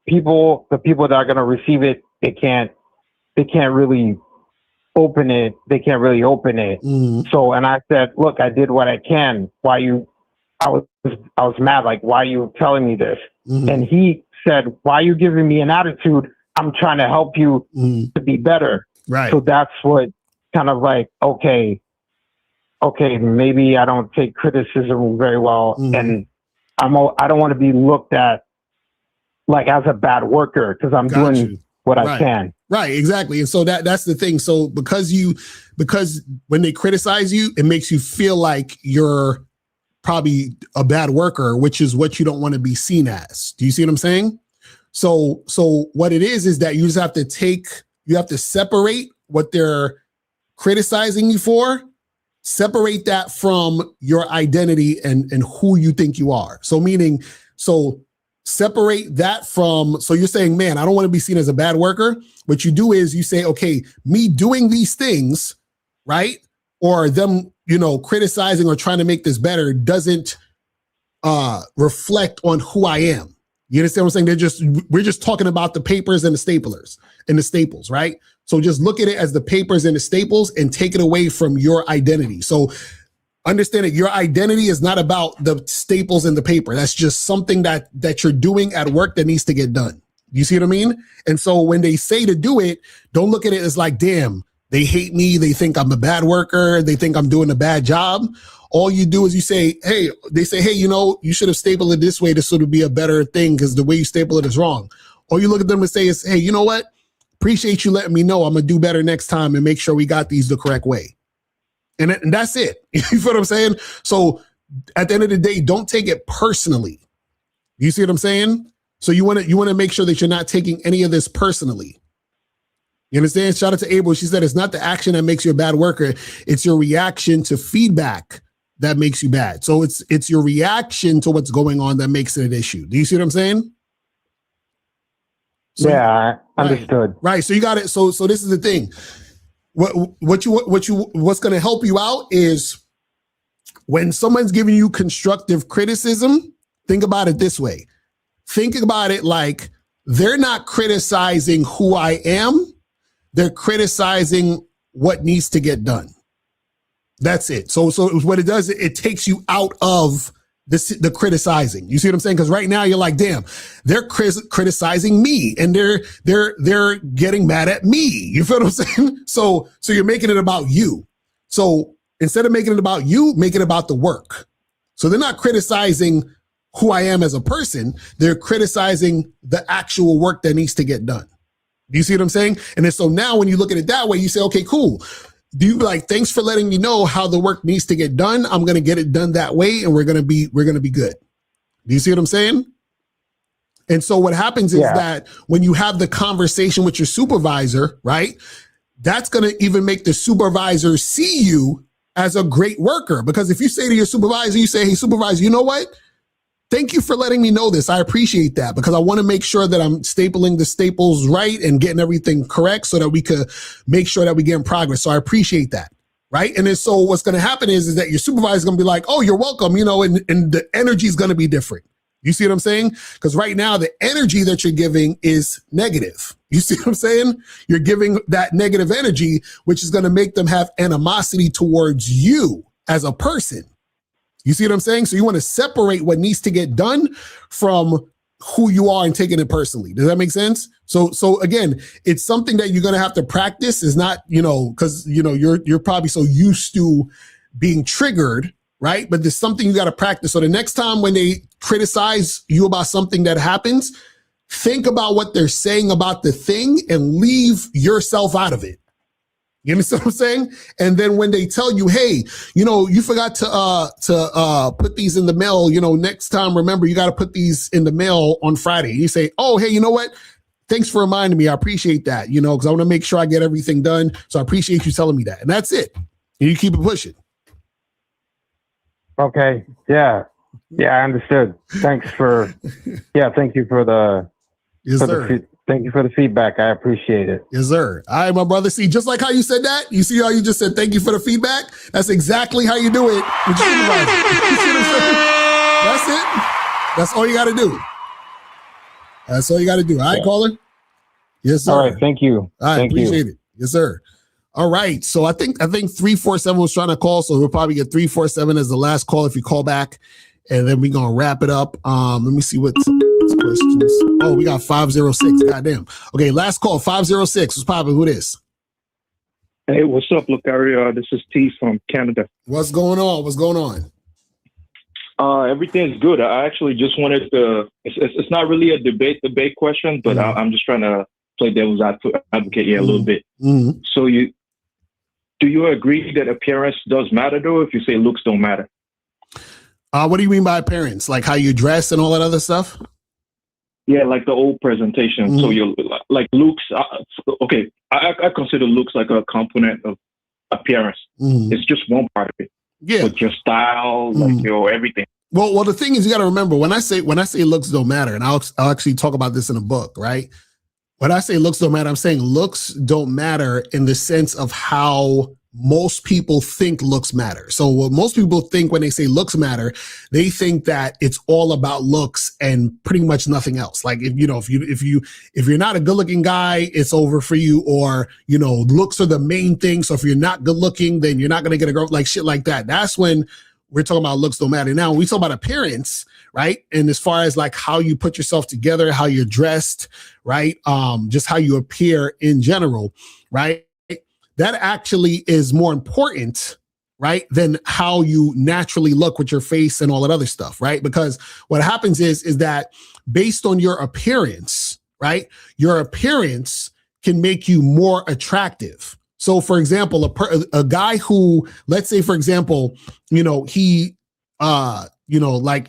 the people that are going to receive it, they can't really open it. They can't really open it. So, and I said, look, I did what I can. I was mad. Like, why are you telling me this? And he said, why are you giving me an attitude? I'm trying to help you to be better. Right. So that's what kind of like, okay, maybe I don't take criticism very well. And I don't want to be looked at like as a bad worker because I'm doing what I can. Right, exactly. And so that's the thing. So because when they criticize you, it makes you feel like you're probably a bad worker, which is what you don't want to be seen as. Do you see what I'm saying? So what it is that you just have to separate what they're criticizing you for, separate that from your identity and who you think you are. So separate that from, so you're saying, man, I don't want to be seen as a bad worker. What you do is you say, okay, me doing these things, right? Or them, criticizing or trying to make this better doesn't reflect on who I am. You understand what I'm saying? We're just talking about the papers and the staples, right? So just look at it as the papers and the staples and take it away from your identity. So understand that your identity is not about the staples and the paper. That's just something that you're doing at work that needs to get done. You see what I mean? And so when they say to do it, don't look at it as like, damn, they hate me. They think I'm a bad worker. They think I'm doing a bad job. All you do is you say, hey, you should have stapled it this way. This would be a better thing because the way you staple it is wrong. All you look at them and say is, hey, you know what? Appreciate you letting me know. I'm going to do better next time and make sure we got these the correct way. And that's it. You feel what I'm saying? So at the end of the day, don't take it personally. You see what I'm saying? So you want to make sure that you're not taking any of this personally. You understand? Shout out to Abel. She said, it's not the action that makes you a bad worker. It's your reaction to feedback that makes you bad. So it's your reaction to what's going on that makes it an issue. Do you see what I'm saying? So, yeah, I understood. Right. So you got it. So this is the thing. What's going to help you out is when someone's giving you constructive criticism, think about it this way. Think about it like they're not criticizing who I am. They're criticizing what needs to get done. That's it. So what it does, it takes you out of the criticizing. You see what I'm saying? Because right now you're like, damn, they're criticizing me and they're getting mad at me. You feel what I'm saying? So you're making it about you. So instead of making it about you, make it about the work. So they're not criticizing who I am as a person. They're criticizing the actual work that needs to get done. Do you see what I'm saying? And then so now when you look at it that way, you say, okay, cool. Do you like, thanks for letting me know how the work needs to get done. I'm going to get it done that way. And we're going to be good. Do you see what I'm saying? And so what happens is that when you have the conversation with your supervisor, right, that's going to even make the supervisor see you as a great worker. Because if you say to your supervisor, you say, hey, supervisor, you know what? Thank you for letting me know this. I appreciate that because I want to make sure that I'm stapling the staples right and getting everything correct so that we could make sure that we get in progress. So I appreciate that. Right. And then so what's going to happen is that your supervisor is going to be like, oh, you're welcome, and the energy is going to be different. You see what I'm saying? Because right now the energy that you're giving is negative. You see what I'm saying? You're giving that negative energy, which is going to make them have animosity towards you as a person. You see what I'm saying? So you want to separate what needs to get done from who you are and taking it personally. Does that make sense? So again, it's something that you're going to have to practice. Is not, because, you're probably so used to being triggered, right? But there's something you got to practice. So the next time when they criticize you about something that happens, think about what they're saying about the thing and leave yourself out of it. You understand what I'm saying? And then when they tell you, hey, you forgot to put these in the mail, next time, remember, you got to put these in the mail on Friday. You say, oh, hey, you know what? Thanks for reminding me. I appreciate that, because I want to make sure I get everything done. So I appreciate you telling me that. And that's it. And you keep it pushing. Okay. Yeah. Yeah, I understood. Thank you for the, yes, sir. Thank you for the feedback. I appreciate it. Yes, sir. All right, my brother. See, just like how you said that, you see how you just said, thank you for the feedback? That's exactly how you do it with your supervisor. You see what I'm saying? That's it. That's all you got to do. That's all you got to do. All right, caller? Yes, sir. All right, thank you. All right, appreciate it. Yes, sir. All right, so I think 347 was trying to call, so we'll probably get 347 as the last call if you call back, and then we're going to wrap it up. Let me see what's questions. Oh, we got 506. Goddamn. Okay, last call, 506. What's poppin'? Who this? Hey, what's up, Locario? This is T from Canada. What's going on? What's going on? Everything's good. I actually just wanted to. It's not really a debate question, but I'm just trying to play devil's advocate here a little bit. Mm-hmm. So do you agree that appearance does matter, though? If you say looks don't matter. What do you mean by appearance? Like how you dress and all that other stuff? Yeah, like the old presentation. Mm-hmm. So you like looks. Okay, I consider looks like a component of appearance. Mm-hmm. It's just one part of it. Yeah, but your style, like your everything. Well, the thing is, you got to remember when I say looks don't matter, and I'll actually talk about this in a book, right? When I say looks don't matter, I'm saying looks don't matter in the sense of how most people think looks matter. So what most people think when they say looks matter, they think that it's all about looks and pretty much nothing else. Like if you're not a good looking guy, it's over for you, or looks are the main thing. So if you're not good looking, then you're not going to get a girl, like shit like that. That's when we're talking about looks don't matter. Now, when we talk about appearance, right? And as far as like how you put yourself together, how you're dressed, right? Just how you appear in general, right? That actually is more important, right, than how you naturally look with your face and all that other stuff, right? Because what happens is that based on your appearance, right, your appearance can make you more attractive. So, for example, a guy who, let's say, for example, he,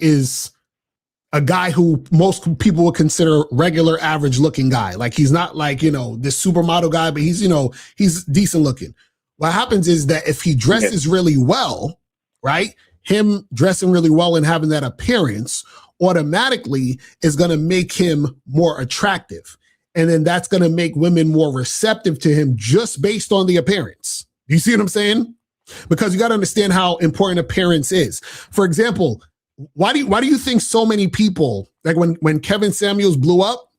is a guy who most people would consider regular, average looking guy. Like he's not like, this supermodel guy, but he's decent looking. What happens is that if he dresses really well, right? Him dressing really well and having that appearance automatically is going to make him more attractive. And then that's going to make women more receptive to him just based on the appearance. Do you see what I'm saying? Because you got to understand how important appearance is. For example, why do you think so many people, like when Kevin Samuels blew up,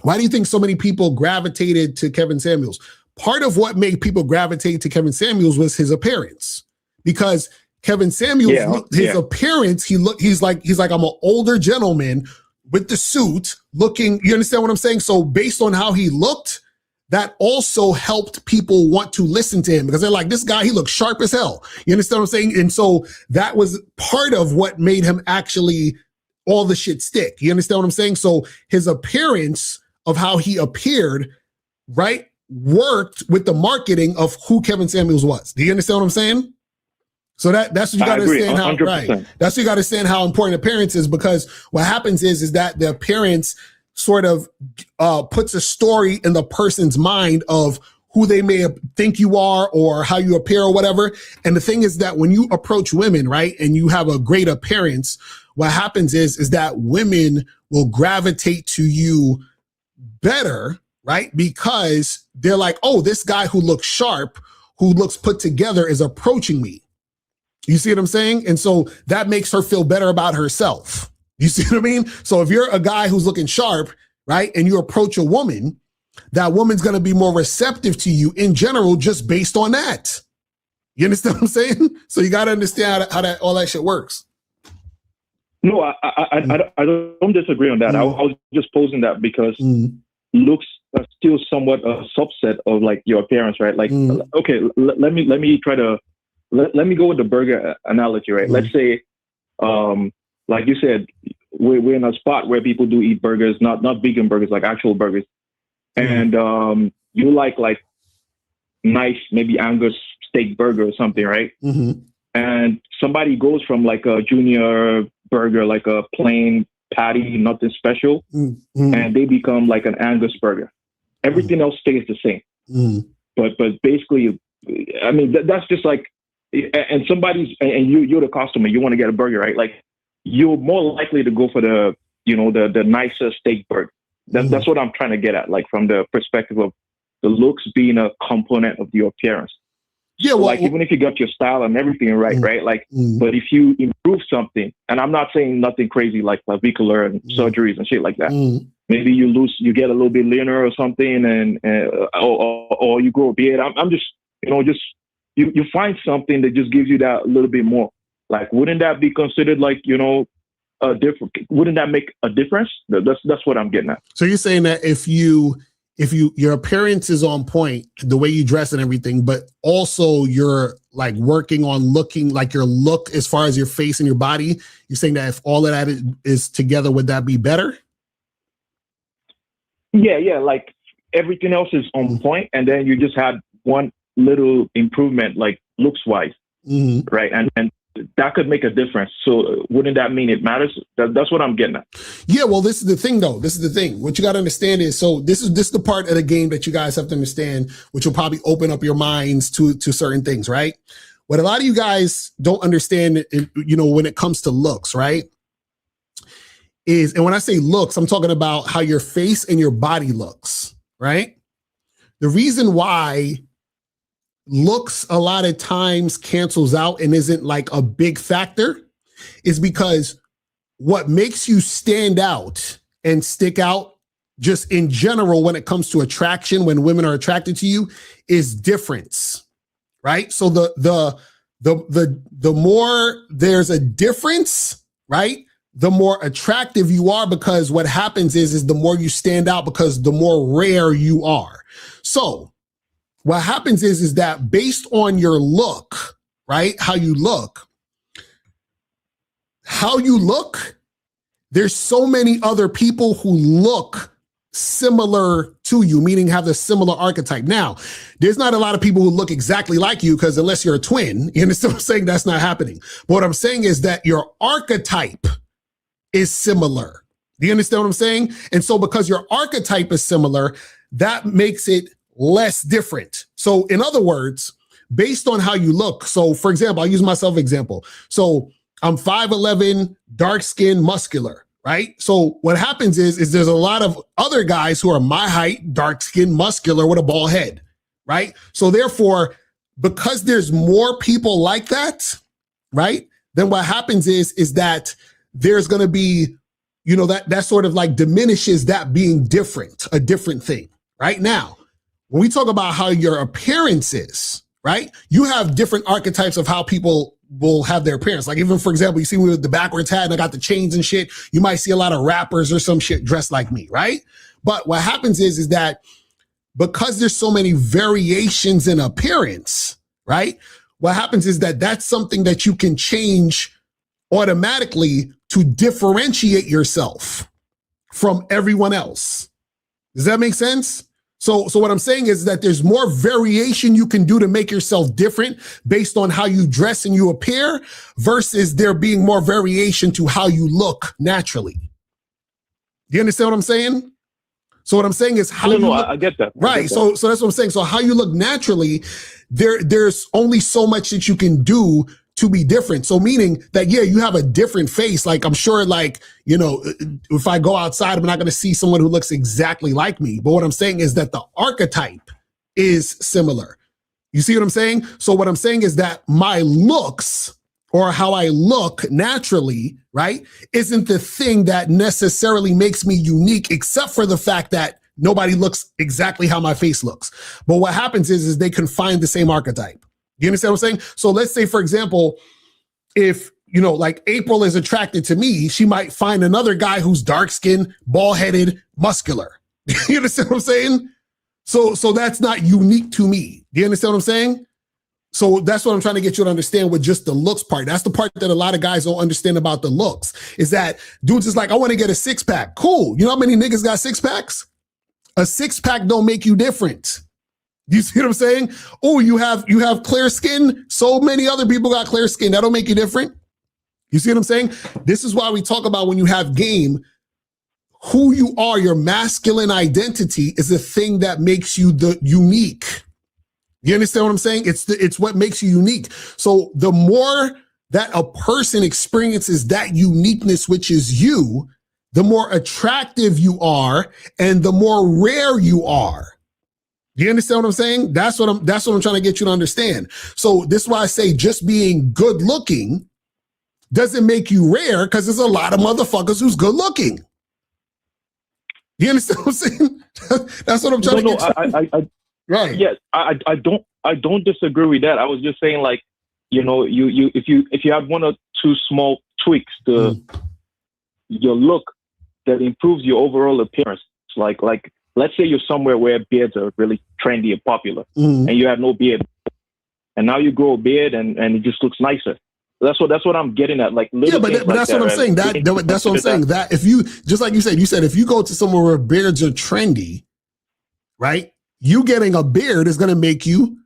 why do you think so many people gravitated to Kevin Samuels? Part of what made people gravitate to Kevin Samuels was his appearance, because Kevin Samuels, appearance, he's like I'm an older gentleman with the suit looking. You understand what I'm saying? So based on how he looked, that also helped people want to listen to him because they're like, this guy, he looks sharp as hell. You understand what I'm saying? And so that was part of what made him actually all the shit stick. You understand what I'm saying? So his appearance of how he appeared, right, worked with the marketing of who Kevin Samuels was. Do you understand what I'm saying? So that's what you got to understand how, 100%. Right. That's what you got to understand how important appearance is, because what happens is that the appearance sort of puts a story in the person's mind of who they may think you are or how you appear or whatever. And the thing is that when you approach women, right, and you have a great appearance, what happens is that women will gravitate to you better, right? Because they're like, oh, this guy who looks sharp, who looks put together is approaching me. You see what I'm saying? And so that makes her feel better about herself. You see what I mean? So if you're a guy who's looking sharp, right, and you approach a woman, that woman's going to be more receptive to you in general just based on that. You understand what I'm saying? So you got to understand how that all that shit works. No, I don't disagree on that. I was just posing that because looks are still somewhat a subset of like your appearance, right? Like, okay, let me try to let me go with the burger analogy, right? Let's say, like you said, we're in a spot where people do eat burgers, not vegan burgers, like actual burgers. And you like nice, maybe Angus steak burger or something, right? And somebody goes from like a junior burger, like a plain patty, nothing special, and they become like an Angus burger. Everything else stays the same. But basically, I mean, that's just like, and you're the customer, you want to get a burger, right? Like, you're more likely to go for the nicer steak burger. That's what I'm trying to get at, like from the perspective of the looks being a component of your appearance. Yeah, well, like even if you got your style and everything right, like, but if you improve something, and I'm not saying nothing crazy like clavicular and surgeries and shit like that, maybe you get a little bit leaner or something, and or you grow a beard. I'm just, you find something that just gives you that little bit more. Like, wouldn't that be considered like, a different? Wouldn't that make a difference? That's what I'm getting at. So you're saying that if your appearance is on point, the way you dress and everything, but also you're like working on looking like your look as far as your face and your body, you're saying that if all of that is together, would that be better? Yeah. Like everything else is on point, and then you just had one little improvement, like looks wise, right? And that could make a difference. So wouldn't that mean it matters? That's what I'm getting at. Yeah, well, this is the thing, though. This is the thing. What you got to understand is, so this is the part of the game that you guys have to understand, which will probably open up your minds to certain things, right? What a lot of you guys don't understand, when it comes to looks, right? And when I say looks, I'm talking about how your face and your body looks, right? The reason why looks a lot of times cancels out and isn't like a big factor is because what makes you stand out and stick out just in general when it comes to attraction, when women are attracted to you, is difference, right? So the more there's a difference, right, the more attractive you are, because what happens is the more you stand out, because the more rare you are. So what happens is that based on your look, right, how you look, there's so many other people who look similar to you, meaning have the similar archetype. Now, there's not a lot of people who look exactly like you, because unless you're a twin, you understand what I'm saying? That's not happening. But what I'm saying is that your archetype is similar. Do you understand what I'm saying? And so because your archetype is similar, that makes it less different. So in other words, based on how you look. So for example, I'll use myself example. So I'm 5'11", dark skin, muscular, right? So what happens is there's a lot of other guys who are my height, dark skin, muscular with a bald head, right? So therefore, because there's more people like that, right? Then what happens is that there's going to be, that sort of like diminishes that being different, a different thing. Right now, when we talk about how your appearance is, right? You have different archetypes of how people will have their appearance. Like even, for example, you see me with the backwards hat and I got the chains and shit. You might see a lot of rappers or some shit dressed like me, right? But what happens is that because there's so many variations in appearance, right? What happens is that that's something that you can change automatically to differentiate yourself from everyone else. Does that make sense? So what I'm saying is that there's more variation you can do to make yourself different based on how you dress and you appear versus there being more variation to how you look naturally. Do you understand what I'm saying? So what I'm saying is how I get that. Right. So that's what I'm saying. So how you look naturally, there's only so much that you can do to be different. So meaning that, yeah, you have a different face. Like I'm sure like, if I go outside, I'm not going to see someone who looks exactly like me. But what I'm saying is that the archetype is similar. You see what I'm saying? So what I'm saying is that my looks or how I look naturally, right, isn't the thing that necessarily makes me unique, except for the fact that nobody looks exactly how my face looks. But what happens is they can find the same archetype. You understand what I'm saying? So let's say, for example, if, like April is attracted to me, she might find another guy who's dark-skinned, bald-headed, muscular. You understand what I'm saying? So that's not unique to me. Do you understand what I'm saying? So that's what I'm trying to get you to understand with just the looks part. That's the part that a lot of guys don't understand about the looks, is that dudes is like, I want to get a six-pack. Cool. You know how many niggas got six-packs? A six-pack don't make you different. Do you see what I'm saying? Oh, you have clear skin. So many other people got clear skin. That don't make you different. You see what I'm saying? This is why we talk about when you have game, who you are, your masculine identity is the thing that makes you the unique. You understand what I'm saying? It's what makes you unique. So the more that a person experiences that uniqueness, which is you, the more attractive you are and the more rare you are. Do you understand what I'm saying? That's what I'm trying to get you to understand. So this is why I say just being good looking doesn't make you rare, because there's a lot of motherfuckers who's good looking. You understand what I'm saying? That's what I'm trying to get. I right. Yes, I don't disagree with that. I was just saying, like, you know, if you have one or two small tweaks to your look that improves your overall appearance, like let's say you're somewhere where beards are really trendy and popular, and you have no beard, and now you grow a beard and it just looks nicer. That's what I'm getting at. Like, yeah, but that's what I'm saying. That's what I'm saying. That if you, just like you said, if you go to somewhere where beards are trendy, right? You getting a beard is going to make you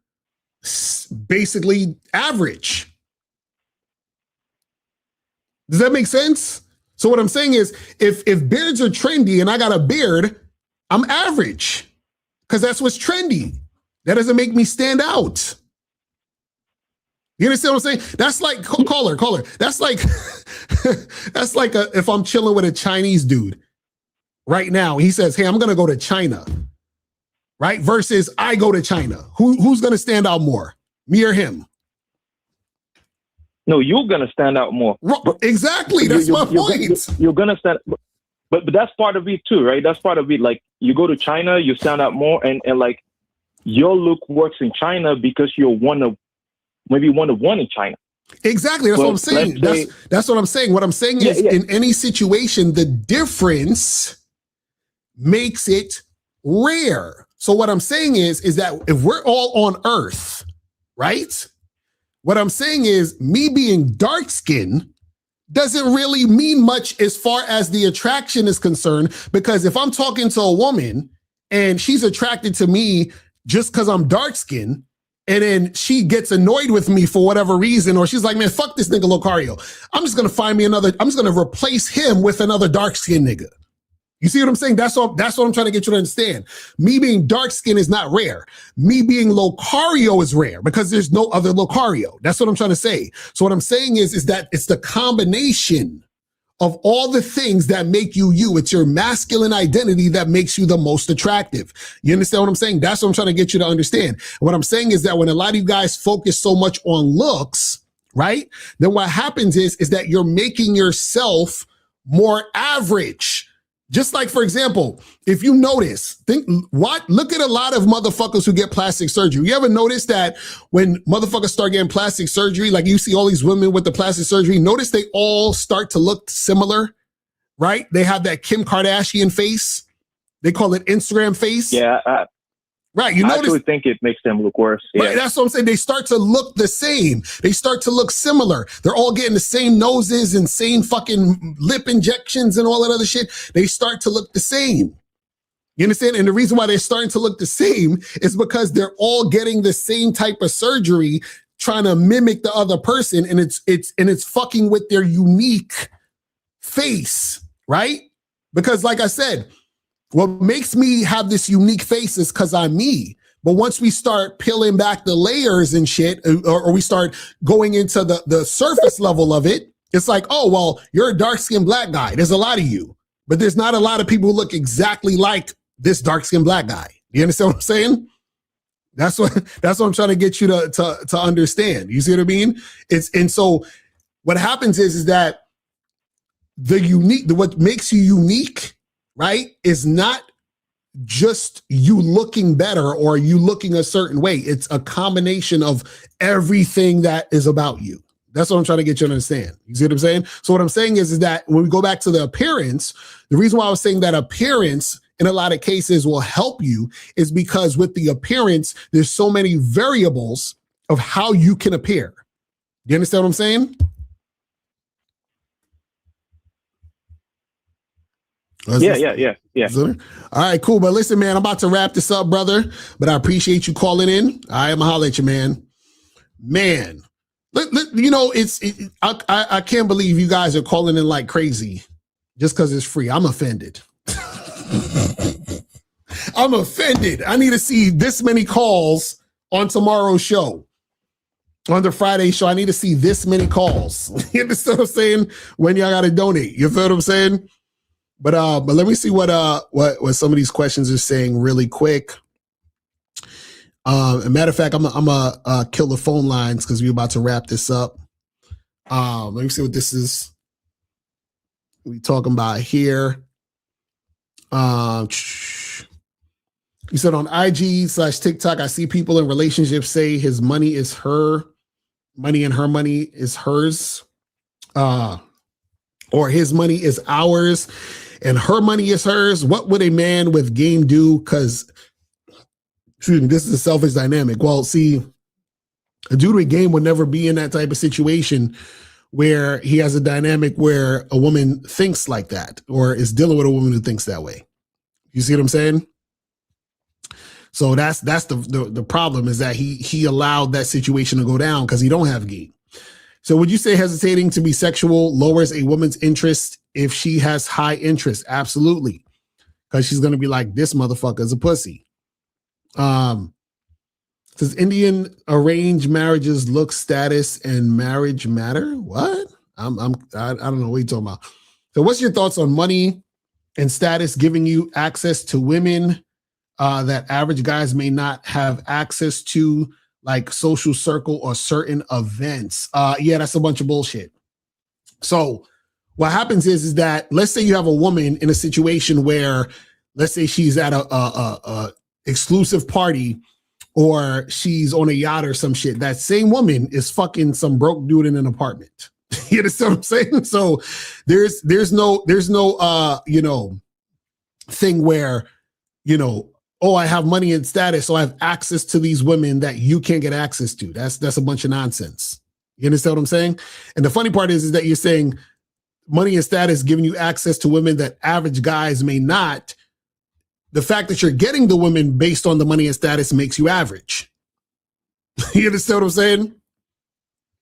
basically average. Does that make sense? So what I'm saying is, if beards are trendy and I got a beard, I'm average because that's what's trendy. That doesn't make me stand out. You understand what I'm saying? That's like, caller. That's like, if I'm chilling with a Chinese dude right now, he says, hey, I'm going to go to China, right? Versus I go to China. Who's going to stand out more, me or him? No, you're going to stand out more. Exactly. That's my point. You're going to stand, but that's part of it too, right? That's part of it. Like, you go to China, you stand out more, and like, your look works in China because you're maybe one of one in China. Exactly. That's what I'm saying. That's what I'm saying. What I'm saying is, in any situation, the difference makes it rare. So what I'm saying is that if we're all on Earth, right? What I'm saying is, me being dark skinned doesn't really mean much as far as the attraction is concerned, because if I'm talking to a woman and she's attracted to me just because I'm dark skinned, and then she gets annoyed with me for whatever reason, or she's like, man, fuck this nigga Locario. I'm just going to replace him with another dark-skinned nigga. You see what I'm saying? That's what I'm trying to get you to understand. Me being dark-skinned is not rare. Me being Locario is rare because there's no other Locario. That's what I'm trying to say. So what I'm saying is that it's the combination of all the things that make you you. It's your masculine identity that makes you the most attractive. You understand what I'm saying? That's what I'm trying to get you to understand. What I'm saying is that when a lot of you guys focus so much on looks, right? Then what happens is that you're making yourself more average. Just like, for example, if you notice, look at a lot of motherfuckers who get plastic surgery. You ever notice that when motherfuckers start getting plastic surgery, like you see all these women with the plastic surgery, notice they all start to look similar, right? They have that Kim Kardashian face. They call it Instagram face. Yeah. Right. You I notice, actually think it makes them look worse. Yeah. Right, that's what I'm saying. They start to look the same. They start to look similar. They're all getting the same noses and same fucking lip injections and all that other shit. They start to look the same. You understand? And the reason why they're starting to look the same is because they're all getting the same type of surgery, trying to mimic the other person, and it's fucking with their unique face, right? Because like I said, what makes me have this unique face is because I'm me. But once we start peeling back the layers and shit, or we start going into the surface level of it, it's like, oh, well, you're a dark-skinned black guy. There's a lot of you. But there's not a lot of people who look exactly like this dark-skinned black guy. You understand what I'm saying? That's what I'm trying to get you to understand. You see what I mean? And so what happens is that what makes you unique, right, is not just you looking better or you looking a certain way. It's a combination of everything that is about you. That's what I'm trying to get you to understand. You see what I'm saying? So what I'm saying is that when we go back to the appearance, the reason why I was saying that appearance in a lot of cases will help you is because with the appearance, there's so many variables of how you can appear. You understand what I'm saying? Yeah. All right, cool. But listen, man, I'm about to wrap this up, brother. But I appreciate you calling in. I'm gonna holler at you, man. Man, you know, I can't believe you guys are calling in like crazy just because it's free. I'm offended. I'm offended. I need to see this many calls on tomorrow's show. On the Friday show, I need to see this many calls. You understand what I'm saying? When y'all gotta donate. You feel what I'm saying? But let me see what some of these questions are saying really quick. As a matter of fact, I'm gonna kill the phone lines because we're about to wrap this up. Let me see what this is we talking about here. You said on IG/TikTok, I see people in relationships say his money is her money and her money is hers. Or his money is ours and her money is hers. What would a man with game do? Because, excuse me, this is a selfish dynamic. Well, see, a dude with game would never be in that type of situation where he has a dynamic where a woman thinks like that or is dealing with a woman who thinks that way. You see what I'm saying? So that's the problem, is that he allowed that situation to go down because he don't have game. So would you say hesitating to be sexual lowers a woman's interest if she has high interest? Absolutely. Because she's going to be like, this motherfucker's a pussy. Does Indian arranged marriages look status and marriage matter? What? I don't know what you're talking about. So what's your thoughts on money and status giving you access to women that average guys may not have access to, like social circle or certain events? Yeah, that's a bunch of bullshit. So what happens is that, let's say you have a woman in a situation where, let's say she's at a exclusive party or she's on a yacht or some shit. That same woman is fucking some broke dude in an apartment. You understand what I'm saying? So there's no thing where, oh, I have money and status, so I have access to these women that you can't get access to. That's a bunch of nonsense. You understand what I'm saying? And the funny part is that you're saying money and status giving you access to women that average guys may not. The fact that you're getting the women based on the money and status makes you average. You understand what I'm saying?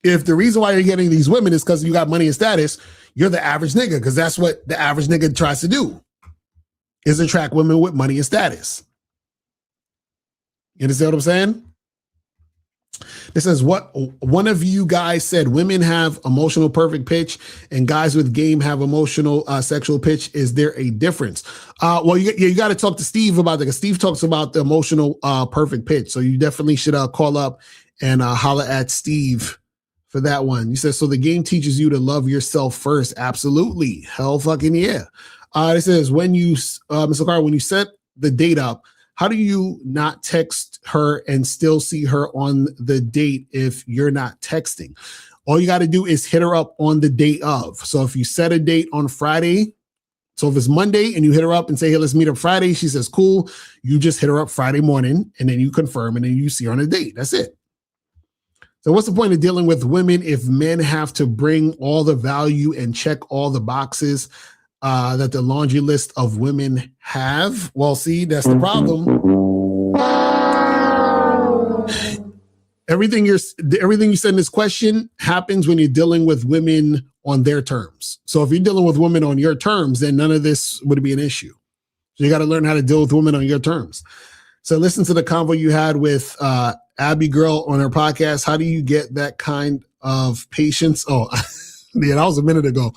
If the reason why you're getting these women is because you got money and status, you're the average nigga, because that's what the average nigga tries to do, is attract women with money and status. You understand what I'm saying? This says, what one of you guys said, women have emotional perfect pitch and guys with game have emotional sexual pitch. Is there a difference? Well, you got to talk to Steve about that, because Steve talks about the emotional perfect pitch. So you definitely should call up and holler at Steve for that one. You said, so the game teaches you to love yourself first. Absolutely. Hell fucking yeah. It says, when you, Mr. Carr, when you set the date up, how do you not text her and still see her on the date if you're not texting? All you got to do is hit her up on the day of. So if you set a date on Friday, so if it's Monday and you hit her up and say, hey, let's meet up Friday, she says, cool. You just hit her up Friday morning and then you confirm and then you see her on a date. That's it. So what's the point of dealing with women if men have to bring all the value and check all the boxes that the laundry list of women have? Well, see, that's the problem. Everything you said in this question happens when you're dealing with women on their terms. So if you're dealing with women on your terms, then none of this would be an issue. So you got to learn how to deal with women on your terms. So listen to the convo you had with Abby Girl on her podcast. How do you get that kind of patience? Oh, yeah, that was a minute ago.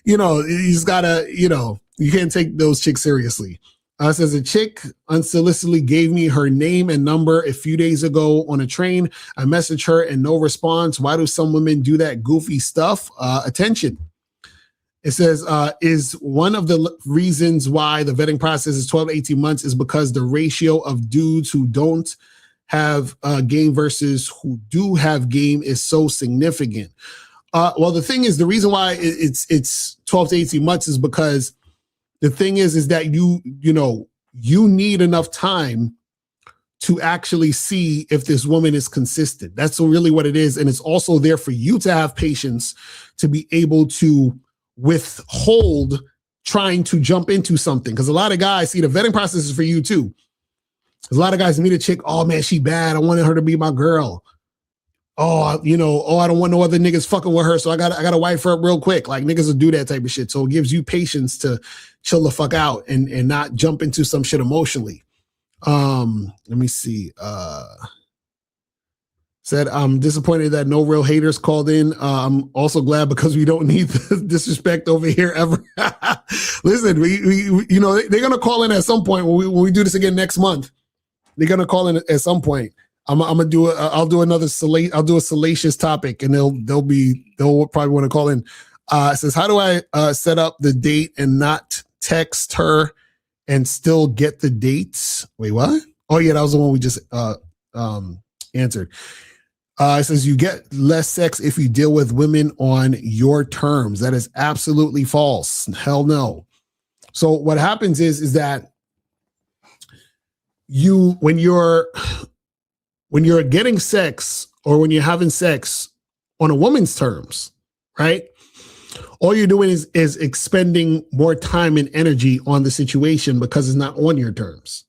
You just gotta, you can't take those chicks seriously. Says, a chick unsolicitedly gave me her name and number a few days ago on a train. I messaged her and no response. Why do some women do that goofy stuff? Attention. It says, is one of the reasons why the vetting process is 12 to 18 months is because the ratio of dudes who don't have game versus who do have game is so significant. Well, the thing is, the reason why it's 12 to 18 months is because the thing is that you need enough time to actually see if this woman is consistent. That's really what it is. And it's also there for you to have patience to be able to withhold trying to jump into something. Because a lot of guys, see, the vetting process is for you too. There's a lot of guys meet a chick, oh man, she bad. I wanted her to be my girl. Oh, I don't want no other niggas fucking with her, so I gotta wife her up real quick. Like, niggas will do that type of shit. So it gives you patience to chill the fuck out and not jump into some shit emotionally. Let me see. Said, I'm disappointed that no real haters called in. I'm also glad because we don't need the disrespect over here ever. Listen, we they're gonna call in at some point when we do this again next month. They're gonna call in at some point. I'll do a salacious topic, and they'll probably want to call in. It says, how do I set up the date and not text her and still get the dates. Wait, what? Oh yeah, that was the one we just answered. It says you get less sex if you deal with women on your terms. That is absolutely false. Hell no. So what happens is that when you're getting sex or when you're having sex on a woman's terms, right? All you're doing is expending more time and energy on the situation because it's not on your terms.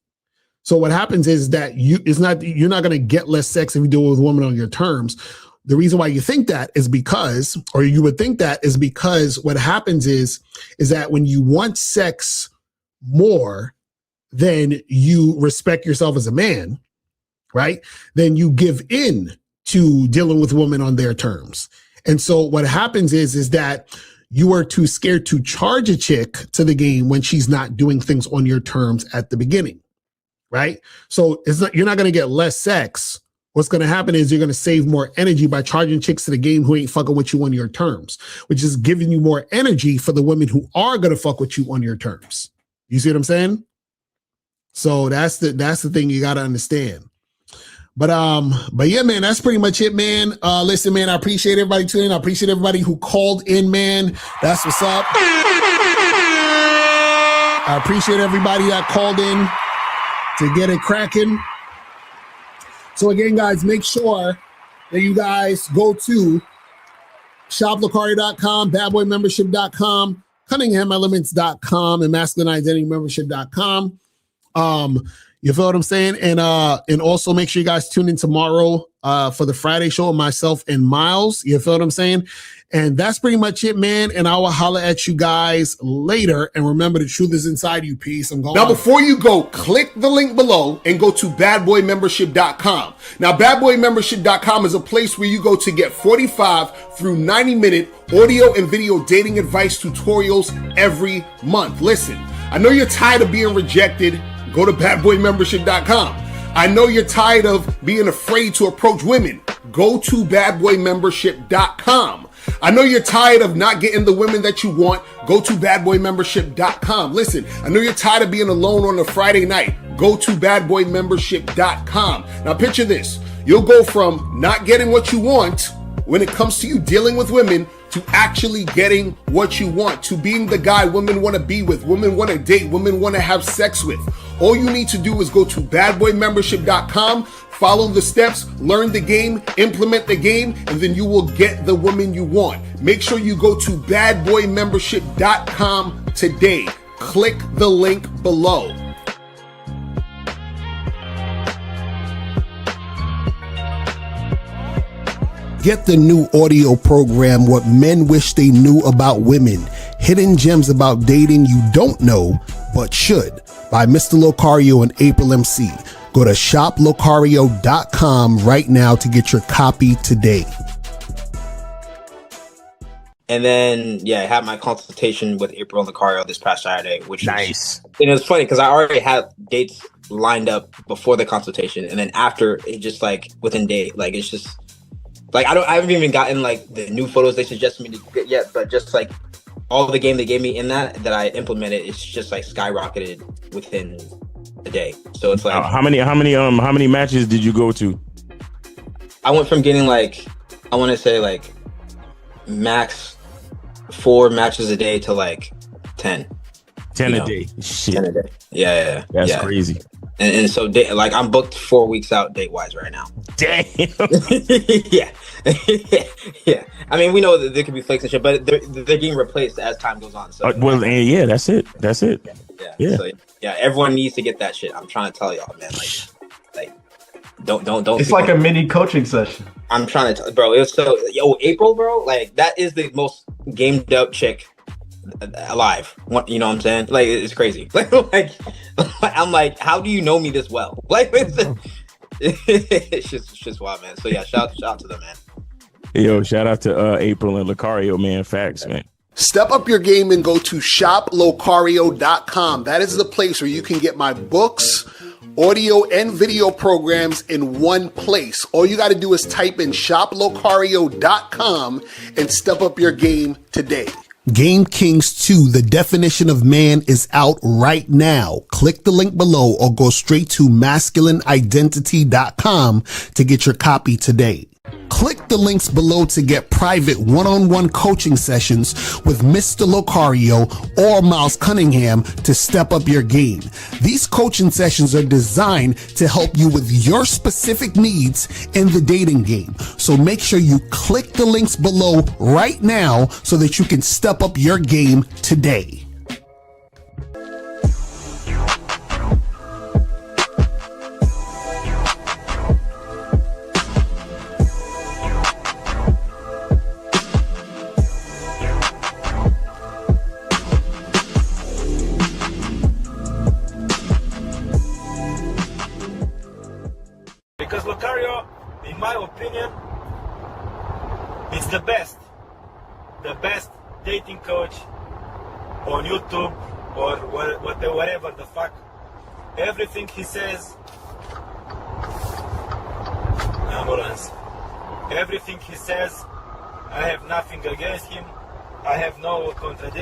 So what happens is that you're not going to get less sex if you deal with a woman on your terms. The reason why you think that is because, or you would think that is because what happens is that when you want sex more than you respect yourself as a man, right? Then you give in to dealing with women on their terms. And so what happens is that you are too scared to charge a chick to the game when she's not doing things on your terms at the beginning. Right? So you're not going to get less sex. What's going to happen is you're going to save more energy by charging chicks to the game who ain't fucking with you on your terms, which is giving you more energy for the women who are going to fuck with you on your terms. You see what I'm saying? So that's the thing you got to understand. But yeah, man, that's pretty much it, man. Listen, man, I appreciate everybody tuning in. I appreciate everybody who called in, man. That's what's up. I appreciate everybody that called in to get it cracking. So again, guys, make sure that you guys go to shoplocario.com, badboymembership.com, cunningham.elements.com, and masculinitydailyMembership.com. You feel what I'm saying? And also make sure you guys tune in tomorrow for the Friday show with myself and Miles. You feel what I'm saying? And that's pretty much it, man. And I will holler at you guys later. And remember, the truth is inside you. Peace. I'm going. Now, before you go, click the link below and go to badboymembership.com. Now, badboymembership.com is a place where you go to get 45 through 90-minute audio and video dating advice tutorials every month. Listen, I know you're tired of being rejected. Go to badboymembership.com. I know you're tired of being afraid to approach women. Go to badboymembership.com. I know you're tired of not getting the women that you want. Go to badboymembership.com. Listen, I know you're tired of being alone on a Friday night. Go to badboymembership.com. Now picture this. You'll go from not getting what you want when it comes to you dealing with women to actually getting what you want, to being the guy women want to be with, women want to date, women want to have sex with. All you need to do is go to badboymembership.com, follow the steps, learn the game, implement the game, and then you will get the woman you want. Make sure you go to badboymembership.com today. Click the link below. Get the new audio program, What Men Wish They Knew About Women. Hidden gems about dating you don't know, but should. By Mr. Locario and April MC. Go to shoplocario.com right now to get your copy today. And then, yeah, I had my consultation with April and Locario this past Saturday, which nice. And it was funny because I already had dates lined up before the consultation, and then after, it just like within day, like it's just like I haven't even gotten like the new photos they suggested me to get yet, but just like all the game they gave me in that I implemented, it's just like skyrocketed within a day. So it's like how many matches did you go to? I went from getting like, I want to say like max 4 matches a day to like 10 a day. Shit. 10 a day. Yeah. That's crazy. And so like I'm booked 4 weeks out date wise right now. Damn. Yeah. Yeah. I mean, we know that there could be flakes and shit, but they're getting replaced as time goes on. So well, and yeah, that's it. Yeah. So, yeah, everyone needs to get that shit. I'm trying to tell y'all, man. Like don't. It's like a mini coaching session. I'm trying to, bro. It was so April, bro. Like that is the most gamed up chick alive. You know what I'm saying? Like it's crazy. Like I'm like, how do you know me this well? Like it's just wild, man. So yeah, shout out to them, man. Yo, shout out to April and Locario, man. Facts, man. Step up your game and go to shoplocario.com. That is the place where you can get my books, audio, and video programs in one place. All you got to do is type in shoplocario.com and step up your game today. Game Kings 2, The Definition of Man, is out right now. Click the link below or go straight to masculineidentity.com to get your copy today. Click the links below to get private one-on-one coaching sessions with Mr. Locario or Miles Cunningham to step up your game. These coaching sessions are designed to help you with your specific needs in the dating game. So make sure you click the links below right now so that you can step up your game today. Because Locario, in my opinion, is the best dating coach on YouTube or whatever the fuck. Everything he says, ambulance. Everything he says, I have nothing against him. I have no contradiction.